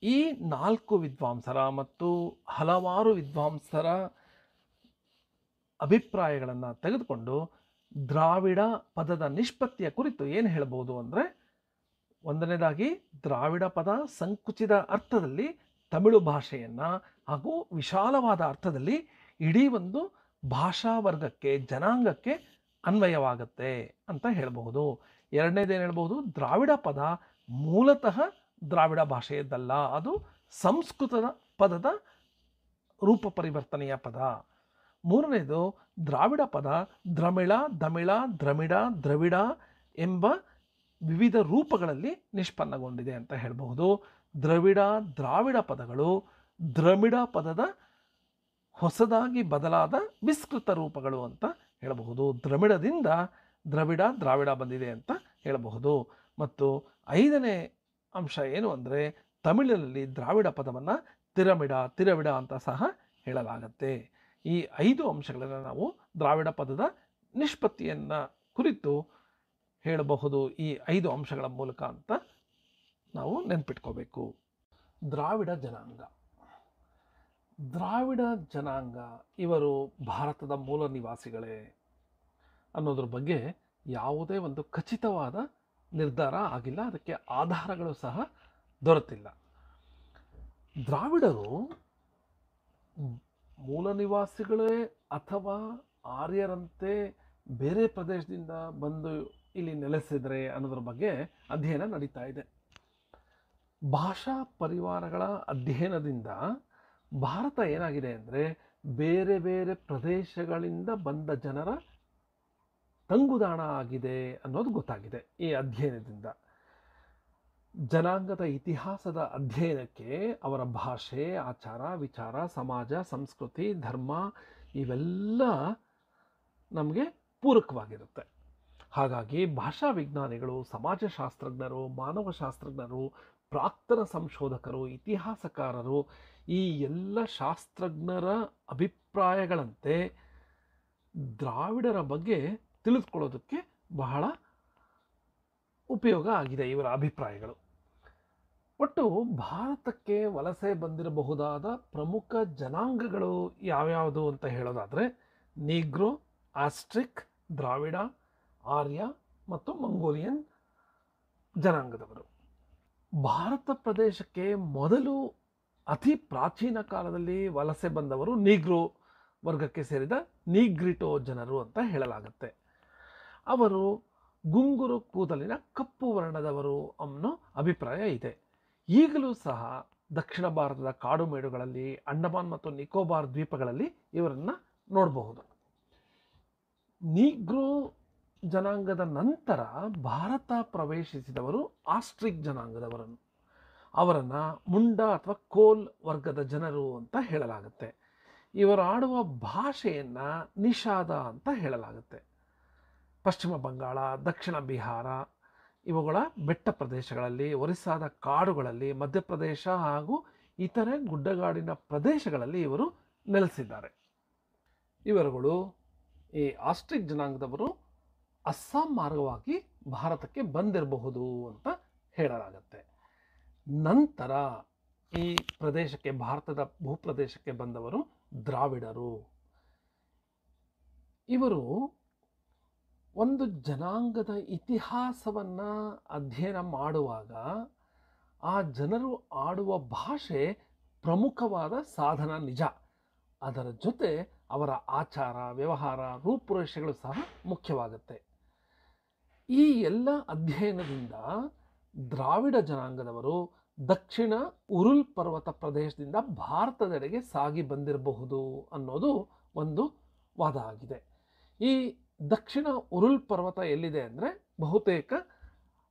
ಈ 4 ವಿದ್ವಾಂಸರ ಮತ್ತು ಹಲವಾರು ವಿದ್ವಾಂಸರ ಅಭಿಪ್ರಾಯಗಳನ್ನು ತೆಗೆದುಕೊಂಡು ದ್ರಾವಿಡ ಪದದ ನಿಷ್ಪತ್ತಿಯ ಕುರಿತು ಏನು ಹೇಳಬಹುದು ಅಂದರೆ, ಒಂದನೇದಾಗಿ ದ್ರಾವಿಡ ಪದ ಸಂಕುಚಿತ ಅರ್ಥದಲ್ಲಿ ತಮಿಳು ಭಾಷೆಯನ್ನು ಹಾಗೂ ವಿಶಾಲವಾದ ಅರ್ಥದಲ್ಲಿ ಇಡೀ ಒಂದು ಭಾಷಾ ವರ್ಗಕ್ಕೆ, ಜನಾಂಗಕ್ಕೆ ಅನ್ವಯವಾಗುತ್ತೆ ಅಂತ ಹೇಳಬಹುದು. ಎರಡನೇದೇನು ಹೇಳ್ಬೋದು, ದ್ರಾವಿಡ ಪದ ಮೂಲತಃ ದ್ರಾವಿಡ ಭಾಷೆಯದ್ದಲ್ಲ, ಅದು ಸಂಸ್ಕೃತದ ಪದದ ರೂಪ ಪರಿವರ್ತನೆಯ ಪದ. ಮೂರನೇದು, ದ್ರಾವಿಡ ಪದ ದ್ರಮಿಳ, ದಮಿಳ, ದ್ರಮಿಡ, ದ್ರವಿಡ ಎಂಬ ವಿವಿಧ ರೂಪಗಳಲ್ಲಿ ನಿಷ್ಪನ್ನಗೊಂಡಿದೆ ಅಂತ ಹೇಳಬಹುದು. ದ್ರವಿಡ, ದ್ರಾವಿಡ ಪದಗಳು ದ್ರಮಿಡ ಪದದ ಹೊಸದಾಗಿ ಬದಲಾದ ವಿಸ್ತೃತ ರೂಪಗಳು ಅಂತ ಹೇಳಬಹುದು. ದ್ರಮಿಡದಿಂದ ದ್ರವಿಡ, ದ್ರಾವಿಡ ಬಂದಿದೆ ಅಂತ ಹೇಳಬಹುದು. ಮತ್ತು 5ನೇ ಅಂಶ ಏನು ಅಂದರೆ, ತಮಿಳಿನಲ್ಲಿ ದ್ರಾವಿಡ ಪದವನ್ನು ತಿರಮಿಡ, ತಿರವಿಡ ಅಂತ ಸಹ ಹೇಳಲಾಗತ್ತೆ. ಈ 5 ಅಂಶಗಳನ್ನು ನಾವು ದ್ರಾವಿಡ ಪದದ ನಿಷ್ಪತ್ತಿಯನ್ನು ಕುರಿತು ಹೇಳಬಹುದು, ಈ 5 ಅಂಶಗಳ ಮೂಲಕ ಅಂತ ನಾವು ನೆನ್ಪಿಟ್ಕೋಬೇಕು. ದ್ರಾವಿಡ ಜನಾಂಗ. ದ್ರಾವಿಡ ಜನಾಂಗ ಇವರು ಭಾರತದ ಮೂಲ ನಿವಾಸಿಗಳೇ ಅನ್ನೋದ್ರ ಬಗ್ಗೆ ಯಾವುದೇ ಒಂದು ಖಚಿತವಾದ ನಿರ್ಧಾರ ಆಗಿಲ್ಲ, ಅದಕ್ಕೆ ಆಧಾರಗಳು ಸಹ ದೊರೆತಿಲ್ಲ. ದ್ರಾವಿಡರು ಮೂಲ ನಿವಾಸಿಗಳೇ ಅಥವಾ ಆರ್ಯರಂತೆ ಬೇರೆ ಪ್ರದೇಶದಿಂದ ಬಂದು ಇಲ್ಲಿ ನೆಲೆಸಿದರೆ ಅನ್ನೋದ್ರ ಬಗ್ಗೆ ಅಧ್ಯಯನ ನಡೀತಾ ಇದೆ. ಭಾಷಾ ಪರಿವಾರಗಳ ಅಧ್ಯಯನದಿಂದ ಭಾರತ ಏನಾಗಿದೆ ಅಂದರೆ, ಬೇರೆ ಬೇರೆ ಪ್ರದೇಶಗಳಿಂದ ಬಂದ ಜನರ ತಂಗುದಾಣ ಆಗಿದೆ ಅನ್ನೋದು ಗೊತ್ತಾಗಿದೆ ಈ ಅಧ್ಯಯನದಿಂದ. ಜನಾಂಗದ ಇತಿಹಾಸದ ಅಧ್ಯಯನಕ್ಕೆ ಅವರ ಭಾಷೆ, ಆಚಾರ, ವಿಚಾರ, ಸಮಾಜ, ಸಂಸ್ಕೃತಿ, ಧರ್ಮ ಇವೆಲ್ಲ ನಮಗೆ ಪೂರಕವಾಗಿರುತ್ತೆ. ಹಾಗಾಗಿ ಭಾಷಾ ವಿಜ್ಞಾನಿಗಳು, ಸಮಾಜಶಾಸ್ತ್ರಜ್ಞರು, ಮಾನವಶಾಸ್ತ್ರಜ್ಞರು, ಪ್ರಾಕ್ತನ ಸಂಶೋಧಕರು, ಇತಿಹಾಸಕಾರರು ಈ ಎಲ್ಲ ಶಾಸ್ತ್ರಜ್ಞರ ಅಭಿಪ್ರಾಯಗಳಂತೆ ದ್ರಾವಿಡರ ಬಗ್ಗೆ ತಿಳಿದುಕೊಳ್ಳೋದಕ್ಕೆ ಬಹಳ ಉಪಯೋಗ ಆಗಿದೆ ಇವರ ಅಭಿಪ್ರಾಯಗಳು. ಒಟ್ಟು ಭಾರತಕ್ಕೆ ವಲಸೆ ಬಂದಿರಬಹುದಾದ ಪ್ರಮುಖ ಜನಾಂಗಗಳು ಯಾವ್ಯಾವುದು ಅಂತ ಹೇಳೋದಾದರೆ, ನೀಗ್ರೋ, ಆಸ್ಟ್ರಿಕ್, ದ್ರಾವಿಡ, ಆರ್ಯ ಮತ್ತು ಮಂಗೋಲಿಯನ್ ಜನಾಂಗದವರು. ಭಾರತ ಪ್ರದೇಶಕ್ಕೆ ಮೊದಲು ಅತಿ ಪ್ರಾಚೀನ ಕಾಲದಲ್ಲಿ ವಲಸೆ ಬಂದವರು ನೀಗ್ರೋ ವರ್ಗಕ್ಕೆ ಸೇರಿದ ನೀಗ್ರಿಟೋ ಜನರು ಅಂತ ಹೇಳಲಾಗುತ್ತೆ. ಅವರು ಗುಂಗುರು ಕೂದಲಿನ ಕಪ್ಪು ವರ್ಣದವರು ಅನ್ನೋ ಅಭಿಪ್ರಾಯ ಇದೆ. ಈಗಲೂ ಸಹ ದಕ್ಷಿಣ ಭಾರತದ ಕಾಡು ಮೇಡುಗಳಲ್ಲಿ, ಅಂಡಮಾನ್ ಮತ್ತು ನಿಕೋಬಾರ್ ದ್ವೀಪಗಳಲ್ಲಿ ಇವರನ್ನು ನೋಡಬಹುದು. ನೀಗ್ರೋ ಜನಾಂಗದ ನಂತರ ಭಾರತ ಪ್ರವೇಶಿಸಿದವರು ಆಸ್ಟ್ರಿಕ್ ಜನಾಂಗದವರನ್ನು, ಅವರನ್ನು ಮುಂಡ ಅಥವಾ ಕೋಲ್ ವರ್ಗದ ಜನರು ಅಂತ ಹೇಳಲಾಗುತ್ತೆ. ಇವರು ಆಡುವ ಭಾಷೆಯನ್ನು ನಿಷಾದ ಅಂತ ಹೇಳಲಾಗುತ್ತೆ. ಪಶ್ಚಿಮ ಬಂಗಾಳ, ದಕ್ಷಿಣ ಬಿಹಾರ ಇವುಗಳ ಬೆಟ್ಟ ಪ್ರದೇಶಗಳಲ್ಲಿ, ಒರಿಸ್ಸಾದ ಕಾಡುಗಳಲ್ಲಿ, ಮಧ್ಯಪ್ರದೇಶ ಹಾಗೂ ಇತರೆ ಗುಡ್ಡಗಾಡಿನ ಪ್ರದೇಶಗಳಲ್ಲಿ ಇವರು ನೆಲೆಸಿದ್ದಾರೆ. ಇವರುಗಳು, ಈ ಆಸ್ಟ್ರಿಕ್ ಜನಾಂಗದವರು ಅಸ್ಸಾಂ ಮಾರ್ಗವಾಗಿ ಭಾರತಕ್ಕೆ ಬಂದಿರಬಹುದು ಅಂತ ಹೇಳಲಾಗುತ್ತೆ. ನಂತರ ಈ ಪ್ರದೇಶಕ್ಕೆ, ಭಾರತದ ಭೂಪ್ರದೇಶಕ್ಕೆ ಬಂದವರು ದ್ರಾವಿಡರು. ಇವರು ಒಂದು ಜನಾಂಗದ ಇತಿಹಾಸವನ್ನು ಅಧ್ಯಯನ ಮಾಡುವಾಗ ಆ ಜನರು ಆಡುವ ಭಾಷೆ ಪ್ರಮುಖವಾದ ಸಾಧನ ನಿಜ, ಅದರ ಜೊತೆ ಅವರ ಆಚಾರ, ವ್ಯವಹಾರ, ರೂಪುರೇಷೆಗಳು ಸಹ ಮುಖ್ಯವಾಗುತ್ತೆ. ಈ ಎಲ್ಲ ಅಧ್ಯಯನದಿಂದ ದ್ರಾವಿಡ ಜನಾಂಗದವರು ದಕ್ಷಿಣ ಉರುಲ್ ಪರ್ವತ ಪ್ರದೇಶದಿಂದ ಭಾರತದೆಡೆಗೆ ಸಾಗಿ ಬಂದಿರಬಹುದು ಅನ್ನೋದು ಒಂದು ವಾದ ಆಗಿದೆ. ಈ ದಕ್ಷಿಣ ಉರುಲ್ ಪರ್ವತ ಎಲ್ಲಿದೆ ಅಂದರೆ, ಬಹುತೇಕ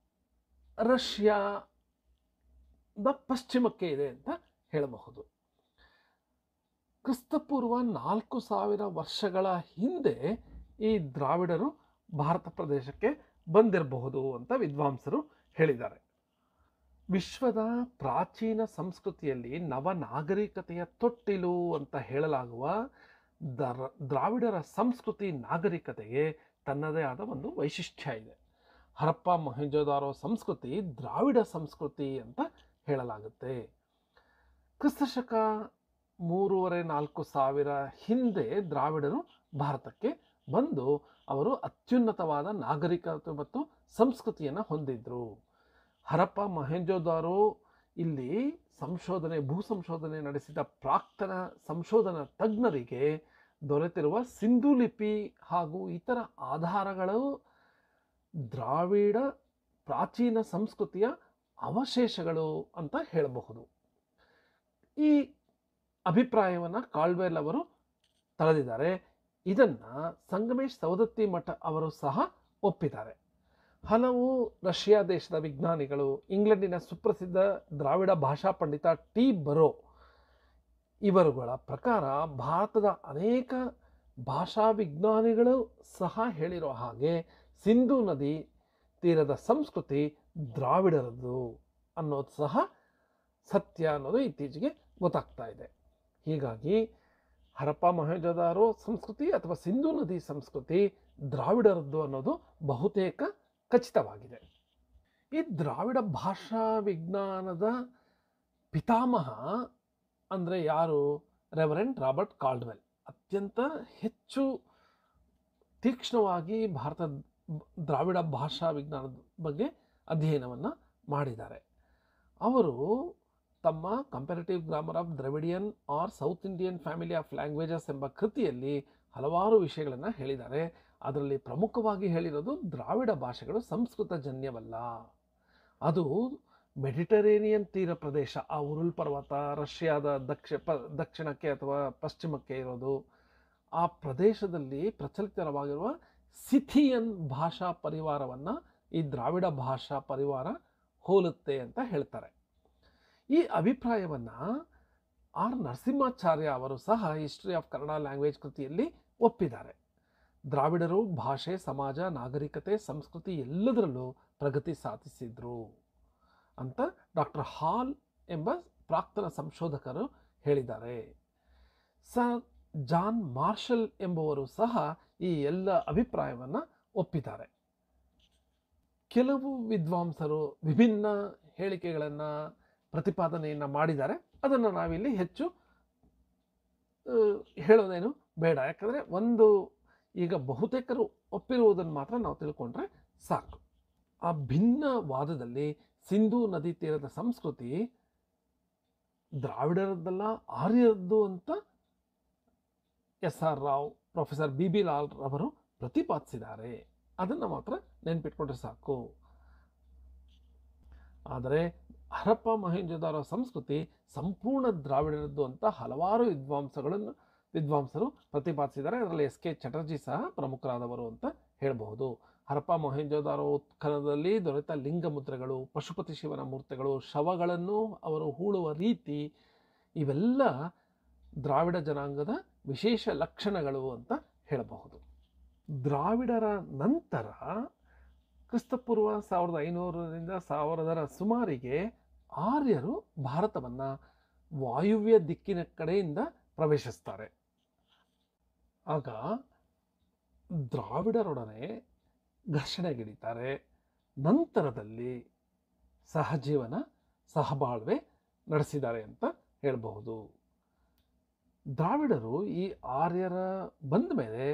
ರಷ್ಯಾದ ಪಶ್ಚಿಮಕ್ಕೆ ಇದೆ ಅಂತ ಹೇಳಬಹುದು. ಕ್ರಿಸ್ತಪೂರ್ವ 4000 ವರ್ಷಗಳ ಹಿಂದೆ ಈ ದ್ರಾವಿಡರು ಭಾರತ ಪ್ರದೇಶಕ್ಕೆ ಬಂದಿರಬಹುದು ಅಂತ ವಿದ್ವಾಂಸರು ಹೇಳಿದ್ದಾರೆ. ವಿಶ್ವದ ಪ್ರಾಚೀನ ಸಂಸ್ಕೃತಿಯಲ್ಲಿ ನವನಾಗರಿಕತೆಯ ತೊಟ್ಟಿಲು ಅಂತ ಹೇಳಲಾಗುವ ದ್ರಾವಿಡರ ಸಂಸ್ಕೃತಿ ನಾಗರಿಕತೆಗೆ ತನ್ನದೇ ಆದ ಒಂದು ವೈಶಿಷ್ಟ್ಯ ಇದೆ. ಹರಪ್ಪ ಮೊಹೆಂಜೋದಾರೋ ಸಂಸ್ಕೃತಿ ದ್ರಾವಿಡ ಸಂಸ್ಕೃತಿ ಅಂತ ಹೇಳಲಾಗುತ್ತೆ. ಕ್ರಿಸ್ತಶಕ 3,500-4,000 ಹಿಂದೆ ದ್ರಾವಿಡರು ಭಾರತಕ್ಕೆ ಬಂದು ಅವರು ಅತ್ಯುನ್ನತವಾದ ನಾಗರಿಕತೆ ಮತ್ತು ಸಂಸ್ಕೃತಿಯನ್ನು ಹೊಂದಿದ್ರು. ಹರಪ್ಪ ಮೊಹೆಂಜೋದಾರೋ ಇಲ್ಲಿ ಭೂ ಸಂಶೋಧನೆ ನಡೆಸಿದ ಪ್ರಾಕ್ತನ ಸಂಶೋಧನಾ ತಜ್ಞರಿಗೆ ದೊರೆತಿರುವ ಸಿಂಧೂ ಲಿಪಿ ಹಾಗೂ ಇತರ ಆಧಾರಗಳು ದ್ರಾವಿಡ ಪ್ರಾಚೀನ ಸಂಸ್ಕೃತಿಯ ಅವಶೇಷಗಳು ಅಂತ ಹೇಳಬಹುದು. ಈ ಅಭಿಪ್ರಾಯವನ್ನು ಕಾಲ್ಡ್ವೆಲ್ ಅವರು ತಳೆದಿದ್ದಾರೆ. ಇದನ್ನು ಸಂಗಮೇಶ್ ಸವದತ್ತಿ ಮಠ ಅವರು ಸಹ ಒಪ್ಪಿದ್ದಾರೆ. ಹಲವು ರಷ್ಯಾ ದೇಶದ ವಿಜ್ಞಾನಿಗಳು, ಇಂಗ್ಲೆಂಡಿನ ಸುಪ್ರಸಿದ್ಧ ದ್ರಾವಿಡ ಭಾಷಾ ಪಂಡಿತ ಟಿ ಬರೋ ಇವರುಗಳ ಪ್ರಕಾರ ಭಾರತದ ಅನೇಕ ಭಾಷಾ ವಿಜ್ಞಾನಿಗಳು ಸಹ ಹೇಳಿರೋ ಹಾಗೆ ಸಿಂಧೂ ನದಿ ತೀರದ ಸಂಸ್ಕೃತಿ ದ್ರಾವಿಡರದ್ದು ಅನ್ನೋದು ಸಹ ಸತ್ಯ ಅನ್ನೋದು ಇತ್ತೀಚೆಗೆ ಗೊತ್ತಾಗ್ತಾ ಇದೆ. ಹೀಗಾಗಿ ಹರಪ್ಪ ಮೊಹೆಂಜೋದಾರೋ ಸಂಸ್ಕೃತಿ ಅಥವಾ ಸಿಂಧೂ ನದಿ ಸಂಸ್ಕೃತಿ ದ್ರಾವಿಡರದ್ದು ಅನ್ನೋದು ಬಹುತೇಕ ಖಚಿತವಾಗಿದೆ. ಈ ದ್ರಾವಿಡ ಭಾಷಾ ವಿಜ್ಞಾನದ ಪಿತಾಮಹ ಅಂದರೆ ಯಾರು? Reverend Robert Caldwell. ಅತ್ಯಂತ ಹೆಚ್ಚು ತೀಕ್ಷ್ಣವಾಗಿ ದ್ರಾವಿಡ ಭಾಷಾ ವಿಜ್ಞಾನದ ಬಗ್ಗೆ ಅಧ್ಯಯನವನ್ನು ಮಾಡಿದ್ದಾರೆ. ಅವರು ತಮ್ಮ comparative grammar of Dravidian or South Indian family of languages ಎಂಬ ಕೃತಿಯಲ್ಲಿ ಹಲವಾರು ವಿಷಯಗಳನ್ನು ಹೇಳಿದ್ದಾರೆ. ಅದರಲ್ಲಿ ಪ್ರಮುಖವಾಗಿ ಹೇಳಿರೋದು ದ್ರಾವಿಡ ಭಾಷೆಗಳು ಸಂಸ್ಕೃತ ಜನ್ಯವಲ್ಲ, ಅದು ಮೆಡಿಟರೇನಿಯನ್ ತೀರ ಪ್ರದೇಶ, ಆ ಉರುಲ್ ಪರ್ವತ, ರಷ್ಯಾದ ದಕ್ಷಿಣಕ್ಕೆ ಅಥವಾ ಪಶ್ಚಿಮಕ್ಕೆ ಇರೋದು, ಆ ಪ್ರದೇಶದಲ್ಲಿ ಪ್ರಚಲಿತವಾಗಿರುವ ಸಿಥಿಯನ್ ಭಾಷಾ ಪರಿವಾರವನ್ನು ಈ ದ್ರಾವಿಡ ಭಾಷಾ ಪರಿವಾರ ಹೋಲುತ್ತೆ ಅಂತ ಹೇಳ್ತಾರೆ. ಈ ಅಭಿಪ್ರಾಯವನ್ನು ಆರ್ ನರಸಿಂಹಾಚಾರ್ಯ ಅವರು ಸಹ ಹಿಸ್ಟ್ರಿ ಆಫ್ ಕನ್ನಡ ಲ್ಯಾಂಗ್ವೇಜ್ ಕೃತಿಯಲ್ಲಿ ಒಪ್ಪಿದ್ದಾರೆ. ದ್ರಾವಿಡರು ಭಾಷೆ, ಸಮಾಜ, ನಾಗರಿಕತೆ, ಸಂಸ್ಕೃತಿ ಎಲ್ಲದರಲ್ಲೂ ಪ್ರಗತಿ ಸಾಧಿಸಿದ್ರು ಅಂತ ಡಾಕ್ಟರ್ ಹಾಲ್ ಎಂಬ ಪ್ರಾಕ್ತನ ಸಂಶೋಧಕರು ಹೇಳಿದ್ದಾರೆ. ಸರ್ ಜಾನ್ ಮಾರ್ಷಲ್ ಎಂಬುವರು ಸಹ ಈ ಎಲ್ಲ ಅಭಿಪ್ರಾಯವನ್ನು ಒಪ್ಪಿದ್ದಾರೆ. ಕೆಲವು ವಿದ್ವಾಂಸರು ವಿಭಿನ್ನ ಹೇಳಿಕೆಗಳನ್ನು ಪ್ರತಿಪಾದನೆಯನ್ನು ಮಾಡಿದ್ದಾರೆ. ಅದನ್ನು ನಾವಿಲ್ಲಿ ಹೆಚ್ಚು ಹೇಳೋದೇನು ಬೇಡ, ಯಾಕಂದರೆ ಈಗ ಬಹುತೇಕರು ಒಪ್ಪಿರುವುದನ್ನು ಮಾತ್ರ ನಾವು ತಿಳ್ಕೊಂಡ್ರೆ ಸಾಕು. ಆ ಭಿನ್ನ ವಾದದಲ್ಲಿ ಸಿಂಧೂ ನದಿ ತೀರದ ಸಂಸ್ಕೃತಿ ದ್ರಾವಿಡರದ್ದಲ್ಲ, ಆರ್ಯರದ್ದು ಅಂತ SR Rao, professor BB Lal ರವರು ಪ್ರತಿಪಾದಿಸಿದ್ದಾರೆ. ಅದನ್ನು ಮಾತ್ರ ನೆನ್ಪಿಟ್ಕೊಂಡ್ರೆ ಸಾಕು. ಆದರೆ ಹರಪ್ಪ ಮೊಹೆಂಜೋದಾರೋ ಸಂಸ್ಕೃತಿ ಸಂಪೂರ್ಣ ದ್ರಾವಿಡರದ್ದು ಅಂತ ಹಲವಾರು ವಿದ್ವಾಂಸರು ಪ್ರತಿಪಾದಿಸಿದ್ದಾರೆ. ಅದರಲ್ಲಿ SK ಚಟರ್ಜಿ ಸಹ ಪ್ರಮುಖರಾದವರು ಅಂತ ಹೇಳಬಹುದು. ಹರಪ್ಪ ಮೊಹೆಂಜೋದಾರೋ ಉತ್ಖನನದಲ್ಲಿ ದೊರೆತ ಲಿಂಗ ಮುದ್ರೆಗಳು, ಪಶುಪತಿ ಶಿವನ ಮೂರ್ತಿಗಳು, ಶವಗಳನ್ನು ಅವರು ಹೂಳುವ ರೀತಿ, ಇವೆಲ್ಲ ದ್ರಾವಿಡ ಜನಾಂಗದ ವಿಶೇಷ ಲಕ್ಷಣಗಳು ಅಂತ ಹೇಳಬಹುದು. ದ್ರಾವಿಡರ ನಂತರ ಕ್ರಿಸ್ತಪೂರ್ವ 1500ರಿಂದ 1000ರ ಸುಮಾರಿಗೆ ಆರ್ಯರು ಭಾರತವನ್ನು ವಾಯುವ್ಯ ದಿಕ್ಕಿನ ಕಡೆಯಿಂದ ಪ್ರವೇಶಿಸ್ತಾರೆ. ಆಗ ದ್ರಾವಿಡರೊಡನೆ ಘರ್ಷಣೆಗಿಡಿತಾರೆ. ನಂತರದಲ್ಲಿ ಸಹಜೀವನ, ಸಹಬಾಳ್ವೆ ನಡೆಸಿದ್ದಾರೆ ಅಂತ ಹೇಳಬಹುದು. ದ್ರಾವಿಡರು ಈ ಆರ್ಯರ ಬಂದ ಮೇಲೆ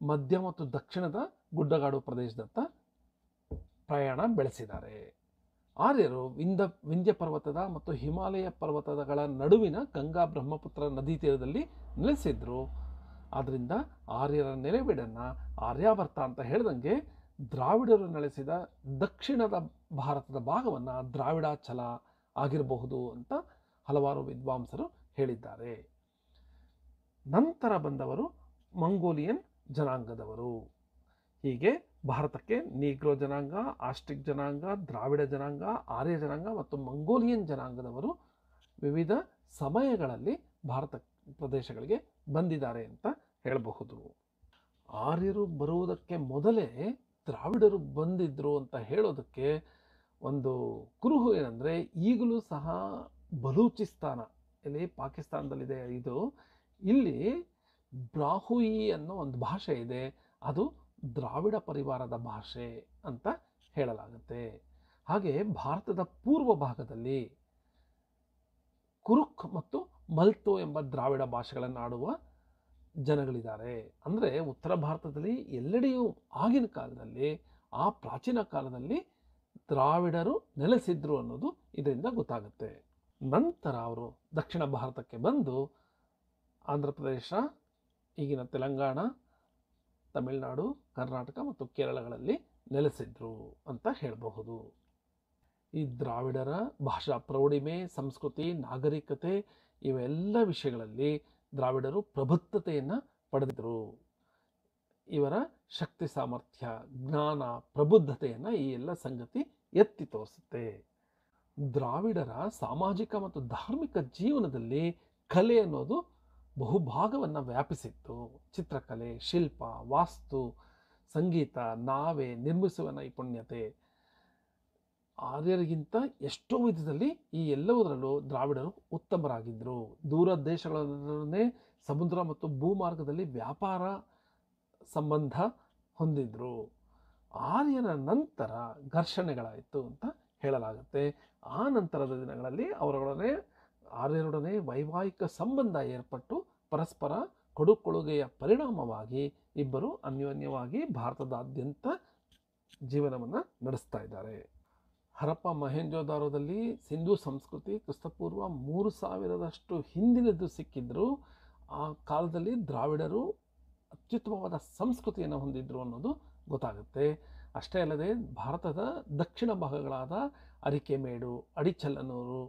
ಮಧ್ಯ ಮತ್ತು ದಕ್ಷಿಣದ ಗುಡ್ಡಗಾಡು ಪ್ರದೇಶದತ್ತ ಪ್ರಯಾಣ ಬೆಳೆಸಿದ್ದಾರೆ. ಆರ್ಯರು ವಿಂಧ್ಯ ಪರ್ವತದ ಮತ್ತು ಹಿಮಾಲಯ ಪರ್ವತಗಳ ನಡುವಿನ ಗಂಗಾ ಬ್ರಹ್ಮಪುತ್ರ ನದಿ ತೀರದಲ್ಲಿ ನೆಲೆಸಿದ್ರು. ಆದ್ದರಿಂದ ಆರ್ಯರ ನೆಲೆವೀಡನ್ನು ಆರ್ಯಾವರ್ತ ಅಂತ ಹೇಳ್ದಂಗೆ ದ್ರಾವಿಡರು ನೆಲೆಸಿದ ದಕ್ಷಿಣದ ಭಾರತದ ಭಾಗವನ್ನು ದ್ರಾವಿಡಾಚಲ ಆಗಿರಬಹುದು ಅಂತ ಹಲವಾರು ವಿದ್ವಾಂಸರು ಹೇಳಿದ್ದಾರೆ. ನಂತರ ಬಂದವರು ಮಂಗೋಲಿಯನ್ ಜನಾಂಗದವರು. ಹೀಗೆ ಭಾರತಕ್ಕೆ ನೀಗ್ರೋ ಜನಾಂಗ, ಆಸ್ಟ್ರಿಕ್ ಜನಾಂಗ, ದ್ರಾವಿಡ ಜನಾಂಗ, ಆರ್ಯ ಜನಾಂಗ ಮತ್ತು ಮಂಗೋಲಿಯನ್ ಜನಾಂಗದವರು ವಿವಿಧ ಸಮಯಗಳಲ್ಲಿ ಭಾರತ ಪ್ರದೇಶಗಳಿಗೆ ಬಂದಿದ್ದಾರೆ ಅಂತ ಹೇಳಬಹುದು. ಆರ್ಯರು ಬರುವುದಕ್ಕೆ ಮೊದಲೇ ದ್ರಾವಿಡರು ಬಂದಿದ್ರು ಅಂತ ಹೇಳೋದಕ್ಕೆ ಒಂದು ಕುರುಹು ಏನಂದರೆ, ಈಗಲೂ ಸಹ ಬಲೂಚಿಸ್ತಾನ, ಇಲ್ಲಿ ಪಾಕಿಸ್ತಾನದಲ್ಲಿದೆ ಇದು, ಇಲ್ಲಿ ಬ್ರಾಹುಯಿ ಅನ್ನೋ ಒಂದು ಭಾಷೆ ಇದೆ. ಅದು ದ್ರಾವಿಡ ಪರಿವಾರದ ಭಾಷೆ ಅಂತ ಹೇಳಲಾಗುತ್ತೆ. ಹಾಗೆ ಭಾರತದ ಪೂರ್ವ ಭಾಗದಲ್ಲಿ ಕುರುಕ್ ಮತ್ತು ಮಲ್ತೋ ಎಂಬ ದ್ರಾವಿಡ ಭಾಷೆಗಳನ್ನು ಆಡುವ ಜನಗಳಿದ್ದಾರೆ. ಅಂದರೆ ಉತ್ತರ ಭಾರತದಲ್ಲಿ ಎಲ್ಲೆಡೆಯೂ ಆಗಿನ ಕಾಲದಲ್ಲಿ, ಆ ಪ್ರಾಚೀನ ಕಾಲದಲ್ಲಿ ದ್ರಾವಿಡರು ನೆಲೆಸಿದ್ರು ಅನ್ನೋದು ಇದರಿಂದ ಗೊತ್ತಾಗುತ್ತೆ. ನಂತರ ಅವರು ದಕ್ಷಿಣ ಭಾರತಕ್ಕೆ ಬಂದು ಆಂಧ್ರ ಪ್ರದೇಶ, ಈಗಿನ ತೆಲಂಗಾಣ, ತಮಿಳುನಾಡು, ಕರ್ನಾಟಕ ಮತ್ತು ಕೇರಳಗಳಲ್ಲಿ ನೆಲೆಸಿದ್ರು ಅಂತ ಹೇಳಬಹುದು. ಈ ದ್ರಾವಿಡರ ಭಾಷಾ ಪ್ರೌಢಿಮೆ, ಸಂಸ್ಕೃತಿ, ನಾಗರಿಕತೆ ಇವೆಲ್ಲ ವಿಷಯಗಳಲ್ಲಿ ದ್ರಾವಿಡರು ಪ್ರಬುದ್ಧತೆಯನ್ನು ಪಡೆದಿದ್ರು. ಇವರ ಶಕ್ತಿ ಸಾಮರ್ಥ್ಯ, ಜ್ಞಾನ, ಪ್ರಬುದ್ಧತೆಯನ್ನು ಈ ಎಲ್ಲ ಸಂಗತಿ ಎತ್ತಿ ತೋರಿಸುತ್ತೆ. ದ್ರಾವಿಡರ ಸಾಮಾಜಿಕ ಮತ್ತು ಧಾರ್ಮಿಕ ಜೀವನದಲ್ಲಿ ಕಲೆ ಅನ್ನೋದು ಬಹುಭಾಗವನ್ನು ವ್ಯಾಪಿಸಿತ್ತು. ಚಿತ್ರಕಲೆ, ಶಿಲ್ಪ, ವಾಸ್ತು, ಸಂಗೀತ, ನಾವೆ ನಿರ್ಮಿಸುವ ನೈಪುಣ್ಯತೆ, ಆರ್ಯರಿಗಿಂತ ಎಷ್ಟೋ ವಿಧದಲ್ಲಿ ಈ ಎಲ್ಲದರಲ್ಲೂ ದ್ರಾವಿಡರು ಉತ್ತಮರಾಗಿದ್ದರು. ದೂರ ದೇಶಗಳನ್ನೇ ಸಮುದ್ರ ಮತ್ತು ಭೂಮಾರ್ಗದಲ್ಲಿ ವ್ಯಾಪಾರ ಸಂಬಂಧ ಹೊಂದಿದ್ರು. ಆರ್ಯರ ನಂತರ ಘರ್ಷಣೆಗಳಾಯಿತು ಅಂತ ಹೇಳಲಾಗುತ್ತೆ. ಆ ನಂತರದ ದಿನಗಳಲ್ಲಿ ಆರ್ಯರೊಡನೆ ವೈವಾಹಿಕ ಸಂಬಂಧ ಏರ್ಪಟ್ಟು ಪರಸ್ಪರ ಕೊಡುಕೊಡುಗೆಯ ಪರಿಣಾಮವಾಗಿ ಇಬ್ಬರು ಅನ್ಯೋನ್ಯವಾಗಿ ಭಾರತದಾದ್ಯಂತ ಜೀವನವನ್ನು ನಡೆಸ್ತಾ ಇದ್ದಾರೆ. ಹರಪ್ಪ ಮೊಹೆಂಜೊದಾರೋದಲ್ಲಿ ಸಿಂಧೂ ಸಂಸ್ಕೃತಿ ಕ್ರಿಸ್ತಪೂರ್ವ 3000 ಹಿಂದಿನದ್ದು ಸಿಕ್ಕಿದ್ರು. ಆ ಕಾಲದಲ್ಲಿ ದ್ರಾವಿಡರು ಅತ್ಯುತ್ತಮವಾದ ಸಂಸ್ಕೃತಿಯನ್ನು ಹೊಂದಿದ್ರು ಅನ್ನೋದು ಗೊತ್ತಾಗುತ್ತೆ. ಅಷ್ಟೇ ಅಲ್ಲದೆ ಭಾರತದ ದಕ್ಷಿಣ ಭಾಗಗಳಾದ ಅರಿಕೆಮೇಡು, ಅಡಿಚಲ್ಲನೂರು,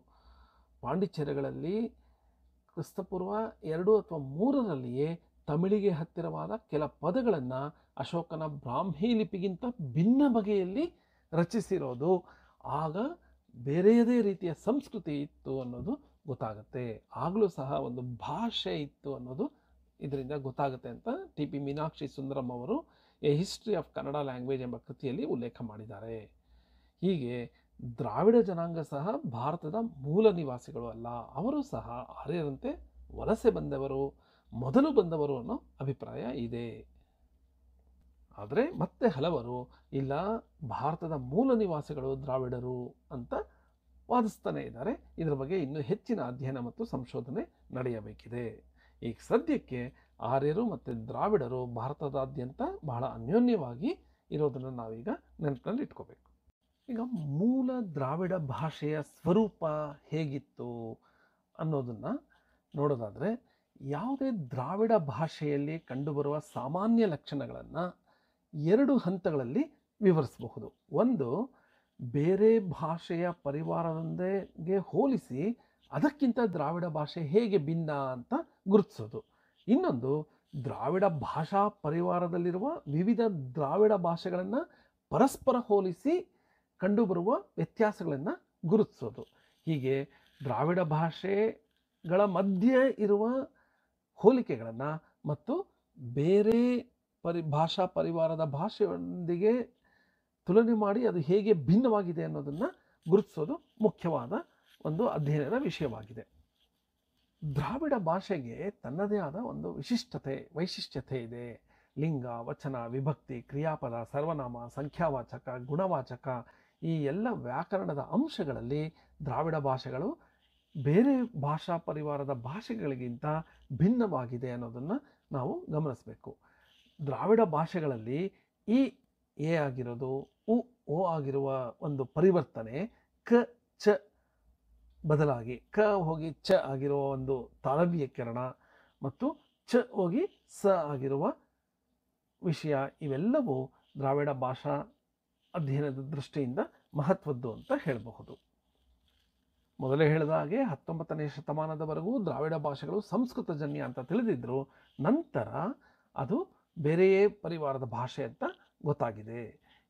ಪಾಂಡಿಚೇರಿಗಳಲ್ಲಿ ಕ್ರಿಸ್ತಪೂರ್ವ 2 ಅಥವಾ 3ರಲ್ಲಿಯೇ ತಮಿಳಿಗೆ ಹತ್ತಿರವಾದ ಕೆಲ ಪದಗಳನ್ನು ಅಶೋಕನ ಬ್ರಾಹ್ಮಿ ಲಿಪಿಗಿಂತ ಭಿನ್ನ ಬಗೆಯಲ್ಲಿ ರಚಿಸಿರೋದು, ಆಗ ಬೇರೆಯದೇ ರೀತಿಯ ಸಂಸ್ಕೃತಿ ಇತ್ತು ಅನ್ನೋದು ಗೊತ್ತಾಗುತ್ತೆ. ಆಗಲೂ ಸಹ ಒಂದು ಭಾಷೆ ಇತ್ತು ಅನ್ನೋದು ಇದರಿಂದ ಗೊತ್ತಾಗುತ್ತೆ ಅಂತ ಟಿ ಪಿ ಮೀನಾಕ್ಷಿ ಸುಂದರಂ ಅವರು A history of Kannada language ಎಂಬ ಕೃತಿಯಲ್ಲಿ ಉಲ್ಲೇಖ ಮಾಡಿದ್ದಾರೆ. ಹೀಗೆ ದ್ರಾವಿಡ ಜನಾಂಗ ಸಹ ಭಾರತದ ಮೂಲ ನಿವಾಸಿಗಳು ಅಲ್ಲ, ಅವರು ಸಹ ಆರ್ಯರಂತೆ ವಲಸೆ ಬಂದವರು, ಮೊದಲು ಬಂದವರು ಅನ್ನೋ ಅಭಿಪ್ರಾಯ ಇದೆ. ಆದರೆ ಮತ್ತೆ ಹಲವರು ಇಲ್ಲ, ಭಾರತದ ಮೂಲ ನಿವಾಸಿಗಳು ದ್ರಾವಿಡರು ಅಂತ ವಾದಿಸ್ತಾನೆ ಇದ್ದಾರೆ. ಇದರ ಬಗ್ಗೆ ಇನ್ನೂ ಹೆಚ್ಚಿನ ಅಧ್ಯಯನ ಮತ್ತು ಸಂಶೋಧನೆ ನಡೆಯಬೇಕಿದೆ. ಈಗ ಸದ್ಯಕ್ಕೆ ಆರ್ಯರು ಮತ್ತು ದ್ರಾವಿಡರು ಭಾರತದಾದ್ಯಂತ ಬಹಳ ಅನ್ಯೋನ್ಯವಾಗಿ ಇರೋದನ್ನು ನಾವೀಗ ನೆನಪಿನಲ್ಲಿ ಇಟ್ಕೋಬೇಕು. ಈಗ ಮೂಲ ದ್ರಾವಿಡ ಭಾಷೆಯ ಸ್ವರೂಪ ಹೇಗಿತ್ತು ಅನ್ನೋದನ್ನು ನೋಡೋದಾದರೆ, ಯಾವುದೇ ದ್ರಾವಿಡ ಭಾಷೆಯಲ್ಲಿ ಕಂಡುಬರುವ ಸಾಮಾನ್ಯ ಲಕ್ಷಣಗಳನ್ನು 2 ಹಂತಗಳಲ್ಲಿ ವಿವರಿಸಬಹುದು. ಒಂದು, ಬೇರೆ ಭಾಷೆಯ ಪರಿವಾರದೊಂದಿಗೆ ಹೋಲಿಸಿ ಅದಕ್ಕಿಂತ ದ್ರಾವಿಡ ಭಾಷೆ ಹೇಗೆ ಭಿನ್ನ ಅಂತ ಗುರುತಿಸೋದು. ಇನ್ನೊಂದು, ದ್ರಾವಿಡ ಭಾಷಾ ಪರಿವಾರದಲ್ಲಿರುವ ವಿವಿಧ ದ್ರಾವಿಡ ಭಾಷೆಗಳನ್ನು ಪರಸ್ಪರ ಹೋಲಿಸಿ ಕಂಡುಬರುವ ವ್ಯತ್ಯಾಸಗಳನ್ನು ಗುರುತಿಸೋದು. ಹೀಗೆ ದ್ರಾವಿಡ ಭಾಷೆಗಳ ಮಧ್ಯೆ ಇರುವ ಹೋಲಿಕೆಗಳನ್ನು ಮತ್ತು ಬೇರೆ ಭಾಷಾ ಪರಿವಾರದ ಭಾಷೆಯೊಂದಿಗೆ ತುಲನೆ ಮಾಡಿ ಅದು ಹೇಗೆ ಭಿನ್ನವಾಗಿದೆ ಅನ್ನೋದನ್ನು ಗುರುತಿಸೋದು ಮುಖ್ಯವಾದ ಒಂದು ಅಧ್ಯಯನದ ವಿಷಯವಾಗಿದೆ. ದ್ರಾವಿಡ ಭಾಷೆಗೆ ತನ್ನದೇ ಆದ ಒಂದು ವೈಶಿಷ್ಟ್ಯತೆ ಇದೆ. ಲಿಂಗ, ವಚನ, ವಿಭಕ್ತಿ, ಕ್ರಿಯಾಪದ, ಸರ್ವನಾಮ, ಸಂಖ್ಯಾವಾಚಕ, ಗುಣವಾಚಕ ಈ ಎಲ್ಲ ವ್ಯಾಕರಣದ ಅಂಶಗಳಲ್ಲಿ ದ್ರಾವಿಡ ಭಾಷೆಗಳು ಬೇರೆ ಭಾಷಾ ಪರಿವಾರದ ಭಾಷೆಗಳಿಗಿಂತ ಭಿನ್ನವಾಗಿದೆ ಅನ್ನೋದನ್ನು ನಾವು ಗಮನಿಸಬೇಕು. ದ್ರಾವಿಡ ಭಾಷೆಗಳಲ್ಲಿ ಈ ಎ ಆಗಿರೋದು, ಓ ಆಗಿರುವ ಒಂದು ಪರಿವರ್ತನೆ ಕ ಚ ಬದಲಾಗಿ ಕ ಹೋಗಿ ಚ ಆಗಿರುವ ಒಂದು ತಾಳವ್ಯಕರಣ ಮತ್ತು ಚ ಹೋಗಿ ಸ ಆಗಿರುವ ವಿಷಯ, ಇವೆಲ್ಲವೂ ದ್ರಾವಿಡ ಭಾಷಾ ಅಧ್ಯಯನದ ದೃಷ್ಟಿಯಿಂದ ಮಹತ್ವದ್ದು ಅಂತ ಹೇಳಬಹುದು. ಮೊದಲೇ ಹೇಳಿದ ಹಾಗೆ 19ನೇ ಶತಮಾನದವರೆಗೂ ದ್ರಾವಿಡ ಭಾಷೆಗಳು ಸಂಸ್ಕೃತಜನ್ಯ ಅಂತ ತಿಳಿದಿದ್ರು. ನಂತರ ಅದು ಬೇರೆಯೇ ಪರಿವಾರದ ಭಾಷೆ ಅಂತ ಗೊತ್ತಾಗಿದೆ.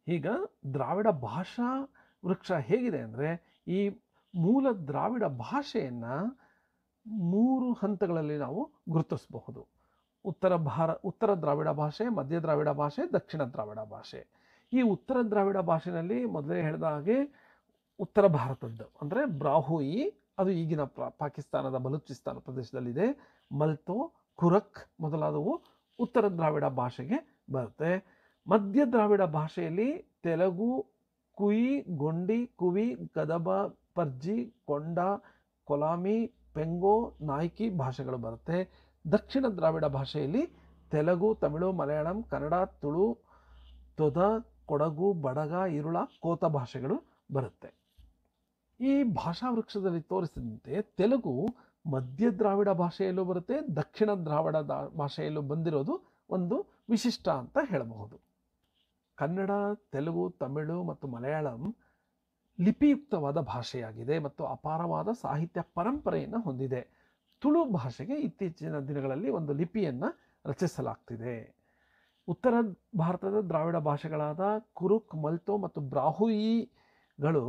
ಈಗ ದ್ರಾವಿಡ ಭಾಷಾ ವೃಕ್ಷ ಹೇಗಿದೆ ಅಂದರೆ, ಈ ಮೂಲ ದ್ರಾವಿಡ ಭಾಷೆಯನ್ನು 3 ಹಂತಗಳಲ್ಲಿ ನಾವು ಗುರುತಿಸಬಹುದು. ಉತ್ತರ ದ್ರಾವಿಡ ಭಾಷೆ, ಮಧ್ಯ ದ್ರಾವಿಡ ಭಾಷೆ, ದಕ್ಷಿಣ ದ್ರಾವಿಡ ಭಾಷೆ. ಈ ಉತ್ತರ ದ್ರಾವಿಡ ಭಾಷೆಯಲ್ಲಿ ಮೊದಲೇ ಹೇಳಿದ ಹಾಗೆ ಉತ್ತರ ಭಾರತದ್ದು ಅಂದರೆ ಬ್ರಾಹುಯಿ, ಅದು ಈಗಿನ ಪಾಕಿಸ್ತಾನದ ಬಲೂಚಿಸ್ತಾನ ಪ್ರದೇಶದಲ್ಲಿದೆ. ಮಲ್ತೋ, ಕುರಕ್ ಮೊದಲಾದವು ಉತ್ತರ ದ್ರಾವಿಡ ಭಾಷೆಗೆ ಬರುತ್ತೆ. ಮಧ್ಯ ದ್ರಾವಿಡ ಭಾಷೆಯಲ್ಲಿ ತೆಲುಗು, ಕುಯಿ, ಗೊಂಡಿ, ಕುವಿ, ಗದಬ, ಪರ್ಜಿ, ಕೊಂಡ, ಕೊಲಾಮಿ, ಪೆಂಗೋ, ನಾಯ್ಕಿ ಭಾಷೆಗಳು ಬರುತ್ತೆ. ದಕ್ಷಿಣ ದ್ರಾವಿಡ ಭಾಷೆಯಲ್ಲಿ ತೆಲುಗು, ತಮಿಳು, ಮಲಯಾಳಂ, ಕನ್ನಡ, ತುಳು, ತೊದ, ಕೊಡಗು, ಬಡಗ, ಇರುಳ, ಕೋತ ಭಾಷೆಗಳು ಬರುತ್ತೆ. ಈ ಭಾಷಾ ವೃಕ್ಷದಲ್ಲಿ ತೋರಿಸಿದಂತೆ ತೆಲುಗು ಮಧ್ಯ ದ್ರಾವಿಡ ಭಾಷೆಯಲ್ಲೂ ಬರುತ್ತೆ, ದಕ್ಷಿಣ ದ್ರಾವಿಡ ಭಾಷೆಯಲ್ಲೂ ಬಂದಿರೋದು ಒಂದು ವಿಶಿಷ್ಟ ಅಂತ ಹೇಳಬಹುದು. ಕನ್ನಡ, ತೆಲುಗು, ತಮಿಳು ಮತ್ತು ಮಲಯಾಳಂ ಲಿಪಿಯುಕ್ತವಾದ ಭಾಷೆಯಾಗಿದೆ ಮತ್ತು ಅಪಾರವಾದ ಸಾಹಿತ್ಯ ಪರಂಪರೆಯನ್ನು ಹೊಂದಿದೆ. ತುಳು ಭಾಷೆಗೆ ಇತ್ತೀಚಿನ ದಿನಗಳಲ್ಲಿ ಒಂದು ಲಿಪಿಯನ್ನು ರಚಿಸಲಾಗ್ತಿದೆ. ಉತ್ತರ ಭಾರತದ ದ್ರಾವಿಡ ಭಾಷೆಗಳಾದ ಕುರುಕ್, ಮಲ್ತೋ ಮತ್ತು ಬ್ರಾಹುಯಿಗಳು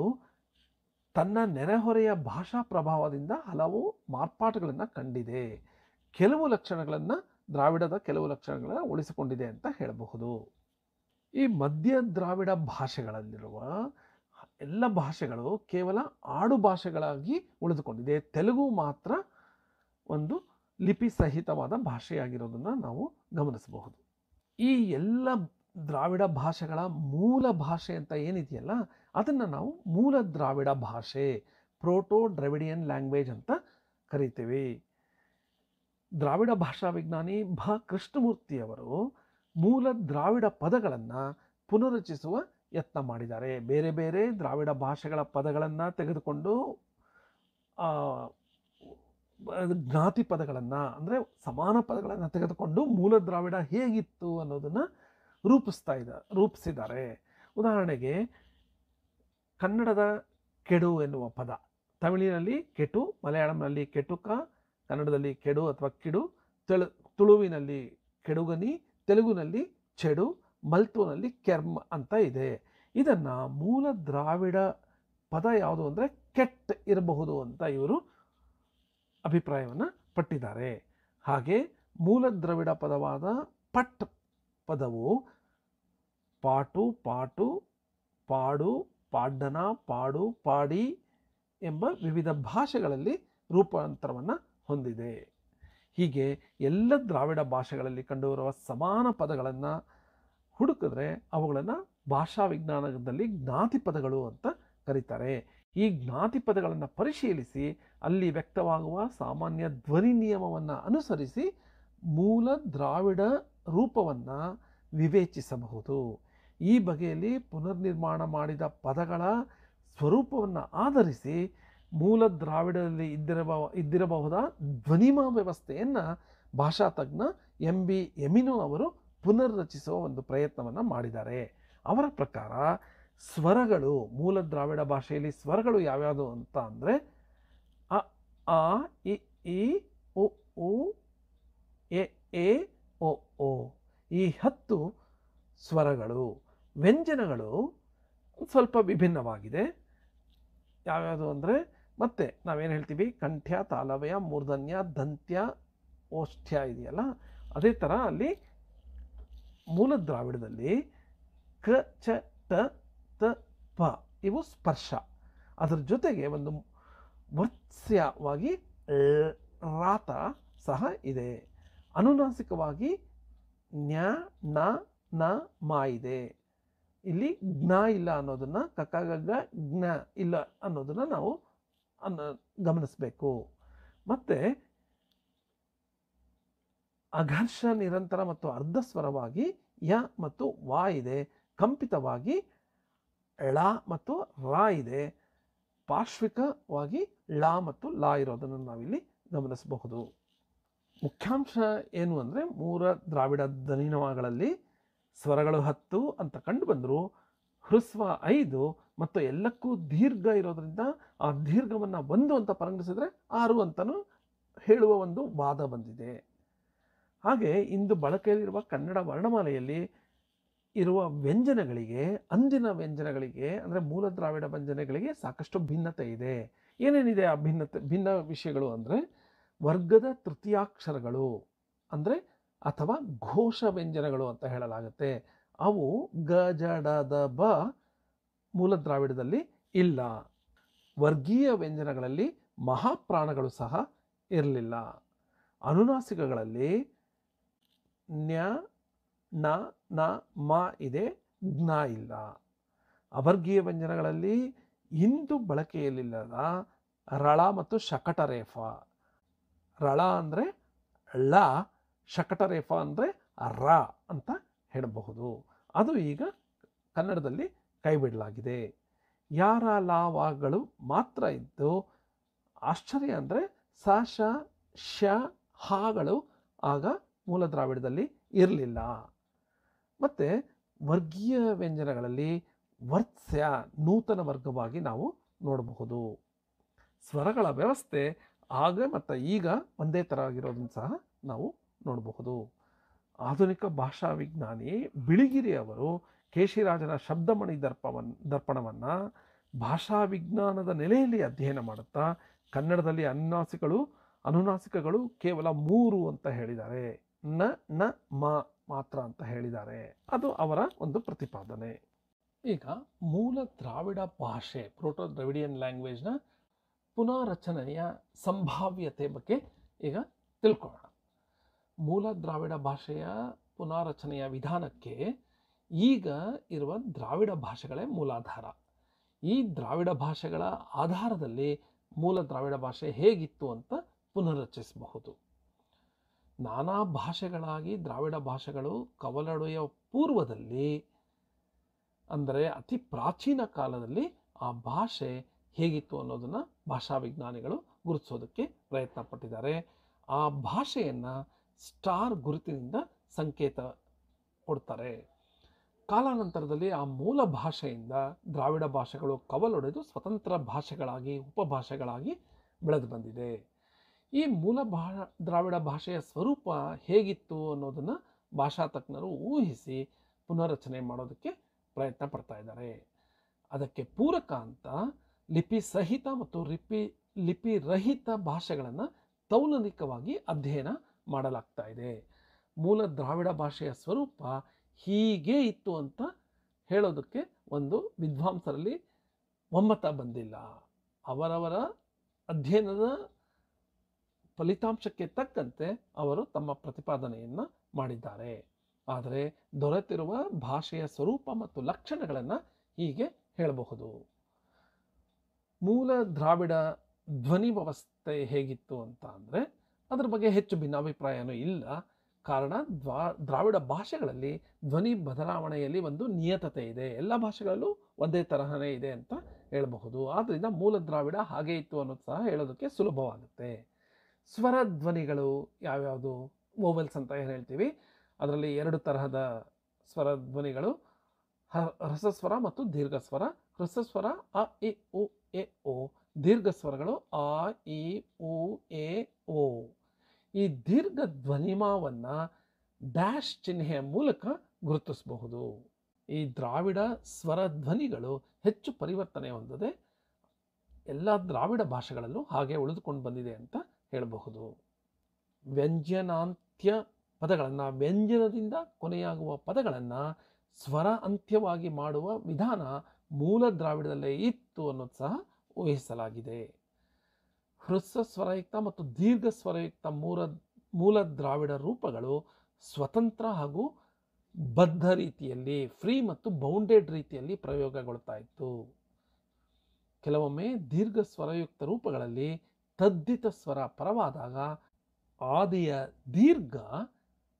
ತನ್ನ ನೆರೆಹೊರೆಯ ಭಾಷಾ ಪ್ರಭಾವದಿಂದ ಹಲವು ಮಾರ್ಪಾಟುಗಳನ್ನು ಕಂಡಿದೆ. ದ್ರಾವಿಡದ ಕೆಲವು ಲಕ್ಷಣಗಳನ್ನು ಉಳಿಸಿಕೊಂಡಿದೆ ಅಂತ ಹೇಳಬಹುದು. ಈ ಮಧ್ಯ ದ್ರಾವಿಡ ಭಾಷೆಗಳಲ್ಲಿರುವ ಎಲ್ಲ ಭಾಷೆಗಳು ಕೇವಲ ಆಡು ಭಾಷೆಗಳಾಗಿ ಉಳಿದುಕೊಂಡಿದೆ. ತೆಲುಗು ಮಾತ್ರ ಒಂದು ಲಿಪಿ ಸಹಿತವಾದ ಭಾಷೆಯಾಗಿರೋದನ್ನು ನಾವು ಗಮನಿಸಬಹುದು. ಈ ಎಲ್ಲ ದ್ರಾವಿಡ ಭಾಷೆಗಳ ಮೂಲ ಭಾಷೆ ಅಂತ ಏನಿದೆಯಲ್ಲ ಅದನ್ನು ನಾವು ಮೂಲ ದ್ರಾವಿಡ ಭಾಷೆ, ಪ್ರೋಟೋ ಡ್ರಾವಿಡಿಯನ್ ಲ್ಯಾಂಗ್ವೇಜ್ ಅಂತ ಕರಿತೀವಿ. ದ್ರಾವಿಡ ಭಾಷಾ ವಿಜ್ಞಾನಿ ಕೃಷ್ಣಮೂರ್ತಿಯವರು ಮೂಲ ದ್ರಾವಿಡ ಪದಗಳನ್ನು ಪುನರಚಿಸುವ ಯತ್ನ ಮಾಡಿದ್ದಾರೆ. ಬೇರೆ ಬೇರೆ ದ್ರಾವಿಡ ಭಾಷೆಗಳ ಪದಗಳನ್ನು ತೆಗೆದುಕೊಂಡು ಜ್ಞಾತಿ ಪದಗಳನ್ನು ಅಂದರೆ ಸಮಾನ ಪದಗಳನ್ನು ತೆಗೆದುಕೊಂಡು ಮೂಲ ದ್ರಾವಿಡ ಹೇಗಿತ್ತು ಅನ್ನೋದನ್ನು ರೂಪಿಸಿದ್ದಾರೆ. ಉದಾಹರಣೆಗೆ ಕನ್ನಡದ ಕೆಡು ಎನ್ನುವ ಪದ ತಮಿಳಿನಲ್ಲಿ ಕೆಟು, ಮಲಯಾಳಂನಲ್ಲಿ ಕೆಟುಕ, ಕನ್ನಡದಲ್ಲಿ ಕೆಡು ಅಥವಾ ಕಿಡು, ತುಳುವಿನಲ್ಲಿ ಕೆಡುಗನಿ, ತೆಲುಗುನಲ್ಲಿ ಚೆಡು, ಮಲ್ತೋನಲ್ಲಿ ಕೆರ್ಮ್ ಅಂತ ಇದೆ. ಇದನ್ನು ಮೂಲ ದ್ರಾವಿಡ ಪದ ಯಾವುದು ಅಂದರೆ ಕೆಟ್ ಇರಬಹುದು ಅಂತ ಇವರು ಅಭಿಪ್ರಾಯವನ್ನು ಪಟ್ಟಿದ್ದಾರೆ. ಹಾಗೆ ಮೂಲ ದ್ರಾವಿಡ ಪದವಾದ ಪಟ್ ಪದವು ಪಾಟು, ಪಾಟು, ಪಾಡು, ಪಾಡ್ಡನ, ಪಾಡು, ಪಾಡಿ ಎಂಬ ವಿವಿಧ ಭಾಷೆಗಳಲ್ಲಿ ರೂಪಾಂತರವನ್ನು ಹೊಂದಿದೆ. ಹೀಗೆ ಎಲ್ಲ ದ್ರಾವಿಡ ಭಾಷೆಗಳಲ್ಲಿ ಕಂಡುಬರುವ ಸಮಾನ ಪದಗಳನ್ನು ಹುಡುಕಿದ್ರೆ ಅವುಗಳನ್ನು ಭಾಷಾ ವಿಜ್ಞಾನದಲ್ಲಿ ಜ್ಞಾತಿ ಪದಗಳು ಅಂತ ಕರೀತಾರೆ. ಈ ಜ್ಞಾತಿ ಪದಗಳನ್ನು ಪರಿಶೀಲಿಸಿ ಅಲ್ಲಿ ವ್ಯಕ್ತವಾಗುವ ಸಾಮಾನ್ಯ ಧ್ವನಿ ನಿಯಮವನ್ನು ಅನುಸರಿಸಿ ಮೂಲ ದ್ರಾವಿಡ ರೂಪವನ್ನು ವಿವೇಚಿಸಬಹುದು. ಈ ಬಗೆಯಲ್ಲಿ ಪುನರ್ನಿರ್ಮಾಣ ಮಾಡಿದ ಪದಗಳ ಸ್ವರೂಪವನ್ನು ಆಧರಿಸಿ ಮೂಲ ದ್ರಾವಿಡದಲ್ಲಿ ಇದ್ದಿರಬಹುದಾದ ಧ್ವನಿಮಾ ವ್ಯವಸ್ಥೆಯನ್ನು ಭಾಷಾ ತಜ್ಞ MB ಎಮಿನೋ ಅವರು ಪುನರ್ರಚಿಸುವ ಒಂದು ಪ್ರಯತ್ನವನ್ನು ಮಾಡಿದ್ದಾರೆ. ಅವರ ಪ್ರಕಾರ ಸ್ವರಗಳು ಮೂಲ ದ್ರಾವಿಡ ಭಾಷೆಯಲ್ಲಿ ಸ್ವರಗಳು ಯಾವ್ಯಾವುದು ಅಂತ ಅಂದರೆ ಅ, ಆ, ಇ, ಈ, ಉ, ಊ, ಎ, ಓ, ಓ ಈ 10 ಸ್ವರಗಳು. ವ್ಯಂಜನಗಳು ಸ್ವಲ್ಪ ವಿಭಿನ್ನವಾಗಿದೆ. ಯಾವ್ಯಾವುದು ಅಂದರೆ ಮತ್ತೆ ನಾವೇನು ಹೇಳ್ತೀವಿ, ಕಂಠ್ಯ, ತಾಲವ್ಯ, ಮೂರ್ಧನ್ಯ, ದಂತ್ಯ, ಓಷ್ಠ್ಯ ಇದೆಯಲ್ಲ, ಅದೇ ಥರ ಅಲ್ಲಿ ಮೂಲ ದ್ರಾವಿಡದಲ್ಲಿ ಕ, ಚ, ಟ, ತ, ಪ ಇವು ಸ್ಪರ್ಶ. ಅದರ ಜೊತೆಗೆ ಒಂದು ವರ್ತ್ಸ್ಯವಾಗಿ ರಾತ ಸಹ ಇದೆ. ಅನುನಾಸಿಕವಾಗಿ ನ್ಯ, ನ, ನ, ಮ ಇದೆ. ಇಲ್ಲಿ ಜ್ಞ ಇಲ್ಲ ಅನ್ನೋದನ್ನು, ಕಕ್ಕಗಗ್ಗ ಜ್ಞ ಇಲ್ಲ ಅನ್ನೋದನ್ನು ನಾವು ಗಮನಿಸಬೇಕು. ಮತ್ತು ಅಘರ್ಷ, ನಿರಂತರ ಮತ್ತು ಅರ್ಧ ಸ್ವರವಾಗಿ ಯ ಮತ್ತು ವಾ ಇದೆ. ಕಂಪಿತವಾಗಿ ಳ ಮತ್ತು ರಾ ಇದೆ. ಪಾರ್ಶ್ವಿಕವಾಗಿ ಳ ಮತ್ತು ಲಾ ಇರೋದನ್ನು ನಾವಿಲ್ಲಿ ಗಮನಿಸಬಹುದು. ಮುಖ್ಯಾಂಶ ಏನು ಅಂದರೆ ಮೂಲ ದ್ರಾವಿಡ ಧ್ವನಿಮಗಳಲ್ಲಿ ಸ್ವರಗಳು 10 ಅಂತ ಕಂಡು ಬಂದರು. ಹ್ರಸ್ವ 5 ಮತ್ತು ಎಲ್ಲಕ್ಕೂ ದೀರ್ಘ ಇರೋದ್ರಿಂದ ಆ ದೀರ್ಘವನ್ನು 1 ಅಂತ ಪರಿಗಣಿಸಿದ್ರೆ 6 ಅಂತಲೂ ಹೇಳುವ ಒಂದು ವಾದ ಬಂದಿದೆ. ಹಾಗೆ ಇಂದು ಬಳಕೆಯಲ್ಲಿರುವ ಕನ್ನಡ ವರ್ಣಮಾಲೆಯಲ್ಲಿ ಇರುವ ವ್ಯಂಜನಗಳಿಗೆ ಅಂದಿನ ವ್ಯಂಜನಗಳಿಗೆ ಅಂದರೆ ಮೂಲ ದ್ರಾವಿಡ ವ್ಯಂಜನಗಳಿಗೆ ಸಾಕಷ್ಟು ಭಿನ್ನತೆ ಇದೆ. ಏನೇನಿದೆ ಆ ಭಿನ್ನ ವಿಷಯಗಳು ಅಂದರೆ ವರ್ಗದ ತೃತೀಯಾಕ್ಷರಗಳು ಅಂದರೆ ಅಥವಾ ಘೋಷ ವ್ಯಂಜನಗಳು ಅಂತ ಹೇಳಲಾಗುತ್ತೆ. ಅವು ಗ, ಜ, ಡ, ದ, ಬ ಮೂಲ ದ್ರಾವಿಡದಲ್ಲಿ ಇಲ್ಲ. ವರ್ಗೀಯ ವ್ಯಂಜನಗಳಲ್ಲಿ ಮಹಾಪ್ರಾಣಗಳು ಸಹ ಇರಲಿಲ್ಲ. ಅನುನಾಸಿಕಗಳಲ್ಲಿ ನ್ಯ, ಣ ನ ಮ ಇದೆ, ಜ್ಞ ಇಲ್ಲ. ಅವರ್ಗೀಯ ವ್ಯಂಜನಗಳಲ್ಲಿ ಇಂದು ಬಳಕೆಯಲ್ಲಿಲ್ಲದ ರಳ ಮತ್ತು ಶಕಟರೇಫ. ರಳ ಅಂದರೆ ಳ, ಶಕಟರೇಫ ಅಂದರೆ ರ ಅಂತ ಹೇಳಬಹುದು. ಅದು ಈಗ ಕನ್ನಡದಲ್ಲಿ ಕೈಬಿಡಲಾಗಿದೆ. ಯಾರ ಲಾವಗಳು ಮಾತ್ರ ಇದ್ದು, ಆಶ್ಚರ್ಯ ಅಂದರೆ ಸ ಶ ಶ ಹಾಗಳು ಆಗ ಮೂಲ ದ್ರಾವಿಡದಲ್ಲಿ ಇರಲಿಲ್ಲ. ಮತ್ತು ವರ್ಗೀಯ ವ್ಯಂಜನಗಳಲ್ಲಿ ವರ್ತ್ಸ್ಯ ನೂತನ ವರ್ಗವಾಗಿ ನಾವು ನೋಡಬಹುದು. ಸ್ವರಗಳ ವ್ಯವಸ್ಥೆ ಆಗ ಮತ್ತು ಈಗ ಒಂದೇ ಥರ ಆಗಿರೋದನ್ನು ಸಹ ನಾವು ನೋಡಬಹುದು. ಆಧುನಿಕ ಭಾಷಾ ವಿಜ್ಞಾನಿ ಬಿಳಿಗಿರಿ ಅವರು ಕೇಶಿರಾಜನ ಶಬ್ದಮಣಿ ದರ್ಪಣವನ್ನು ಭಾಷಾ ವಿಜ್ಞಾನದ ನೆಲೆಯಲ್ಲಿ ಅಧ್ಯಯನ ಮಾಡುತ್ತಾ ಕನ್ನಡದಲ್ಲಿ ಅನುನಾಸಿಕಗಳು ಕೇವಲ 3 ಅಂತ ಹೇಳಿದ್ದಾರೆ. ನ ನ ಮ ಮಾತ್ರ ಅಂತ ಹೇಳಿದ್ದಾರೆ. ಅದು ಅವರ ಒಂದು ಪ್ರತಿಪಾದನೆ. ಈಗ ಮೂಲ ದ್ರಾವಿಡ ಭಾಷೆ, ಪ್ರೋಟೋ ದ್ರಾವಿಡಿಯನ್ ಲ್ಯಾಂಗ್ವೇಜ್ನ ಪುನಾರಚನೆಯ ಸಂಭಾವ್ಯತೆ ಬಗ್ಗೆ ಈಗ ತಿಳ್ಕೊಳ್ಳೋಣ. ಮೂಲ ದ್ರಾವಿಡ ಭಾಷೆಯ ಪುನಾರಚನೆಯ ವಿಧಾನಕ್ಕೆ ಈಗ ಇರುವ ದ್ರಾವಿಡ ಭಾಷೆಗಳೇ ಮೂಲಾಧಾರ. ಈ ದ್ರಾವಿಡ ಭಾಷೆಗಳ ಆಧಾರದಲ್ಲಿ ಮೂಲ ದ್ರಾವಿಡ ಭಾಷೆ ಹೇಗಿತ್ತು ಅಂತ ಪುನರ್ರಚಿಸಬಹುದು. ನಾನಾ ಭಾಷೆಗಳಾಗಿ ದ್ರಾವಿಡ ಭಾಷೆಗಳು ಕವಲೊಡೆಯುವ ಪೂರ್ವದಲ್ಲಿ, ಅಂದರೆ ಅತಿ ಪ್ರಾಚೀನ ಕಾಲದಲ್ಲಿ ಆ ಭಾಷೆ ಹೇಗಿತ್ತು ಅನ್ನೋದನ್ನು ಭಾಷಾ ವಿಜ್ಞಾನಿಗಳು ಗುರುತಿಸೋದಕ್ಕೆ ಪ್ರಯತ್ನ ಪಟ್ಟಿದ್ದಾರೆ. ಆ ಭಾಷೆಯನ್ನು ಸ್ಟಾರ್ ಗುರುತಿನಿಂದ ಸಂಕೇತ ಕೊಡ್ತಾರೆ. ಕಾಲಾನಂತರದಲ್ಲಿ ಆ ಮೂಲ ಭಾಷೆಯಿಂದ ದ್ರಾವಿಡ ಭಾಷೆಗಳು ಕವಲೊಡೆದು ಸ್ವತಂತ್ರ ಭಾಷೆಗಳಾಗಿ, ಉಪಭಾಷೆಗಳಾಗಿ ಬೆಳೆದು ಬಂದಿದೆ. ಈ ಮೂಲ ದ್ರಾವಿಡ ಭಾಷೆಯ ಸ್ವರೂಪ ಹೇಗಿತ್ತು ಅನ್ನೋದನ್ನು ಭಾಷಾ ತಜ್ಞರು ಊಹಿಸಿ ಪುನರ್ರಚನೆ ಮಾಡೋದಕ್ಕೆ ಪ್ರಯತ್ನ ಪಡ್ತಾ ಇದ್ದಾರೆ. ಅದಕ್ಕೆ ಪೂರಕ ಅಂತ ಲಿಪಿ ಸಹಿತ ಮತ್ತು ಲಿಪಿ ರಹಿತ ಭಾಷೆಗಳನ್ನು ತೌಲನಿಕವಾಗಿ ಅಧ್ಯಯನ ಮಾಡಲಾಗ್ತಾ ಇದೆ. ಮೂಲ ದ್ರಾವಿಡ ಭಾಷೆಯ ಸ್ವರೂಪ ಹೀಗೆ ಇತ್ತು ಅಂತ ಹೇಳೋದಕ್ಕೆ ಒಂದು ವಿದ್ವಾಂಸರಲ್ಲಿ ಒಮ್ಮತ ಬಂದಿಲ್ಲ. ಅವರವರ ಅಧ್ಯಯನದ ಫಲಿತಾಂಶಕ್ಕೆ ತಕ್ಕಂತೆ ಅವರು ತಮ್ಮ ಪ್ರತಿಪಾದನೆಯನ್ನು ಮಾಡಿದ್ದಾರೆ. ಆದರೆ ದೊರೆತಿರುವ ಭಾಷೆಯ ಸ್ವರೂಪ ಮತ್ತು ಲಕ್ಷಣಗಳನ್ನು ಹೀಗೆ ಹೇಳಬಹುದು. ಮೂಲ ದ್ರಾವಿಡ ಧ್ವನಿ ವ್ಯವಸ್ಥೆ ಹೇಗಿತ್ತು ಅಂತ ಅಂದರೆ ಅದರ ಬಗ್ಗೆ ಹೆಚ್ಚು ಭಿನ್ನಾಭಿಪ್ರಾಯನೂ ಇಲ್ಲ. ಕಾರಣ ದ್ರಾವಿಡ ಭಾಷೆಗಳಲ್ಲಿ ಧ್ವನಿ ಬದಲಾವಣೆಯಲ್ಲಿ ಒಂದು ನಿಯತತೆ ಇದೆ. ಎಲ್ಲ ಭಾಷೆಗಳಲ್ಲೂ ಒಂದೇ ತರಹನೇ ಇದೆ ಅಂತ ಹೇಳಬಹುದು. ಆದ್ದರಿಂದ ಮೂಲ ದ್ರಾವಿಡ ಹಾಗೆ ಇತ್ತು ಅನ್ನೋದು ಸಹ ಹೇಳೋದಕ್ಕೆ ಸುಲಭವಾಗುತ್ತೆ. ಸ್ವರ ಧ್ವನಿಗಳು ಯಾವ್ಯಾವುದು, ವೋವೆಲ್ಸ್ ಅಂತ ಏನು ಹೇಳ್ತೀವಿ, ಅದರಲ್ಲಿ 2 ತರಹದ ಸ್ವರ ಧ್ವನಿಗಳು, ಹ್ರಸ್ವಸ್ವರ ಮತ್ತು ದೀರ್ಘಸ್ವರ. ಹ್ರಸ್ವಸ್ವರ ಅ ಇ ಉ ಎ ಓ, ದೀರ್ಘ ಸ್ವರಗಳು ಆ ಇ ಉ ಎ ಓ. ಈ ದೀರ್ಘ ಧ್ವನಿಮಾವನ್ನು ಡ್ಯಾಶ್ ಚಿಹ್ನೆಯ ಮೂಲಕ ಗುರುತಿಸಬಹುದು. ಈ ದ್ರಾವಿಡ ಸ್ವರ ಧ್ವನಿಗಳು ಹೆಚ್ಚು ಪರಿವರ್ತನೆ ಹೊಂದದೆ ಎಲ್ಲ ದ್ರಾವಿಡ ಭಾಷೆಗಳಲ್ಲೂ ಹಾಗೆ ಉಳಿದುಕೊಂಡು ಬಂದಿದೆ ಅಂತ ಹೇಳಬಹುದು. ವ್ಯಂಜನಾಂತ್ಯ ಪದಗಳನ್ನು, ವ್ಯಂಜನದಿಂದ ಕೊನೆಯಾಗುವ ಪದಗಳನ್ನು ಸ್ವರ ಅಂತ್ಯವಾಗಿ ಮಾಡುವ ವಿಧಾನ ಮೂಲ ದ್ರಾವಿಡದಲ್ಲೇ ಇತ್ತು ಅನ್ನೋದು ಸಹ ಊಹಿಸಲಾಗಿದೆ. ಹ್ರಸ್ವ ಸ್ವರಯುಕ್ತ ಮತ್ತು ದೀರ್ಘ ಸ್ವರಯುಕ್ತ ಮೂಲ ದ್ರಾವಿಡ ರೂಪಗಳು ಸ್ವತಂತ್ರ ಹಾಗೂ ಬದ್ಧ ರೀತಿಯಲ್ಲಿ, ಫ್ರೀ ಮತ್ತು ಬೌಂಡೆಡ್ ರೀತಿಯಲ್ಲಿ ಪ್ರಯೋಗಗೊಳ್ತಾ ಇತ್ತು. ಕೆಲವೊಮ್ಮೆ ದೀರ್ಘ ಸ್ವರಯುಕ್ತ ರೂಪಗಳಲ್ಲಿ ತದ್ದಿತ ಸ್ವರ ಪರವಾದಾಗ ಆದಿಯ ದೀರ್ಘ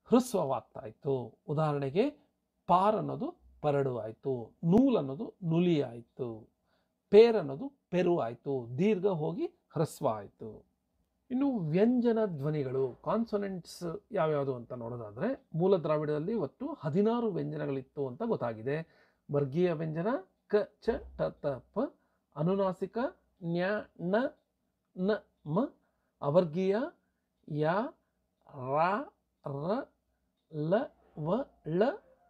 ಹ್ರಸ್ವವಾಗ್ತಾ ಇತ್ತು. ಉದಾಹರಣೆಗೆ ಪಾರ್ ಅನ್ನೋದು ಪರಡು ಆಯಿತು, ನೂಲ್ ಅನ್ನೋದು ನುಲಿ ಆಯಿತು, ಪೇರ್ ಅನ್ನೋದು ಪೆರು ಆಯಿತು, ದೀರ್ಘ ಹೋಗಿ ಹ್ರಸ್ವ ಆಯಿತು. ಇನ್ನು ವ್ಯಂಜನ ಧ್ವನಿಗಳು, ಕಾನ್ಸೊನೆಂಟ್ಸ್ ಯಾವ್ಯಾವುದು ಅಂತ ನೋಡೋದಾದರೆ ಮೂಲ ದ್ರಾವಿಡದಲ್ಲಿ ಒಟ್ಟು 16 ವ್ಯಂಜನಗಳಿತ್ತು ಅಂತ ಗೊತ್ತಾಗಿದೆ. ವರ್ಗೀಯ ವ್ಯಂಜನ ಕ ಚ ಟ ತ ಪ, ಅನುನಾಸಿಕ ನ್ಯ ನ ನ ಮ, ಅವರ್ಗೀಯ ಯ ರ ರ ಲ ವ ಳ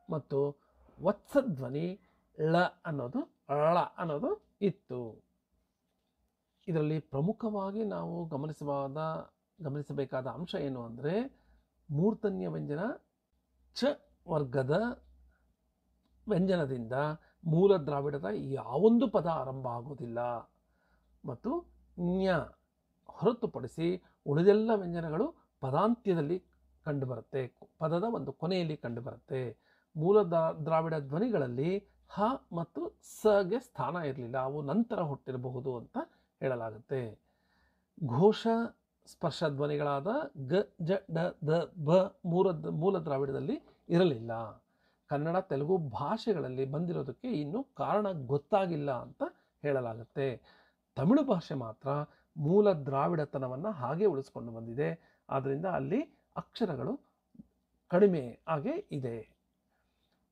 ಮತ್ತು ವತ್ಸಧ್ವನಿ ಳ ಅನ್ನೋದು ಇತ್ತು. ಇದರಲ್ಲಿ ಪ್ರಮುಖವಾಗಿ ನಾವು ಗಮನಿಸಬೇಕಾದ ಅಂಶ ಏನು ಅಂದರೆ ಮೂರ್ಧನ್ಯ ವ್ಯಂಜನ ಚ ವರ್ಗದ ವ್ಯಂಜನದಿಂದ ಮೂಲ ದ್ರಾವಿಡದ ಯಾವೊಂದು ಪದ ಆರಂಭ ಆಗುವುದಿಲ್ಲ ಮತ್ತು ನ್ಯ ಹೊರತುಪಡಿಸಿ ಉಳಿದೆಲ್ಲ ವ್ಯಂಜನಗಳು ಪದಾಂತ್ಯದಲ್ಲಿ ಕಂಡುಬರುತ್ತೆ, ಪದದ ಒಂದು ಕೊನೆಯಲ್ಲಿ ಕಂಡುಬರುತ್ತೆ. ಮೂಲ ದ್ರಾವಿಡ ಧ್ವನಿಗಳಲ್ಲಿ ಹ ಮತ್ತು ಸಗೆ ಸ್ಥಾನ ಇರಲಿಲ್ಲ, ಅವು ನಂತರ ಹುಟ್ಟಿರಬಹುದು ಅಂತ ಹೇಳಲಾಗುತ್ತೆ. ಘೋಷ ಸ್ಪರ್ಶ ಧ್ವನಿಗಳಾದ ಗ ಜ ಡ ದ ಬ ಮೂಲ ದ್ರಾವಿಡದಲ್ಲಿ ಇರಲಿಲ್ಲ. ಕನ್ನಡ ತೆಲುಗು ಭಾಷೆಗಳಲ್ಲಿ ಬಂದಿರೋದಕ್ಕೆ ಇನ್ನೂ ಕಾರಣ ಗೊತ್ತಾಗಿಲ್ಲ ಅಂತ ಹೇಳಲಾಗುತ್ತೆ. ತಮಿಳು ಭಾಷೆ ಮಾತ್ರ ಮೂಲ ದ್ರಾವಿಡತನವನ್ನು ಹಾಗೆ ಉಳಿಸ್ಕೊಂಡು ಬಂದಿದೆ. ಆದ್ದರಿಂದ ಅಲ್ಲಿ ಅಕ್ಷರಗಳು ಕಡಿಮೆ ಹಾಗೆ ಇದೆ.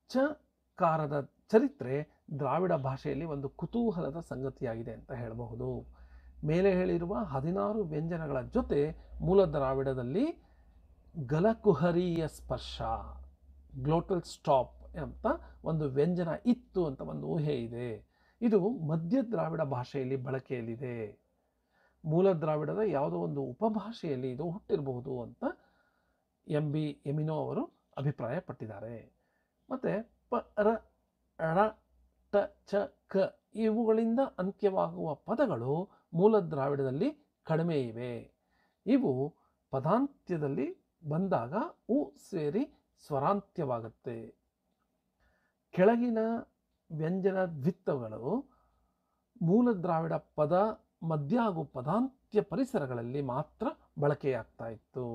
ಚಕಾರದ ಚರಿತ್ರೆ ದ್ರಾವಿಡ ಭಾಷೆಯಲ್ಲಿ ಒಂದು ಕುತೂಹಲದ ಸಂಗತಿಯಾಗಿದೆ ಅಂತ ಹೇಳಬಹುದು. ಮೇಲೆ ಹೇಳಿರುವ 16 ವ್ಯಂಜನಗಳ ಜೊತೆ ಮೂಲ ದ್ರಾವಿಡದಲ್ಲಿ ಗಲಕುಹರಿಯ ಸ್ಪರ್ಶ ಗ್ಲೋಟಲ್ ಸ್ಟಾಪ್ ಅಂತ ಒಂದು ವ್ಯಂಜನ ಇತ್ತು ಅಂತ ಒಂದು ಊಹೆ ಇದೆ. ಇದು ಮಧ್ಯ ದ್ರಾವಿಡ ಭಾಷೆಯಲ್ಲಿ ಬಳಕೆಯಲ್ಲಿದೆ. ಮೂಲ ದ್ರಾವಿಡದ ಯಾವುದೋ ಒಂದು ಉಪಭಾಷೆಯಲ್ಲಿ ಇದು ಹುಟ್ಟಿರಬಹುದು ಅಂತ MB ಎಮಿನೋ ಅವರು ಅಭಿಪ್ರಾಯ ಪಟ್ಟಿದ್ದಾರೆ. ಮತ್ತು ಪ ರ ಳ ಟ ಚ ಕ ಇವುಗಳಿಂದ ಅಂತ್ಯವಾಗುವ ಪದಗಳು ಮೂಲ ದ್ರಾವಿಡದಲ್ಲಿ ಕಡಿಮೆ ಇವೆ. ಇವು ಪದಾಂತ್ಯದಲ್ಲಿ ಬಂದಾಗ ಉ ಸೇರಿ ಸ್ವರಾಂತ್ಯವಾಗುತ್ತೆ. ಕೆಳಗಿನ ವ್ಯಂಜನ ದ್ವಿತ್ವಗಳು ಮೂಲ ದ್ರಾವಿಡ ಪದ ಮಧ್ಯ ಹಾಗೂ ಪದಾಂತ್ಯ ಪರಿಸರಗಳಲ್ಲಿ ಮಾತ್ರ ಬಳಕೆಯಾಗ್ತಾ ಇತ್ತು.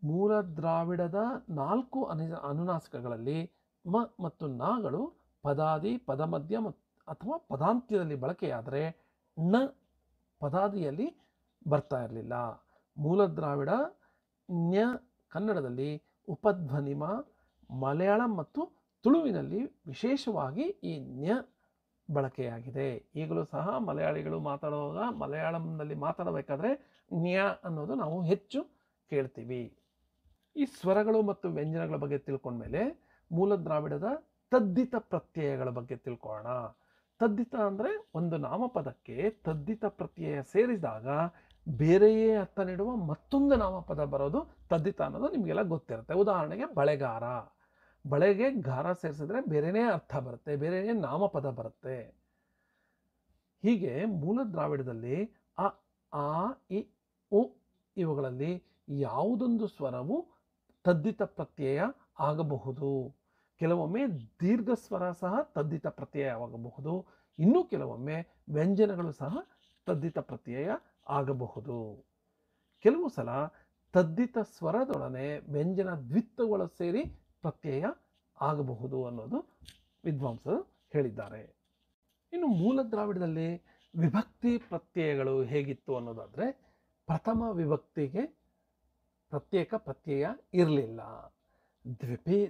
ಮೂಲ ದ್ರಾವಿಡದ 4 ಅನುನಾಸಿಕಗಳಲ್ಲಿ ಮ ಮತ್ತು ನಾಗಳು ಪದಾದಿ ಪದಮಧ್ಯ ಅಥವಾ ಪದಾಂತ್ಯದಲ್ಲಿ ಬಳಕೆಯಾದರೆ ನ ಪದಾದಿಯಲ್ಲಿ ಬರ್ತಾ ಇರಲಿಲ್ಲ. ಮೂಲ ದ್ರಾವಿಡ ನ್ಯ ಕನ್ನಡದಲ್ಲಿ ಉಪಧ್ವನಿಮ, ಮಲಯಾಳಂ ಮತ್ತು ತುಳುವಿನಲ್ಲಿ ವಿಶೇಷವಾಗಿ ಈ ನ್ಯ ಬಳಕೆಯಾಗಿದೆ. ಈಗಲೂ ಸಹ ಮಲಯಾಳಿಗಳು ಮಾತಾಡುವಾಗ ಮಲಯಾಳಂನಲ್ಲಿ ಮಾತಾಡಬೇಕಾದ್ರೆ ನ್ಯ ಅನ್ನೋದು ನಾವು ಹೆಚ್ಚು ಕೇಳ್ತೀವಿ. ಈ ಸ್ವರಗಳು ಮತ್ತು ವ್ಯಂಜನಗಳ ಬಗ್ಗೆ ತಿಳ್ಕೊಂಡ್ಮೇಲೆ ಮೂಲ ದ್ರಾವಿಡದ ತದ್ದಿತ ಪ್ರತ್ಯಯಗಳ ಬಗ್ಗೆ ತಿಳ್ಕೊಳ್ಳೋಣ. ತದ್ದಿತ ಅಂದರೆ ಒಂದು ನಾಮಪದಕ್ಕೆ ತದ್ದಿತ ಪ್ರತ್ಯಯ ಸೇರಿದಾಗ ಬೇರೆಯೇ ಅರ್ಥ ನೀಡುವ ಮತ್ತೊಂದು ನಾಮಪದ ಬರೋದು ತದ್ದಿತ ಅನ್ನೋದು ನಿಮಗೆಲ್ಲ ಗೊತ್ತಿರುತ್ತೆ. ಉದಾಹರಣೆಗೆ ಬಳೆಗಾರ, ಬಳೆಗೆ ಗಾರ ಸೇರಿಸಿದ್ರೆ ಬೇರೆಯೇ ಅರ್ಥ ಬರುತ್ತೆ, ಬೇರೆಯೇ ನಾಮಪದ ಬರುತ್ತೆ. ಹೀಗೆ ಮೂಲ ದ್ರಾವಿಡದಲ್ಲಿ ಅ ಆ ಇ ಉ ಇವುಗಳಲ್ಲಿ ಯಾವುದೊಂದು ಸ್ವರವು ತದ್ದಿತ ಪ್ರತ್ಯಯ ಆಗಬಹುದು. ಕೆಲವೊಮ್ಮೆ ದೀರ್ಘ ಸ್ವರ ಸಹ ತದ್ದಿತ ಪ್ರತ್ಯಯವಾಗಬಹುದು. ಇನ್ನೂ ಕೆಲವೊಮ್ಮೆ ವ್ಯಂಜನಗಳು ಸಹ ತದ್ದಿತ ಪ್ರತ್ಯಯ ಆಗಬಹುದು. ಕೆಲವು ಸಲ ತದ್ದಿತ ಸ್ವರದೊಡನೆ ವ್ಯಂಜನ ದ್ವಿತ್ವಗಳು ಸೇರಿ ಪ್ರತ್ಯಯ ಆಗಬಹುದು ಅನ್ನೋದು ವಿದ್ವಾಂಸರು ಹೇಳಿದ್ದಾರೆ. ಇನ್ನು ಮೂಲ ದ್ರಾವಿಡದಲ್ಲಿ ವಿಭಕ್ತಿ ಪ್ರತ್ಯಯಗಳು ಹೇಗಿತ್ತು ಅನ್ನೋದಾದರೆ, ಪ್ರಥಮ ವಿಭಕ್ತಿಗೆ ಪ್ರತ್ಯೇಕ ಪ್ರತ್ಯಯ ಇರಲಿಲ್ಲ.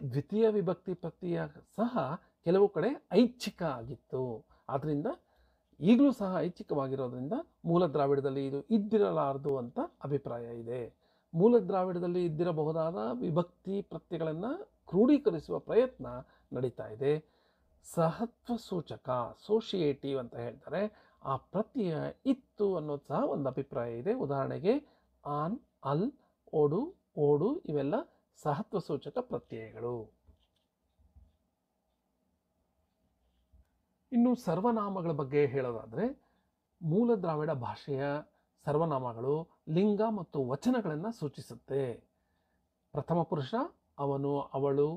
ದ್ವಿತೀಯ ವಿಭಕ್ತಿ ಪ್ರತ್ಯಯ ಸಹ ಕೆಲವು ಕಡೆ ಐಚ್ಛಿಕ ಆಗಿತ್ತು. ಆದ್ದರಿಂದ ಈಗಲೂ ಸಹ ಐಚ್ಛಿಕವಾಗಿರೋದ್ರಿಂದ ಮೂಲ ದ್ರಾವಿಡದಲ್ಲಿ ಇದು ಇದ್ದಿರಲಾರದು ಅಂತ ಅಭಿಪ್ರಾಯ ಇದೆ. ಮೂಲ ದ್ರಾವಿಡದಲ್ಲಿ ಇದ್ದಿರಬಹುದಾದ ವಿಭಕ್ತಿ ಪ್ರತ್ಯಯಗಳನ್ನು ಕ್ರೋಢೀಕರಿಸುವ ಪ್ರಯತ್ನ ನಡೀತಾ ಇದೆ. ಸಹತ್ವ ಸೂಚಕ ಸೋಶಿಯೇಟಿವ್ ಅಂತ ಹೇಳ್ತಾರೆ, ಆ ಪ್ರತ್ಯಯ ಇತ್ತು ಅನ್ನೋದು ಸಹ ಒಂದು ಅಭಿಪ್ರಾಯ ಇದೆ. ಉದಾಹರಣೆಗೆ ಆನ್, ಅಲ್, ಓಡು, ಓಡು ಇವೆಲ್ಲ ಸಹತ್ವ ಸೂಚಕ ಪ್ರತ್ಯಯಗಳು. ಇನ್ನು ಸರ್ವನಾಮಗಳ ಬಗ್ಗೆ ಹೇಳೋದಾದರೆ, ಮೂಲ ದ್ರಾವಿಡ ಭಾಷೆಯ ಸರ್ವನಾಮಗಳು ಲಿಂಗ ಮತ್ತು ವಚನಗಳನ್ನು ಸೂಚಿಸುತ್ತೆ. ಪ್ರಥಮ ಪುರುಷ ಅವನು, ಅವಳು,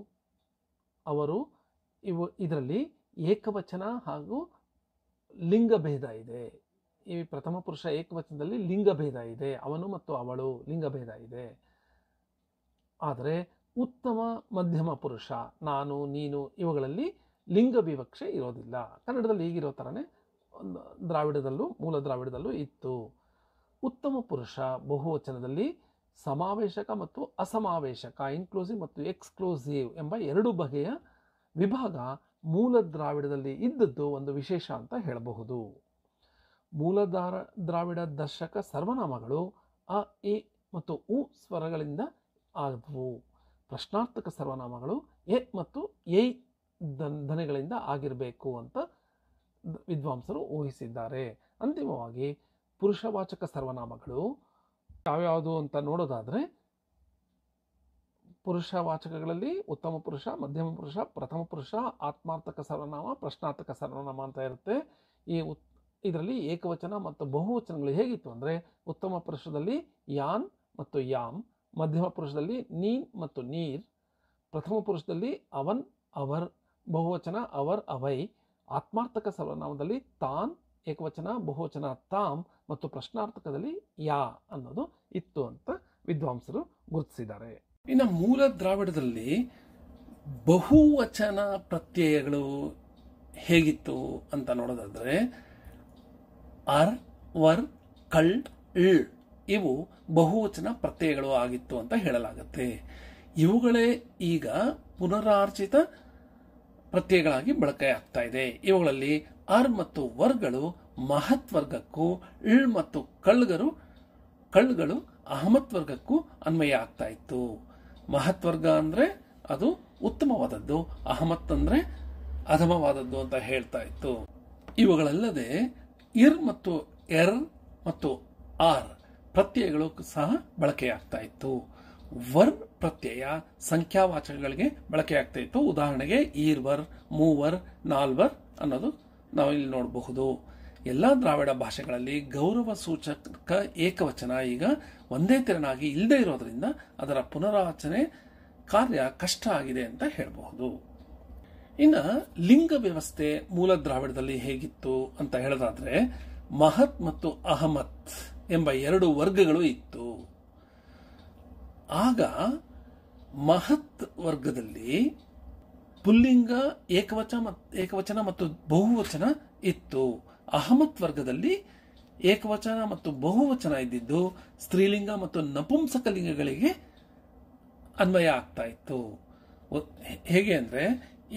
ಅವರು ಇದರಲ್ಲಿ ಏಕವಚನ ಹಾಗೂ ಲಿಂಗಭೇದ ಇದೆ. ಈ ಪ್ರಥಮ ಪುರುಷ ಏಕವಚನದಲ್ಲಿ ಲಿಂಗಭೇದ ಇದೆ, ಅವನು ಮತ್ತು ಅವಳು ಲಿಂಗಭೇದ ಇದೆ. ಆದರೆ ಉತ್ತಮ ಮಧ್ಯಮ ಪುರುಷ ನಾನು, ನೀನು ಇವುಗಳಲ್ಲಿ ಲಿಂಗ ವಿವಕ್ಷೆ ಇರೋದಿಲ್ಲ. ಕನ್ನಡದಲ್ಲಿ ಈಗಿರೋ ಥರನೇ ದ್ರಾವಿಡದಲ್ಲೂ ಮೂಲ ದ್ರಾವಿಡದಲ್ಲೂ ಇತ್ತು. ಉತ್ತಮ ಪುರುಷ ಬಹುವಚನದಲ್ಲಿ ಸಮಾವೇಶಕ ಮತ್ತು ಅಸಮಾವೇಶಕ, ಇನ್ಕ್ಲೂಸಿವ್ ಮತ್ತು ಎಕ್ಸ್ಕ್ಲೂಸಿವ್ ಎಂಬ 2 ಬಗೆಯ ವಿಭಾಗ ಮೂಲ ದ್ರಾವಿಡದಲ್ಲಿ ಇದ್ದದ್ದು ಒಂದು ವಿಶೇಷ ಅಂತ ಹೇಳಬಹುದು. ಮೂಲ ದ್ರಾವಿಡ ದರ್ಶಕ ಸರ್ವನಾಮಗಳು ಅ, ಇ ಮತ್ತು ಉ ಸ್ವರಗಳಿಂದ ಆದವು. ಪ್ರಶ್ನಾರ್ಥಕ ಸರ್ವನಾಮಗಳು ಎ ಮತ್ತು ಎ ಧ್ವನಿಗಳಿಂದ ಆಗಿರಬೇಕು ಅಂತ ವಿದ್ವಾಂಸರು ಊಹಿಸಿದ್ದಾರೆ. ಅಂತಿಮವಾಗಿ ಪುರುಷವಾಚಕ ಸರ್ವನಾಮಗಳು ಯಾವ್ಯಾವುದು ಅಂತ ನೋಡೋದಾದರೆ, ಪುರುಷವಾಚಕಗಳಲ್ಲಿ ಉತ್ತಮ ಪುರುಷ, ಮಧ್ಯಮ ಪುರುಷ, ಪ್ರಥಮ ಪುರುಷ, ಆತ್ಮಾರ್ಥಕ ಸರ್ವನಾಮ, ಪ್ರಶ್ನಾರ್ಥಕ ಸರ್ವನಾಮ ಅಂತ ಇರುತ್ತೆ. ಇದರಲ್ಲಿ ಏಕವಚನ ಮತ್ತು ಬಹುವಚನಗಳು ಹೇಗಿತ್ತು ಅಂದರೆ, ಉತ್ತಮ ಪುರುಷದಲ್ಲಿ ಯಾನ್ ಮತ್ತು ಯಾಮ್, ಮಧ್ಯಮ ಪುರುಷದಲ್ಲಿ ನೀನ್ ಮತ್ತು ನೀರ್, ಪ್ರಥಮ ಪುರುಷದಲ್ಲಿ ಅವನ್ ಅವರ್, ಬಹುವಚನ ಅವರ್ ಅವೈ, ಆತ್ಮಾರ್ಥಕ ಸರ್ವನಾಮದಲ್ಲಿ ತಾನ್ ಏಕವಚನ, ಬಹುವಚನ ತಾಮ್ ಮತ್ತು ಪ್ರಶ್ನಾರ್ಥಕದಲ್ಲಿ ಯಾ ಅನ್ನೋದು ಇತ್ತು ಅಂತ ವಿದ್ವಾಂಸರು ಗುರುತಿಸಿದ್ದಾರೆ. ಇನ್ನು ಮೂಲ ದ್ರಾವಿಡದಲ್ಲಿ ಬಹುವಚನ ಪ್ರತ್ಯಯಗಳು ಹೇಗಿತ್ತು ಅಂತ ನೋಡೋದಾದ್ರೆ ಅರ್, ವರ್, ಕಳ್, ಳ್ ಇವು ಬಹುವಚನ ಪ್ರತ್ಯಯಗಳು ಆಗಿತ್ತು ಅಂತ ಹೇಳಲಾಗುತ್ತೆ. ಇವುಗಳೇ ಈಗ ಪುನರಾರ್ಜಿತ ಪ್ರತ್ಯಯಗಳಾಗಿ ಬಳಕೆ ಆಗ್ತಾ ಇದೆ. ಇವುಗಳಲ್ಲಿ ಅರ್ ಮತ್ತು ವರ್ಗಳು ಮಹತ್ ವರ್ಗಕ್ಕೂ, ಳ್ ಮತ್ತು ಕಳ್ಗಳು ಅಹಮತ್ ವರ್ಗಕ್ಕೂ ಅನ್ವಯ ಆಗ್ತಾ ಇತ್ತು. ಮಹತ್ ವರ್ಗ ಅಂದ್ರೆ ಅದು ಉತ್ತಮವಾದದ್ದು, ಅಹಮತ್ ಅಂದ್ರೆ ಅಧಮವಾದದ್ದು ಅಂತ ಹೇಳ್ತಾ ಇತ್ತು. ಇವುಗಳಲ್ಲದೆ ಇರ್ ಮತ್ತು ಎರ್ ಮತ್ತು ಆರ್ ಪ್ರತ್ಯಯಗಳು ಸಹ ಬಳಕೆಯಾಗ್ತಾ ಇತ್ತು. ವರ್ ಪ್ರತ್ಯಯ ಸಂಖ್ಯಾವಾಚಕಗಳಿಗೆ ಬಳಕೆಯಾಗ್ತಾ ಇತ್ತು. ಉದಾಹರಣೆಗೆ ಈರ್ವರ್, ಮೂವರ್, ನಾಲ್ವರ್ ಅನ್ನೋದು ನಾವು ಇಲ್ಲಿ ನೋಡಬಹುದು. ಎಲ್ಲಾ ದ್ರಾವಿಡ ಭಾಷೆಗಳಲ್ಲಿ ಗೌರವ ಸೂಚಕ ಏಕವಚನ ಈಗ ಒಂದೇ ತೆರನಾಗಿ ಇಲ್ಲದೆ ಇರೋದ್ರಿಂದ ಅದರ ಪುನರಾವಚನೆ ಕಾರ್ಯ ಕಷ್ಟ ಆಗಿದೆ ಅಂತ ಹೇಳಬಹುದು. ಇನ್ನು ಲಿಂಗ ವ್ಯವಸ್ಥೆ ಮೂಲ ದ್ರಾವಿಡದಲ್ಲಿ ಹೇಗಿತ್ತು ಅಂತ ಹೇಳೋದಾದ್ರೆ ಮಹತ್ ಮತ್ತು ಅಹಮತ್ ಎಂಬ ಎರಡು ವರ್ಗಗಳು ಇತ್ತು. ಆಗ ಮಹತ್ ವರ್ಗದಲ್ಲಿ ಪುಲ್ಲಿಂಗ ಏಕವಚನ ಮತ್ತು ಬಹುವಚನ ಇತ್ತು. ಅಹಮತ್ ವರ್ಗದಲ್ಲಿ ಏಕವಚನ ಮತ್ತು ಬಹುವಚನ ಇದ್ದಿದ್ದು ಸ್ತ್ರೀಲಿಂಗ ಮತ್ತು ನಪುಂಸಕಲಿಂಗಗಳಿಗೆ ಅನ್ವಯ ಆಗ್ತಾ ಇತ್ತು. ಹೇಗೆ ಅಂದ್ರೆ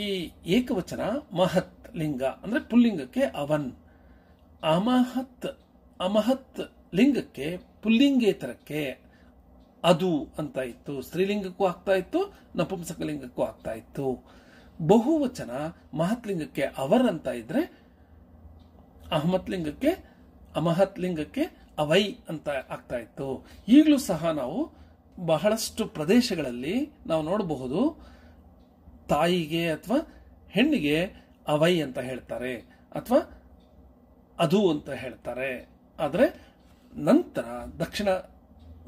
ಈ ಏಕವಚನ ಮಹತ್ ಲಿಂಗ ಅಂದ್ರೆ ಪುಲ್ಲಿಂಗಕ್ಕೆ ಅವನ್, ಅಮಹತ್ ಲಿಂಗಕ್ಕೆ ಪುಲ್ಲಿಂಗೇತರಕ್ಕೆ ಅದು ಅಂತ ಇತ್ತು. ಸ್ತ್ರೀಲಿಂಗಕ್ಕೂ ಆಗ್ತಾ ಇತ್ತು, ನಪುಂಸಕಲಿಂಗಕ್ಕೂ ಆಗ್ತಾ ಇತ್ತು. ಬಹುವಚನ ಮಹತ್ ಲಿಂಗಕ್ಕೆ ಅವರ್ ಅಂತ ಇದ್ರೆ ಅಹಮತ್ ಲಿಂಗಕ್ಕೆ ಅಮಹತ್ ಲಿಂಗಕ್ಕೆ ಅವೈ ಅಂತ ಆಗ್ತಾ ಇತ್ತು. ಈಗಲೂ ಸಹ ನಾವು ಬಹಳಷ್ಟು ಪ್ರದೇಶಗಳಲ್ಲಿ ನಾವು ನೋಡಬಹುದು ತಾಯಿಗೆ ಅಥವಾ ಹೆಣ್ಣಿಗೆ ಅವೈ ಅಂತ ಹೇಳ್ತಾರೆ ಅಥವಾ ಅದು ಅಂತ ಹೇಳ್ತಾರೆ. ಆದರೆ ನಂತರ ದಕ್ಷಿಣ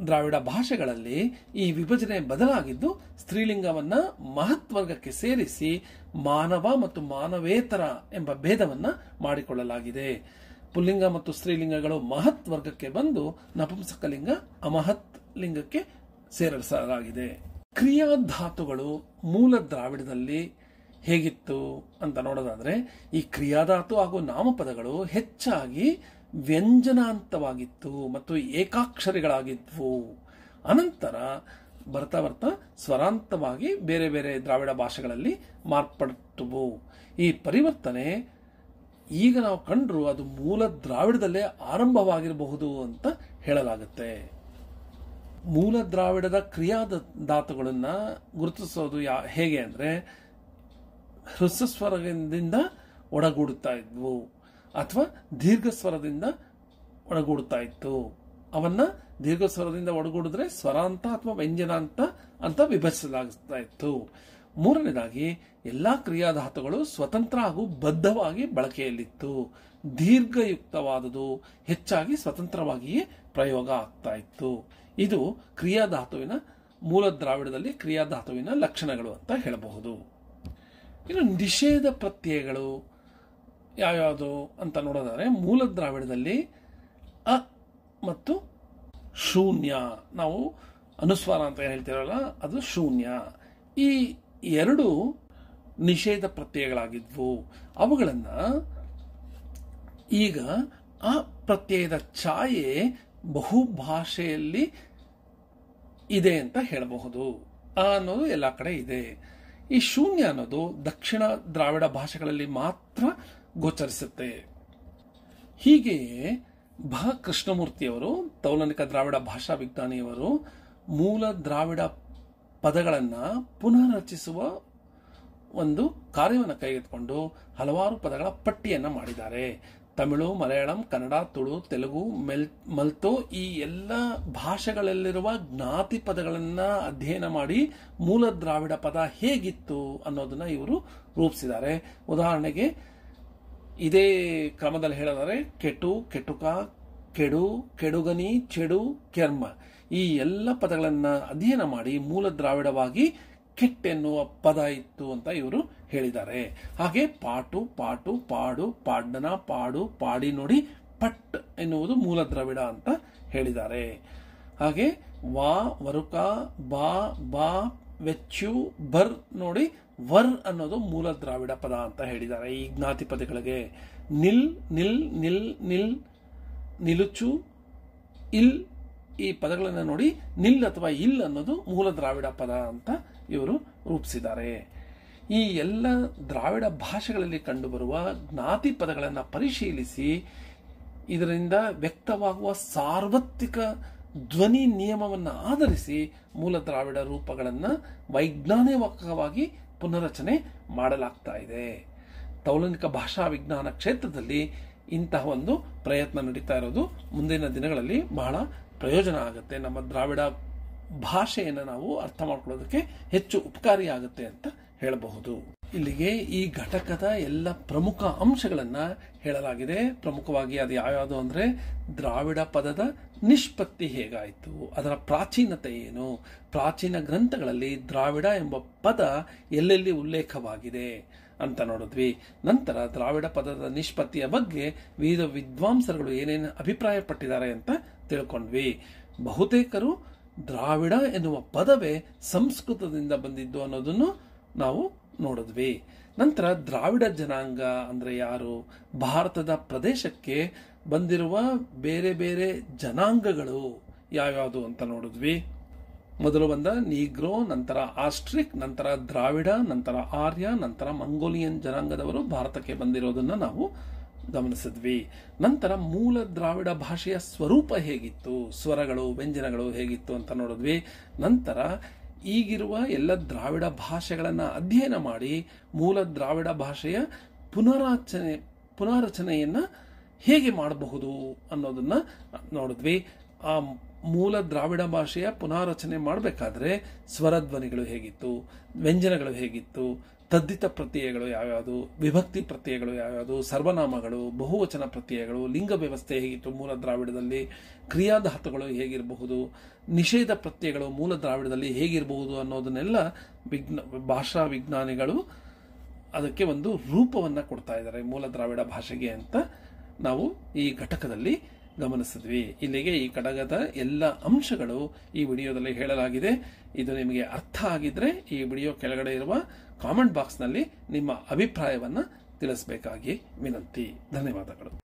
ದ್ರಾವಿಡ ಭಾಷೆಗಳಲ್ಲಿ ಈ ವಿಭಜನೆ ಬದಲಾಗಿದ್ದು ಸ್ತ್ರೀಲಿಂಗವನ್ನ ಮಹತ್ ವರ್ಗಕ್ಕೆ ಸೇರಿಸಿ ಮಾನವ ಮತ್ತು ಮಾನವೇತರ ಎಂಬ ಭೇದವನ್ನ ಮಾಡಿಕೊಳ್ಳಲಾಗಿದೆ. ಪುಲ್ಲಿಂಗ ಮತ್ತು ಸ್ತ್ರೀಲಿಂಗಗಳು ಮಹತ್ ವರ್ಗಕ್ಕೆ ಬಂದು ನಪುಂಸಕಲಿಂಗ ಅಮಹತ್ ಲಿಂಗಕ್ಕೆ ಸೇರಿಸಲಾಗಿದೆ. ಕ್ರಿಯಾಧಾತುಗಳು ಮೂಲ ದ್ರಾವಿಡದಲ್ಲಿ ಹೇಗಿತ್ತು ಅಂತ ನೋಡೋದಾದ್ರೆ ಈ ಕ್ರಿಯಾಧಾತು ಹಾಗೂ ನಾಮಪದಗಳು ಹೆಚ್ಚಾಗಿ ವ್ಯಂಜನಾಂತವಾಗಿತ್ತು ಮತ್ತು ಏಕಾಕ್ಷರಿಗಳಾಗಿದ್ವು. ಅನಂತರ ಬರ್ತಾ ಸ್ವರಾಂತವಾಗಿ ಬೇರೆ ಬೇರೆ ದ್ರಾವಿಡ ಭಾಷೆಗಳಲ್ಲಿ ಮಾರ್ಪಟ್ಟವು. ಈ ಪರಿವರ್ತನೆ ಈಗ ನಾವು ಕಂಡ್ರು ಅದು ಮೂಲ ದ್ರಾವಿಡದಲ್ಲೇ ಆರಂಭವಾಗಿರಬಹುದು ಅಂತ ಹೇಳಲಾಗುತ್ತೆ. ಮೂಲ ದ್ರಾವಿಡದ ಕ್ರಿಯಾಧಾತುಗಳನ್ನ ಗುರುತಿಸೋದು ಹೇಗೆ ಅಂದ್ರೆ ಹ್ರಸ್ವ ಸ್ವರದಿಂದ ಒಡಗೂಡುತ್ತಾ ಇದ್ವು ಅಥವಾ ದೀರ್ಘ ಸ್ವರದಿಂದ ಒಡಗೂಡುತ್ತಾ ಇತ್ತು. ಅವನ್ನ ದೀರ್ಘ ಸ್ವರದಿಂದ ಒಡಗೂಡಿದ್ರೆ ಸ್ವರಾಂತ ಅಥವಾ ವ್ಯಂಜನಾಂತ ಅಂತ ವಿಭಜಿಸಲಾಗ್ತಾ ಇತ್ತು. ಮೂರನೇದಾಗಿ ಎಲ್ಲಾ ಕ್ರಿಯಾಧಾತುಗಳು ಸ್ವತಂತ್ರ ಹಾಗೂ ಬದ್ಧವಾಗಿ ಬಳಕೆಯಲ್ಲಿತ್ತು. ದೀರ್ಘಯುಕ್ತವಾದುದು ಹೆಚ್ಚಾಗಿ ಸ್ವತಂತ್ರವಾಗಿಯೇ ಪ್ರಯೋಗ ಆಗ್ತಾ ಇತ್ತು. ಇದು ಕ್ರಿಯಾಧಾತುವಿನ ಮೂಲ ದ್ರಾವಿಡದಲ್ಲಿ ಕ್ರಿಯಾಧಾತುವಿನ ಲಕ್ಷಣಗಳು ಅಂತ ಹೇಳಬಹುದು. ಇನ್ನು ನಿಷೇಧ ಪ್ರತ್ಯಯಗಳು ಯಾವ್ಯಾವುದು ಅಂತ ನೋಡೋದಾದ್ರೆ ಮೂಲ ದ್ರಾವಿಡದಲ್ಲಿ ಅ ಮತ್ತು ಶೂನ್ಯ, ನಾವು ಅನುಸ್ವಾರ ಅಂತ ಹೇಳ್ತೀರಲ್ಲ ಅದು ಶೂನ್ಯ, ಈ ಎರಡು ನಿಷೇಧ ಪ್ರತ್ಯಯಗಳಾಗಿದ್ವು. ಅವುಗಳನ್ನ ಈಗ ಆ ಪ್ರತ್ಯಯದ ಛಾಯೆ ಬಹುಭಾಷೆಯಲ್ಲಿ ಇದೆ ಅಂತ ಹೇಳಬಹುದು. ಆ ಅನ್ನೋದು ಎಲ್ಲ ಕಡೆ ಇದೆ. ಈ ಶೂನ್ಯ ಅನ್ನೋದು ದಕ್ಷಿಣ ದ್ರಾವಿಡ ಭಾಷೆಗಳಲ್ಲಿ ಮಾತ್ರ ಗೋಚರಿಸುತ್ತೆ. ಹೀಗೆಯೇ ಕೃಷ್ಣಮೂರ್ತಿಯವರು ತೌಲನಿಕ ದ್ರಾವಿಡ ಭಾಷಾ ವಿಜ್ಞಾನಿಯವರು ಮೂಲ ದ್ರಾವಿಡ ಪದಗಳನ್ನ ಪುನಃರಚಿಸುವ ಒಂದು ಕಾರ್ಯವನ್ನು ಕೈಗೆತ್ತಿಕೊಂಡು ಹಲವಾರು ಪದಗಳ ಪಟ್ಟಿಯನ್ನ ಮಾಡಿದ್ದಾರೆ. ತಮಿಳು, ಮಲಯಾಳಂ, ಕನ್ನಡ, ತುಳು, ತೆಲುಗು, ಮಲ್ತೋ ಈ ಎಲ್ಲ ಭಾಷೆಗಳಲ್ಲಿರುವ ಜ್ಞಾತಿ ಪದಗಳನ್ನ ಅಧ್ಯಯನ ಮಾಡಿ ಮೂಲ ದ್ರಾವಿಡ ಪದ ಹೇಗಿತ್ತು ಅನ್ನೋದನ್ನ ಇವರು ರೂಪಿಸಿದ್ದಾರೆ. ಉದಾಹರಣೆಗೆ ಇದೇ ಕ್ರಮದಲ್ಲಿ ಹೇಳಿದರೆ ಕೆಟು, ಕೆಟುಕ, ಕೆಡು, ಕೆಡುಗನಿ, ಚೆಡು, ಕೆರ್ಮ ಈ ಎಲ್ಲ ಪದಗಳನ್ನು ಅಧ್ಯಯನ ಮಾಡಿ ಮೂಲ ದ್ರಾವಿಡವಾಗಿ ಕೆಟ್ ಎನ್ನುವ ಪದ ಇತ್ತು ಅಂತ ಇವರು ಹೇಳಿದ್ದಾರೆ. ಹಾಗೆ ಪಾಟು, ಪಾಟು, ಪಾಡು, ಪಾಡ್ಡನ, ಪಾಡು, ಪಾಡಿ ನೋಡಿ ಪಟ್ ಎನ್ನುವುದು ಮೂಲ ದ್ರಾವಿಡ ಅಂತ ಹೇಳಿದ್ದಾರೆ. ಹಾಗೆ ವಾ, ವರುಕ, ಬಾ, ಬಾ, ವೆಚ್ಚು, ಬರ್ ನೋಡಿ ವರ್ ಅನ್ನೋದು ಮೂಲ ದ್ರಾವಿಡ ಪದ ಅಂತ ಹೇಳಿದ್ದಾರೆ. ಈ ಜ್ಞಾತಿ ಪದಗಳಿಗೆ ನಿಲ್, ನಿಲ್, ನಿಲ್, ನಿಲ್, ನಿಲುಚು, ಇಲ್ ಈ ಪದಗಳನ್ನು ನೋಡಿ ನಿಲ್ ಅಥವಾ ಇಲ್ ಅನ್ನೋದು ಮೂಲ ದ್ರಾವಿಡ ಪದ ಅಂತ ಇವರು ರೂಪಿಸಿದ್ದಾರೆ. ಈ ಎಲ್ಲ ದ್ರಾವಿಡ ಭಾಷೆಗಳಲ್ಲಿ ಕಂಡುಬರುವ ಜ್ಞಾತಿ ಪದಗಳನ್ನು ಪರಿಶೀಲಿಸಿ ಇದರಿಂದ ವ್ಯಕ್ತವಾಗುವ ಸಾರ್ವತ್ರಿಕ ಧ್ವನಿ ನಿಯಮವನ್ನು ಆಧರಿಸಿ ಮೂಲ ದ್ರಾವಿಡ ರೂಪಗಳನ್ನು ವೈಜ್ಞಾನಿಕವಾಗಿ ಪುನರಚನೆ ಮಾಡಲಾಗ್ತಾ ಇದೆ. ತೌಲನಿಕ ಭಾಷಾ ವಿಜ್ಞಾನ ಕ್ಷೇತ್ರದಲ್ಲಿ ಇಂತಹ ಒಂದು ಪ್ರಯತ್ನ ನಡೀತಾ ಇರೋದು ಮುಂದಿನ ದಿನಗಳಲ್ಲಿ ಬಹಳ ಪ್ರಯೋಜನ ಆಗುತ್ತೆ. ನಮ್ಮ ದ್ರಾವಿಡ ಭಾಷೆಯನ್ನು ನಾವು ಅರ್ಥ ಮಾಡ್ಕೊಳ್ಳೋದಕ್ಕೆ ಹೆಚ್ಚು ಉಪಕಾರಿಯಾಗುತ್ತೆ ಅಂತ ಹೇಳಬಹುದು. ಇಲ್ಲಿಗೆ ಈ ಘಟಕದ ಎಲ್ಲ ಪ್ರಮುಖ ಅಂಶಗಳನ್ನು ಹೇಳಲಾಗಿದೆ. ಪ್ರಮುಖವಾಗಿ ಅದು ಯಾವ್ಯಾವುದು ಅಂದರೆ ದ್ರಾವಿಡ ಪದದ ನಿಷ್ಪತ್ತಿ ಹೇಗಾಯಿತು, ಅದರ ಪ್ರಾಚೀನತೆ ಏನು, ಪ್ರಾಚೀನ ಗ್ರಂಥಗಳಲ್ಲಿ ದ್ರಾವಿಡ ಎಂಬ ಪದ ಎಲ್ಲೆಲ್ಲಿ ಉಲ್ಲೇಖವಾಗಿದೆ ಅಂತ ನೋಡಿದ್ವಿ. ನಂತರ ದ್ರಾವಿಡ ಪದದ ನಿಷ್ಪತ್ತಿಯ ಬಗ್ಗೆ ವಿವಿಧ ವಿದ್ವಾಂಸರುಗಳು ಏನೇನು ಅಭಿಪ್ರಾಯ ಪಟ್ಟಿದ್ದಾರೆ ಅಂತ ತಿಳ್ಕೊಂಡ್ವಿ. ಬಹುತೇಕರು ದ್ರಾವಿಡ ಎನ್ನುವ ಪದವೇ ಸಂಸ್ಕೃತದಿಂದ ಬಂದಿದ್ದು ಅನ್ನೋದನ್ನು ನಾವು ನೋಡಿದ್ವಿ. ನಂತರ ದ್ರಾವಿಡ ಜನಾಂಗ ಅಂದ್ರೆ ಯಾರು, ಭಾರತದ ಪ್ರದೇಶಕ್ಕೆ ಬಂದಿರುವ ಬೇರೆ ಬೇರೆ ಜನಾಂಗಗಳು ಯಾವ್ಯಾವುದು ಅಂತ ನೋಡಿದ್ವಿ. ಮೊದಲು ಬಂದ ನೀಗ್ರೋ, ನಂತರ ಆಸ್ಟ್ರಿಕ್, ನಂತರ ದ್ರಾವಿಡ, ನಂತರ ಆರ್ಯ, ನಂತರ ಮಂಗೋಲಿಯನ್ ಜನಾಂಗದವರು ಭಾರತಕ್ಕೆ ಬಂದಿರೋದನ್ನ ನಾವು ಗಮನಿಸಿದ್ವಿ. ನಂತರ ಮೂಲ ದ್ರಾವಿಡ ಭಾಷೆಯ ಸ್ವರೂಪ ಹೇಗಿತ್ತು, ಸ್ವರಗಳು, ವ್ಯಂಜನಗಳು ಹೇಗಿತ್ತು ಅಂತ ನೋಡಿದ್ವಿ. ನಂತರ ಈಗಿರುವ ಎಲ್ಲ ದ್ರಾವಿಡ ಭಾಷೆಗಳನ್ನು ಅಧ್ಯಯನ ಮಾಡಿ ಮೂಲ ದ್ರಾವಿಡ ಭಾಷೆಯ ಪುನಾರಚನೆಯನ್ನ ಹೇಗೆ ಮಾಡಬಹುದು ಅನ್ನೋದನ್ನ ನೋಡಿದ್ವಿ. ಆ ಮೂಲ ದ್ರಾವಿಡ ಭಾಷೆಯ ಪುನಾರಚನೆ ಮಾಡಬೇಕಾದ್ರೆ ಸ್ವರಧ್ವನಿಗಳು ಹೇಗಿತ್ತು, ವ್ಯಂಜನಗಳು ಹೇಗಿತ್ತು, ತದ್ದಿತ ಪ್ರತ್ಯಯಗಳು ಯಾವ್ಯಾವುದು, ವಿಭಕ್ತಿ ಪ್ರತ್ಯಯಗಳು ಯಾವ್ಯಾವುದು, ಸರ್ವನಾಮಗಳು, ಬಹುವಚನ ಪ್ರತ್ಯಯಗಳು, ಲಿಂಗ ವ್ಯವಸ್ಥೆ ಹೇಗಿತ್ತು ಮೂಲ ದ್ರಾವಿಡದಲ್ಲಿ, ಕ್ರಿಯಾಧಾತುಗಳು ಹೇಗಿರಬಹುದು, ನಿಷೇಧ ಪ್ರತ್ಯಯಗಳು ಮೂಲ ದ್ರಾವಿಡದಲ್ಲಿ ಹೇಗಿರಬಹುದು ಅನ್ನೋದನ್ನೆಲ್ಲ ಭಾಷಾ ವಿಜ್ಞಾನಿಗಳು ಅದಕ್ಕೆ ಒಂದು ರೂಪವನ್ನು ಕೊಡ್ತಾ ಇದ್ದಾರೆ ಮೂಲ ದ್ರಾವಿಡ ಭಾಷೆಗೆ ಅಂತ ನಾವು ಈ ಘಟಕದಲ್ಲಿ ಗಮನಿಸಿದ್ವಿ. ಇಲ್ಲಿಗೆ ಈ ಘಟಕದ ಎಲ್ಲ ಅಂಶಗಳು ಈ ವಿಡಿಯೋದಲ್ಲಿ ಹೇಳಲಾಗಿದೆ. ಇದು ನಿಮಗೆ ಅರ್ಥ ಆಗಿದ್ರೆ ಈ ವಿಡಿಯೋ ಕೆಳಗಡೆ ಇರುವ ಕಾಮೆಂಟ್ ಬಾಕ್ಸ್ನಲ್ಲಿ ನಿಮ್ಮ ಅಭಿಪ್ರಾಯವನ್ನು ತಿಳಿಸಬೇಕಾಗಿ ವಿನಂತಿ. ಧನ್ಯವಾದಗಳು.